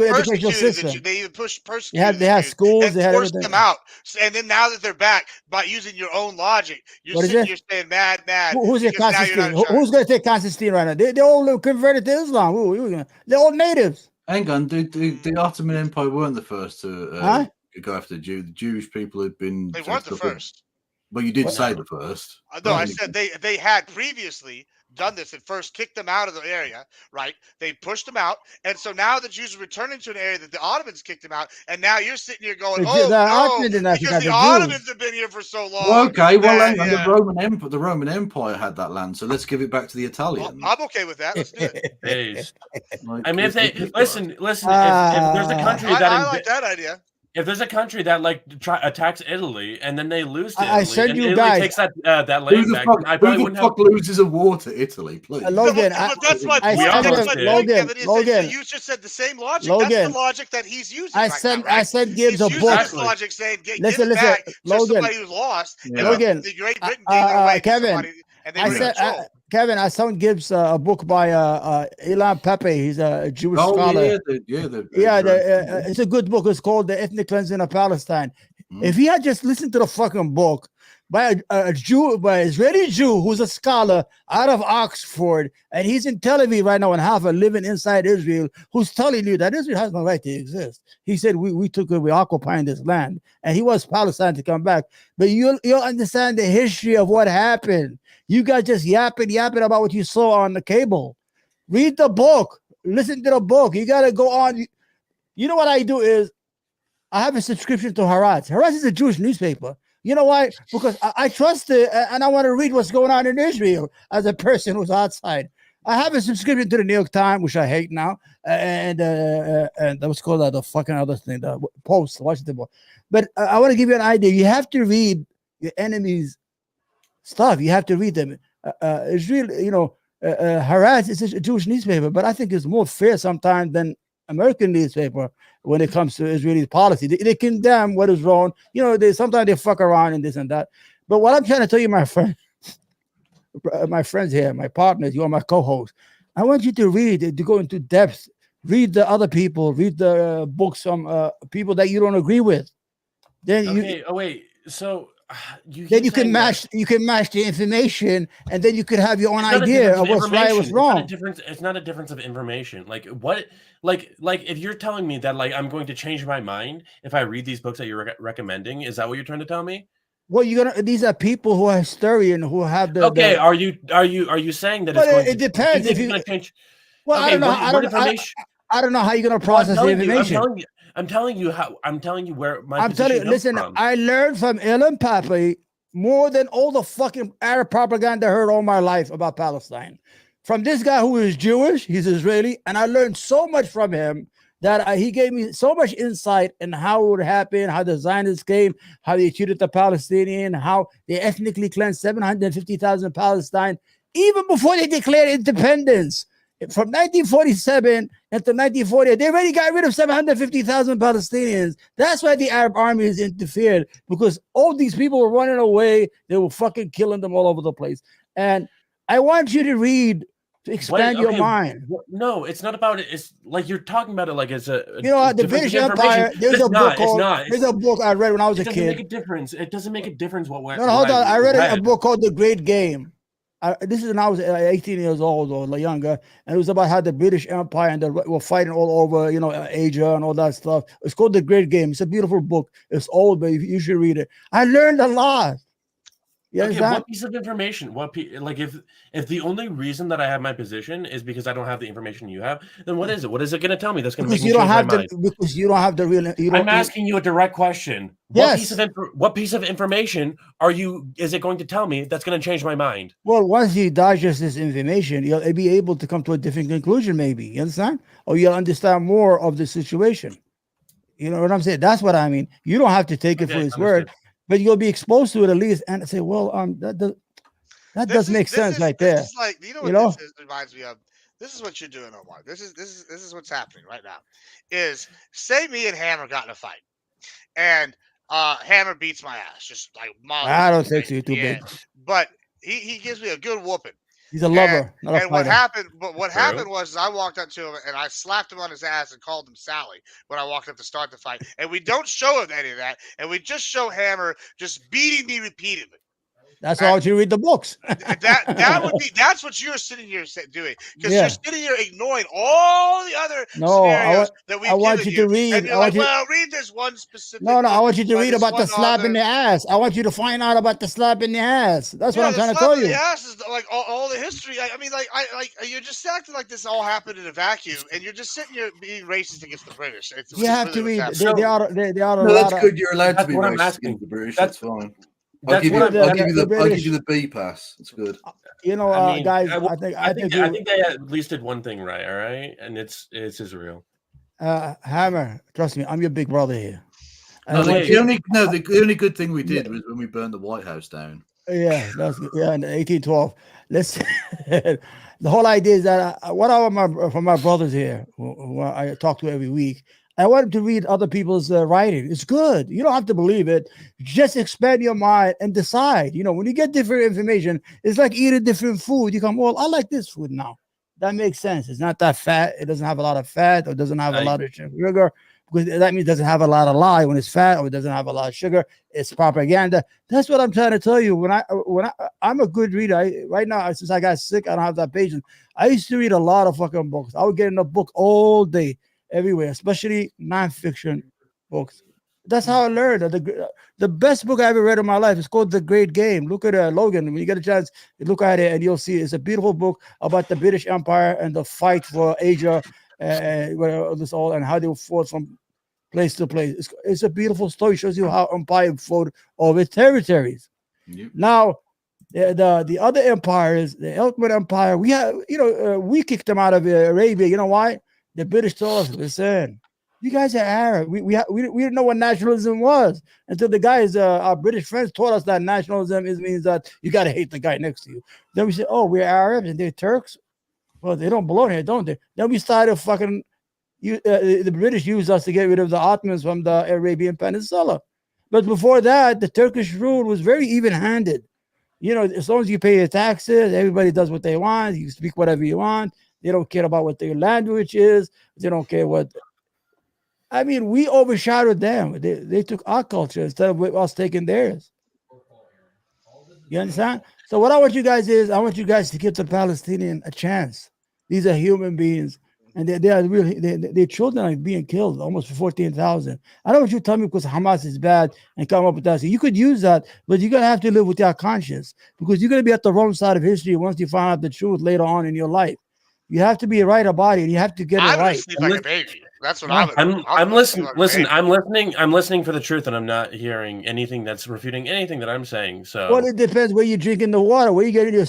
[SPEAKER 1] educational system.
[SPEAKER 3] They even persecuted.
[SPEAKER 1] They had schools. They had
[SPEAKER 3] forced them out. And then now that they're back, by using your own logic, you're saying mad.
[SPEAKER 1] Who's your Constantine? Who's going to take Constantine right now? They all converted to Islam. They're all natives.
[SPEAKER 2] Hang on, the Ottoman Empire weren't the first to go after the Jews. The Jewish people had been.
[SPEAKER 3] They weren't the first.
[SPEAKER 2] Well, you did say the first.
[SPEAKER 3] No, I said they had previously done this and first kicked them out of the area, right? They pushed them out, and so now the Jews are returning to an area that the Ottomans kicked them out, and now you're sitting here going, because the Ottomans have been here for so long.
[SPEAKER 2] Well, okay, the Roman Empire had that land, so let's give it back to the Italians.
[SPEAKER 3] Well, I'm okay with that. Let's do it.
[SPEAKER 4] I mean, if they listen, if there's a country that
[SPEAKER 3] I like that idea.
[SPEAKER 4] if there's a country that like attacks Italy and then they lose to Italy,
[SPEAKER 1] I send
[SPEAKER 4] and
[SPEAKER 1] you
[SPEAKER 4] Italy
[SPEAKER 1] guys.
[SPEAKER 4] takes that land back, then I probably wouldn't have.
[SPEAKER 2] loses a war to Italy, please?
[SPEAKER 1] Logan,
[SPEAKER 3] but that's my point.
[SPEAKER 4] We
[SPEAKER 3] That's
[SPEAKER 4] almost
[SPEAKER 3] my
[SPEAKER 4] did.
[SPEAKER 3] point,
[SPEAKER 1] Logan,
[SPEAKER 3] Kevin. Is
[SPEAKER 1] Logan,
[SPEAKER 3] that you just said the same logic.
[SPEAKER 1] Logan,
[SPEAKER 3] That's the logic that he's using
[SPEAKER 1] I
[SPEAKER 3] right
[SPEAKER 1] sent
[SPEAKER 3] now, right?
[SPEAKER 1] I sent Gibbs
[SPEAKER 3] He's
[SPEAKER 1] a
[SPEAKER 3] using
[SPEAKER 1] book.
[SPEAKER 3] this logic, saying get
[SPEAKER 1] Listen,
[SPEAKER 3] it back to
[SPEAKER 1] Logan,
[SPEAKER 3] somebody who's lost.
[SPEAKER 2] Yeah.
[SPEAKER 1] Logan,
[SPEAKER 3] The Great Britain gave it away to
[SPEAKER 1] Kevin,
[SPEAKER 3] somebody, and they
[SPEAKER 1] I
[SPEAKER 3] were in
[SPEAKER 1] said,
[SPEAKER 3] control.
[SPEAKER 1] Kevin, I sent Gibbs a book by Ilan Pepe. He's a Jewish scholar. It's a good book. It's called The Ethnic Cleansing of Palestine. If he had just listened to the fucking book by a Jew, by an Israeli Jew who's a scholar out of Oxford, and he's in Tel Aviv right now and Haifa living inside Israel, who's telling you that Israel has no right to exist. He said, we took it, we occupying this land, and he wants Palestine to come back. But you'll understand the history of what happened. You guys just yapping about what you saw on the cable. Read the book. Listen to the book. You got to go on. You know what I do is I have a subscription to Haaretz. Haaretz is a Jewish newspaper. You know why? Because I trust it and I want to read what's going on in Israel as a person who's outside. I have a subscription to the New York Times, which I hate now, and that was called the fucking other thing, the Post, Washington Post. But I want to give you an idea. You have to read your enemies' stuff. You have to read them. Israel, Haaretz is a Jewish newspaper, but I think it's more fair sometimes than American newspaper when it comes to Israeli policy. They condemn what is wrong. Sometimes they fuck around and this and that. But what I'm trying to tell you, my friend, my friends here, my partners, you are my co-host. I want you to read, to go into depth, read the other people, read the books from people that you don't agree with. Then
[SPEAKER 4] so
[SPEAKER 1] you can match the information, and then you could have your own idea of what's right, what's wrong.
[SPEAKER 4] It's not a difference of information. Like what? Like if you're telling me that like I'm going to change my mind if I read these books that you're recommending, is that what you're trying to tell me?
[SPEAKER 1] Well, these are people who are historian who have the.
[SPEAKER 4] Okay, are you saying that?
[SPEAKER 1] Well, it depends if you're
[SPEAKER 4] going to change.
[SPEAKER 1] Well,
[SPEAKER 4] okay,
[SPEAKER 1] I don't know how you're going to process the information.
[SPEAKER 4] I'm telling you where my.
[SPEAKER 1] I'm telling you. Listen, I learned from Ilan Pape more than all the fucking Arab propaganda I heard all my life about Palestine. From this guy who is Jewish, he's Israeli, and I learned so much from him that he gave me so much insight in how it would happen, how the Zionists came, how they treated the Palestinian, how they ethnically cleansed 750,000 Palestine, even before they declared independence. From 1947 until 1940, they already got rid of 750,000 Palestinians. That's why the Arab armies interfered, because all these people were running away. They were fucking killing them all over the place. And I want you to read to expand your mind.
[SPEAKER 4] No, it's not about it. It's like you're talking about it like it's a
[SPEAKER 1] the British Empire. There's a book called. There's a book I read when I was a kid.
[SPEAKER 4] It doesn't make a difference. It doesn't make a difference what.
[SPEAKER 1] No, hold on. I read a book called The Great Game. This is when I was 18 years old or younger, and it was about how the British Empire and were fighting all over, Asia and all that stuff. It's called The Great Game. It's a beautiful book. It's old, but you should read it. I learned a lot.
[SPEAKER 4] What piece of information? If the only reason that I have my position is because I don't have the information you have, then what is it? What is it going to tell me that's going to make me change my mind?
[SPEAKER 1] Because you don't have the real.
[SPEAKER 4] I'm asking you a direct question.
[SPEAKER 1] Yes.
[SPEAKER 4] What piece of information is it going to tell me that's going to change my mind?
[SPEAKER 1] Well, once you digest this information, you'll be able to come to a different conclusion, maybe. You understand? Or you'll understand more of the situation. You know what I'm saying? That's what I mean. You don't have to take it for his word. But you'll be exposed to it at least, and say, "Well, that does make sense right there."
[SPEAKER 3] This is like, this reminds me of. This is what you're doing, Omar. This is what's happening right now. Is say me and Hammer got in a fight, and Hammer beats my ass, just like
[SPEAKER 1] I don't think so, too big.
[SPEAKER 3] But he gives me a good whooping.
[SPEAKER 1] He's a lover, not a fighter.
[SPEAKER 3] What happened was I walked up to him and I slapped him on his ass and called him Sally when I walked up to start the fight. And we don't show him any of that. And we just show Hammer just beating me repeatedly.
[SPEAKER 1] That's why you read the books.
[SPEAKER 3] That's what you're sitting here doing, because you're sitting here ignoring all the other scenarios that we've
[SPEAKER 1] want you to read.
[SPEAKER 3] And you're read this one specific.
[SPEAKER 1] No, I want you to read about the slap in the ass. I want you to find out about the slap in the ass. That's what I'm trying to tell you.
[SPEAKER 3] The ass is like all the history. I mean, you're just acting like this all happened in a vacuum, and you're just sitting here being racist against the British.
[SPEAKER 1] You have to read. They are.
[SPEAKER 2] No, that's good. You're allowed to be racist against the British. That's fine. I'll give you the B pass. It's good.
[SPEAKER 1] Guys.
[SPEAKER 4] I think they at least did one thing right. All right, and it's Israel.
[SPEAKER 1] Hammer, trust me, I'm your big brother here.
[SPEAKER 2] No,
[SPEAKER 1] And
[SPEAKER 2] the only good thing we did was when we burned the White House down.
[SPEAKER 1] yeah, that's yeah, in 1812. Let's the whole idea is that what I want from my brothers here, who I talk to every week. I want them to read other people's writing. It's good. You don't have to believe it. Just expand your mind and decide. You know, when you get different information, it's like eating different food. You come, well, I like this food now. That makes sense. It's not that fat. It doesn't have a lot of fat, or doesn't have a lot of sugar. Because that means it doesn't have a lot of lye when it's fat, or it doesn't have a lot of sugar. It's propaganda. That's what I'm trying to tell you. I'm a good reader. Right now, since I got sick, I don't have that patience. I used to read a lot of fucking books. I would get in a book all day, everywhere, especially nonfiction books. That's how I learned. The best book I ever read in my life is called The Great Game. Look at Logan. When you get a chance, look at it and you'll see it's a beautiful book about the British Empire and the fight for Asia, this all, and how they fought from place to place. It's a beautiful story. It shows you how empire fought over territories.
[SPEAKER 2] Yep.
[SPEAKER 1] Now, the other empires, the Ottoman Empire, we kicked them out of Arabia. You know why? The British told us, listen, you guys are Arab. We didn't know what nationalism was until the guys, our British friends, taught us that nationalism means that you got to hate the guy next to you. Then we said, oh, we're Arabs and they're Turks. Well, they don't belong here, don't they? Then we started fucking. The British used us to get rid of the Ottomans from the Arabian Peninsula. But before that, the Turkish rule was very even-handed. You know, as long as you pay your taxes, everybody does what they want. You speak whatever you want. They don't care about what their language is. They don't care what. I mean, we overshadowed them. They took our culture instead of us taking theirs. You understand? So what I want you guys to give the Palestinian a chance. These are human beings, and they are really their children are being killed, almost 14,000. I don't want you to tell me because Hamas is bad and come up with that. So you could use that, but you're gonna have to live with your conscience because you're gonna be at the wrong side of history once you find out the truth later on in your life. You have to be right about it. And you have to get it right.
[SPEAKER 3] Sleep like a baby. That's what
[SPEAKER 4] I'm listening. Listen, I'm listening. I'm listening for the truth, and I'm not hearing anything that's refuting anything that I'm saying. So,
[SPEAKER 1] well, it depends where you're drinking the water. Where you getting your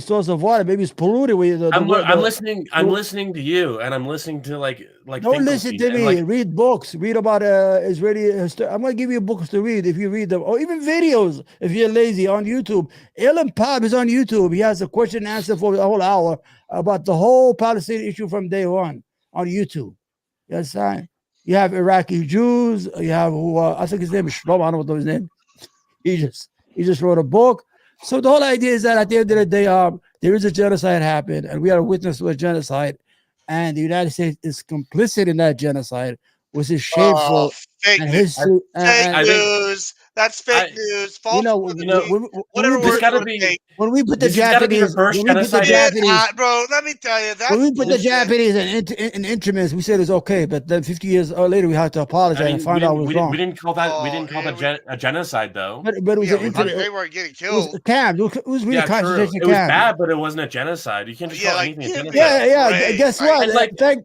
[SPEAKER 1] source of water? Maybe it's polluted.
[SPEAKER 4] I'm listening. I'm listening to you, and I'm listening to like.
[SPEAKER 1] Don't listen to me. Read books. Read about Israeli history. I'm gonna give you books to read if you read them, or even videos if you're lazy on YouTube. Ellen Pab is on YouTube. He has a question and answer for a whole hour about the whole Palestinian issue from day one on YouTube. You understand? You have Iraqi Jews. You have who I think his name is Shlomo. I don't know what his name. He just wrote a book. So the whole idea is that at the end of the day, there is a genocide happened, and we are a witness to a genocide, and the United States is complicit in that genocide, which is shameful.
[SPEAKER 3] Fake news. News. That's fake news. False.
[SPEAKER 1] Whatever. When we put the Japanese, bro,
[SPEAKER 3] let me tell you that.
[SPEAKER 1] When we put the Japanese in instruments, we said it's okay, but then 50 years later, we had to apologize and find out it was wrong.
[SPEAKER 4] We didn't call that a genocide, though.
[SPEAKER 1] But it was
[SPEAKER 3] they weren't getting killed.
[SPEAKER 1] It was camp. It was really concentration camp.
[SPEAKER 4] It was bad, but it wasn't a genocide. You can't just call anything a genocide.
[SPEAKER 1] Yeah. Guess what?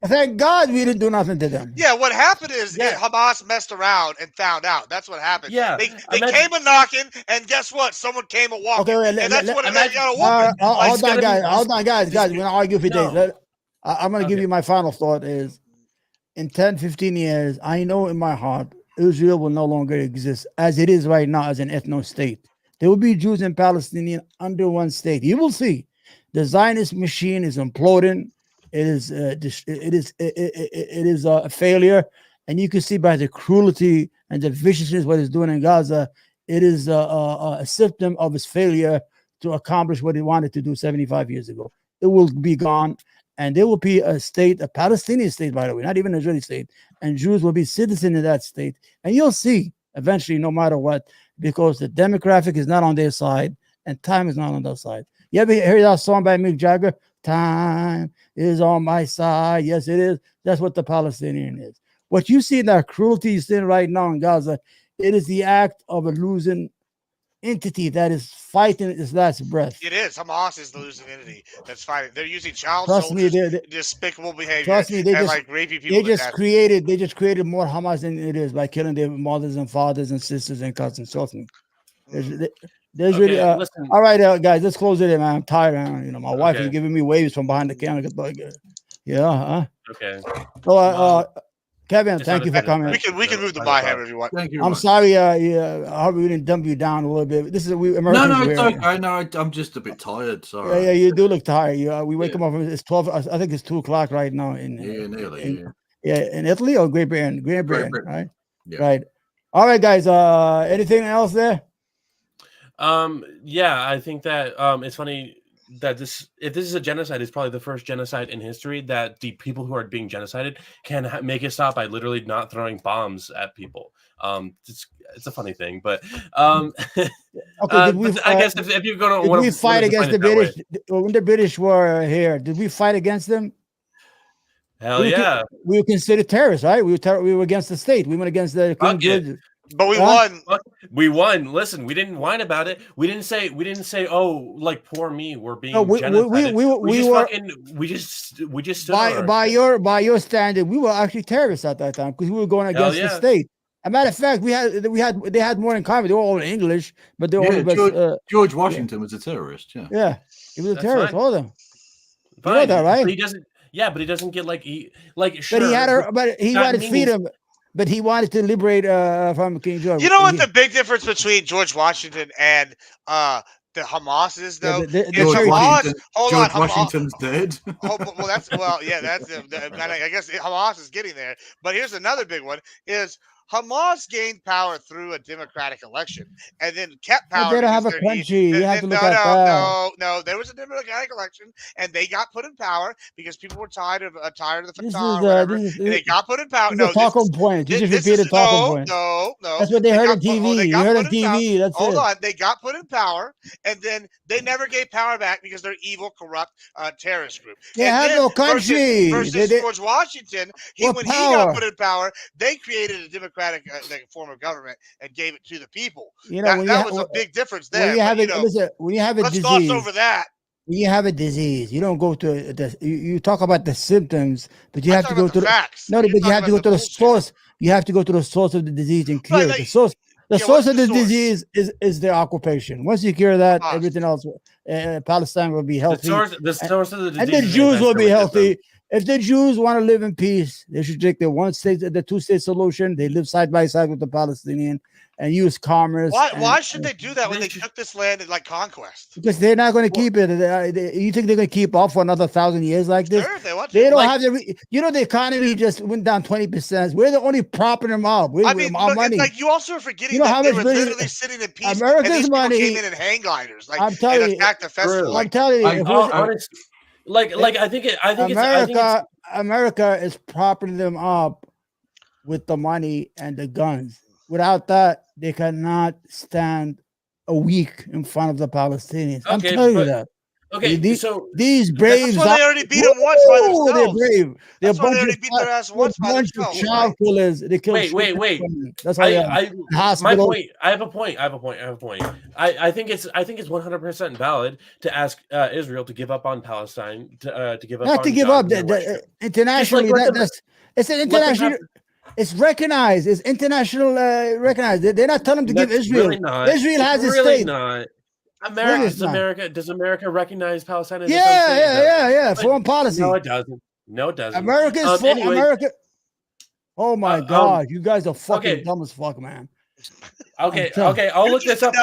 [SPEAKER 1] Thank God we didn't do nothing to them.
[SPEAKER 3] Yeah, what happened is Hamas messed around and found out. That's what happened.
[SPEAKER 4] Yeah,
[SPEAKER 3] they came a knocking, and guess what? Someone came a walking.
[SPEAKER 1] Okay,
[SPEAKER 3] and that's what it got a whooping.
[SPEAKER 1] Hold on, guys. We're gonna argue for days. I'm gonna give you my final thought is in 10, 15 years, I know in my heart Israel will no longer exist as it is right now as an ethno state. There will be Jews and Palestinians under one state. You will see the Zionist machine is imploding. It is a failure, and you can see by the cruelty and the viciousness what it's doing in Gaza. It is a symptom of its failure to accomplish what it wanted to do 75 years ago. It will be gone, and there will be a state, a Palestinian state, by the way, not even an Israeli state, and Jews will be citizens in that state. And you'll see eventually, no matter what, because the demographic is not on their side, and time is not on their side. You ever hear that song by Mick Jagger? Time is on my side. Yes, it is. That's what the Palestinian is. What you see in that cruelty you see right now in Gaza, it is the act of a losing entity that is fighting its last breath.
[SPEAKER 3] It is. Hamas is the losing entity that's fighting. They're using child
[SPEAKER 1] Trust
[SPEAKER 3] soldiers,
[SPEAKER 1] me,
[SPEAKER 3] despicable behavior.
[SPEAKER 1] Trust me, they just
[SPEAKER 3] raping people.
[SPEAKER 1] They just created more Hamas than it is by killing their mothers and fathers and sisters and cousins. Trust me. There's
[SPEAKER 4] okay,
[SPEAKER 1] really all right, guys. Let's close it in, man. I'm tired. My wife is giving me waves from behind the camera. Okay.
[SPEAKER 4] So
[SPEAKER 1] Kevin,
[SPEAKER 4] It's
[SPEAKER 1] thank
[SPEAKER 4] not
[SPEAKER 1] you for
[SPEAKER 4] as bad as
[SPEAKER 1] coming.
[SPEAKER 4] that.
[SPEAKER 3] We can move the
[SPEAKER 4] I
[SPEAKER 3] buy
[SPEAKER 4] thought.
[SPEAKER 3] hammer if you want.
[SPEAKER 2] Thank you.
[SPEAKER 1] I'm sorry. I hope we didn't dump you down a little bit. This is Americans.
[SPEAKER 2] No, it's
[SPEAKER 1] we're-
[SPEAKER 2] okay. No, I'm just a bit tired. Sorry.
[SPEAKER 1] Yeah, you do look tired. We wake
[SPEAKER 2] Yeah.
[SPEAKER 1] them up. It's 12. I think it's 2:00 right now
[SPEAKER 2] Yeah, nearly.
[SPEAKER 1] in Italy or Great Britain. Great Britain,
[SPEAKER 2] Britain.
[SPEAKER 1] right?
[SPEAKER 2] Yeah.
[SPEAKER 1] Right. All right, guys. Anything else there?
[SPEAKER 4] Yeah, I think that it's funny that if this is a genocide, it's probably the first genocide in history that the people who are being genocided can make it stop by literally not throwing bombs at people. It's a funny thing, but
[SPEAKER 1] Okay.
[SPEAKER 4] but I guess if you're going to
[SPEAKER 1] did we fight against the British when the British were here? Did we fight against them?
[SPEAKER 4] Hell yeah.
[SPEAKER 1] We were considered terrorists, right? We were against the state. We went against the King George.
[SPEAKER 3] But we won.
[SPEAKER 4] We won. Listen, we didn't whine about it. We didn't say, oh, like poor me, we're being genocided. We just stood
[SPEAKER 1] by your standard, we were actually terrorists at that time because we were going against the state. As a matter of fact, they had more in common. They were all English, but they all
[SPEAKER 2] George Washington was a terrorist.
[SPEAKER 1] Yeah, he was a terrorist. All of them.
[SPEAKER 4] Fine.
[SPEAKER 1] You know that, right?
[SPEAKER 4] But he doesn't. Yeah, but he doesn't get
[SPEAKER 1] Sure, but he wanted freedom. But he wanted to liberate from King George.
[SPEAKER 3] You know what the big difference between George Washington and the Hamas is, though?
[SPEAKER 2] George Washington's dead.
[SPEAKER 3] I guess Hamas is getting there. But here's another big one: is Hamas gained power through a democratic election, and then kept power.
[SPEAKER 1] They don't have a country. You have to look at that.
[SPEAKER 3] No. There was a democratic election, and they got put in power because people were tired of the Fatah. And they got put in power.
[SPEAKER 1] No, talking point. You just repeated talking point.
[SPEAKER 3] No.
[SPEAKER 1] That's what they heard on TV. You heard on TV. That's
[SPEAKER 3] Hold on. They got put in power, and then they never gave power back because they're evil, corrupt terrorist group.
[SPEAKER 1] They have no country.
[SPEAKER 3] Versus George Washington, when he got put in power, they created a democratic form of government and gave it to the people. That was a big difference there.
[SPEAKER 1] When you have a
[SPEAKER 3] let's
[SPEAKER 1] disease,
[SPEAKER 3] gloss over that.
[SPEAKER 1] When you have a disease, you don't go to you talk about the symptoms, but you have to go to
[SPEAKER 3] facts.
[SPEAKER 1] But you have to go to the source. You have to go to the source of the disease and cure it. The source of the disease is their occupation. Once you cure that, everything else, Palestine will be healthy.
[SPEAKER 4] The source of the disease,
[SPEAKER 1] and the Jews will be healthy. If the Jews want to live in peace, they should take the two-state solution. They live side by side with the Palestinian and use commerce.
[SPEAKER 3] Why should they do that when they took this land in conquest?
[SPEAKER 1] Because they're not going to keep it. You think they're going to keep up for another 1,000 years like this?
[SPEAKER 3] Sure, if they want to.
[SPEAKER 1] They don't have the. The economy just went down 20%. We're the only propping them up. Our money.
[SPEAKER 3] It's you also are forgetting that they were literally sitting in peace.
[SPEAKER 1] America's money
[SPEAKER 3] came in hang gliders.
[SPEAKER 1] I'm telling you,
[SPEAKER 3] attacked the festival.
[SPEAKER 1] I'm telling you. America is propping them up with the money and the guns. Without that, they cannot stand a week in front of the Palestinians. I'm telling you that.
[SPEAKER 4] Okay,
[SPEAKER 1] these braves.
[SPEAKER 3] That's why they already beat them once by themselves.
[SPEAKER 1] They're brave. They're
[SPEAKER 3] that's why they already beat their ass once by themselves.
[SPEAKER 1] Child killers. They kill.
[SPEAKER 4] Wait.
[SPEAKER 1] That's why
[SPEAKER 4] my point. I have a point. I think it's 100% valid to ask Israel to give up on Palestine, to give up.
[SPEAKER 1] Not to give up. Internationally, it's an international. It's recognized. It's international recognized. They're not telling them to give Israel.
[SPEAKER 4] Really
[SPEAKER 1] Israel has a
[SPEAKER 4] really
[SPEAKER 1] state.
[SPEAKER 4] Not. Does America recognize Palestine as
[SPEAKER 1] yeah. Foreign policy.
[SPEAKER 4] No, it doesn't.
[SPEAKER 1] America. Oh my God, you guys are fucking dumb as fuck, man.
[SPEAKER 4] Okay. I'll look this up.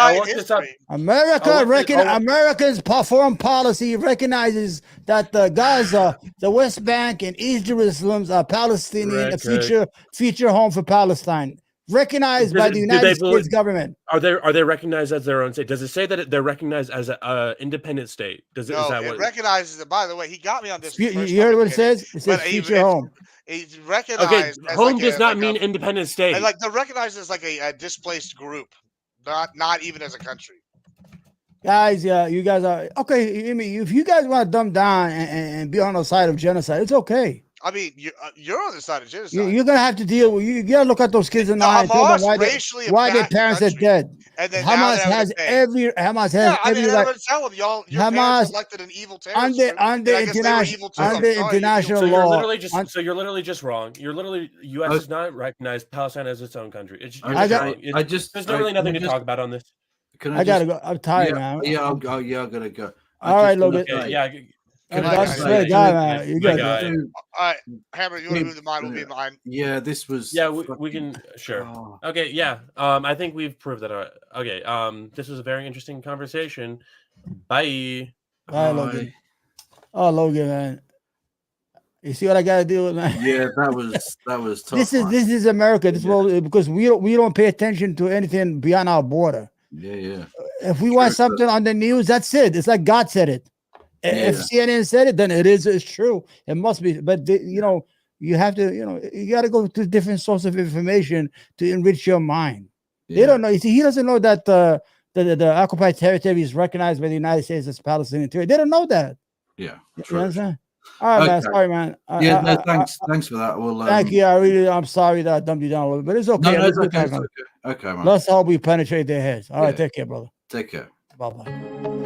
[SPEAKER 1] America's foreign policy recognizes that the Gaza, the West Bank, and East Jerusalem are Palestinian, a future home for Palestine. Recognized by the United States government.
[SPEAKER 4] Are they recognized as their own state? Does it say that they're recognized as an independent state? Is that
[SPEAKER 3] it
[SPEAKER 4] what
[SPEAKER 3] recognizes it? By the way, he got me on this.
[SPEAKER 1] You heard what it says? It says future home.
[SPEAKER 3] He's recognized.
[SPEAKER 4] Okay, home does not mean independent state.
[SPEAKER 3] They're recognized as a displaced group, not even as a country.
[SPEAKER 1] Guys, you guys are okay. I mean, if you guys want to dumb down and be on the side of genocide, it's okay.
[SPEAKER 3] I mean, you're on the side of genocide.
[SPEAKER 1] You're gonna have to deal with. You gotta look at those kids in the eye and tell them why their parents are dead.
[SPEAKER 3] And then
[SPEAKER 1] Hamas has every.
[SPEAKER 3] Tell them your parents elected an evil terrorist.
[SPEAKER 1] Under international law.
[SPEAKER 4] You're literally just wrong. U.S. does not recognize Palestine as its own country. There's really nothing to talk about on this.
[SPEAKER 1] I gotta go. I'm tired, man.
[SPEAKER 2] Yeah, I'm gonna go.
[SPEAKER 1] All right, Logan. That's
[SPEAKER 3] guys.
[SPEAKER 1] straight guy, man. You
[SPEAKER 4] My
[SPEAKER 1] got
[SPEAKER 4] guy.
[SPEAKER 1] that.
[SPEAKER 3] All right, Hammer, you want to move the mine? We'll be in mine.
[SPEAKER 2] Yeah, this was.
[SPEAKER 4] Yeah, we can sure.
[SPEAKER 2] Oh.
[SPEAKER 4] Okay, yeah. I think we've proved that. Okay. This was a very interesting conversation. Bye.
[SPEAKER 1] Bye, Logan. Oh, Logan, man. You see what I got to deal with, man?
[SPEAKER 2] Yeah, that was tough.
[SPEAKER 1] This is America. This world, because we don't pay attention to anything beyond our border.
[SPEAKER 2] Yeah.
[SPEAKER 1] If we want something on the news, that's it. It's like God said it. If CNN said it, then it's true. It must be. But you have to, you got to go to different sources of information to enrich your mind.
[SPEAKER 2] Yeah.
[SPEAKER 1] They don't know. You see, he doesn't know that the occupied territory is recognized by the United States as Palestinian territory. They don't know that.
[SPEAKER 2] Yeah.
[SPEAKER 1] You understand? All right, man. Sorry, man.
[SPEAKER 2] Thanks for that. Well,
[SPEAKER 1] thank you. I'm sorry that I dumped you down a little bit, but it's okay.
[SPEAKER 2] No, it's okay. Okay, man.
[SPEAKER 1] Let's hope we penetrate their heads. All right, take care, brother.
[SPEAKER 2] Take care.
[SPEAKER 1] Bye-bye.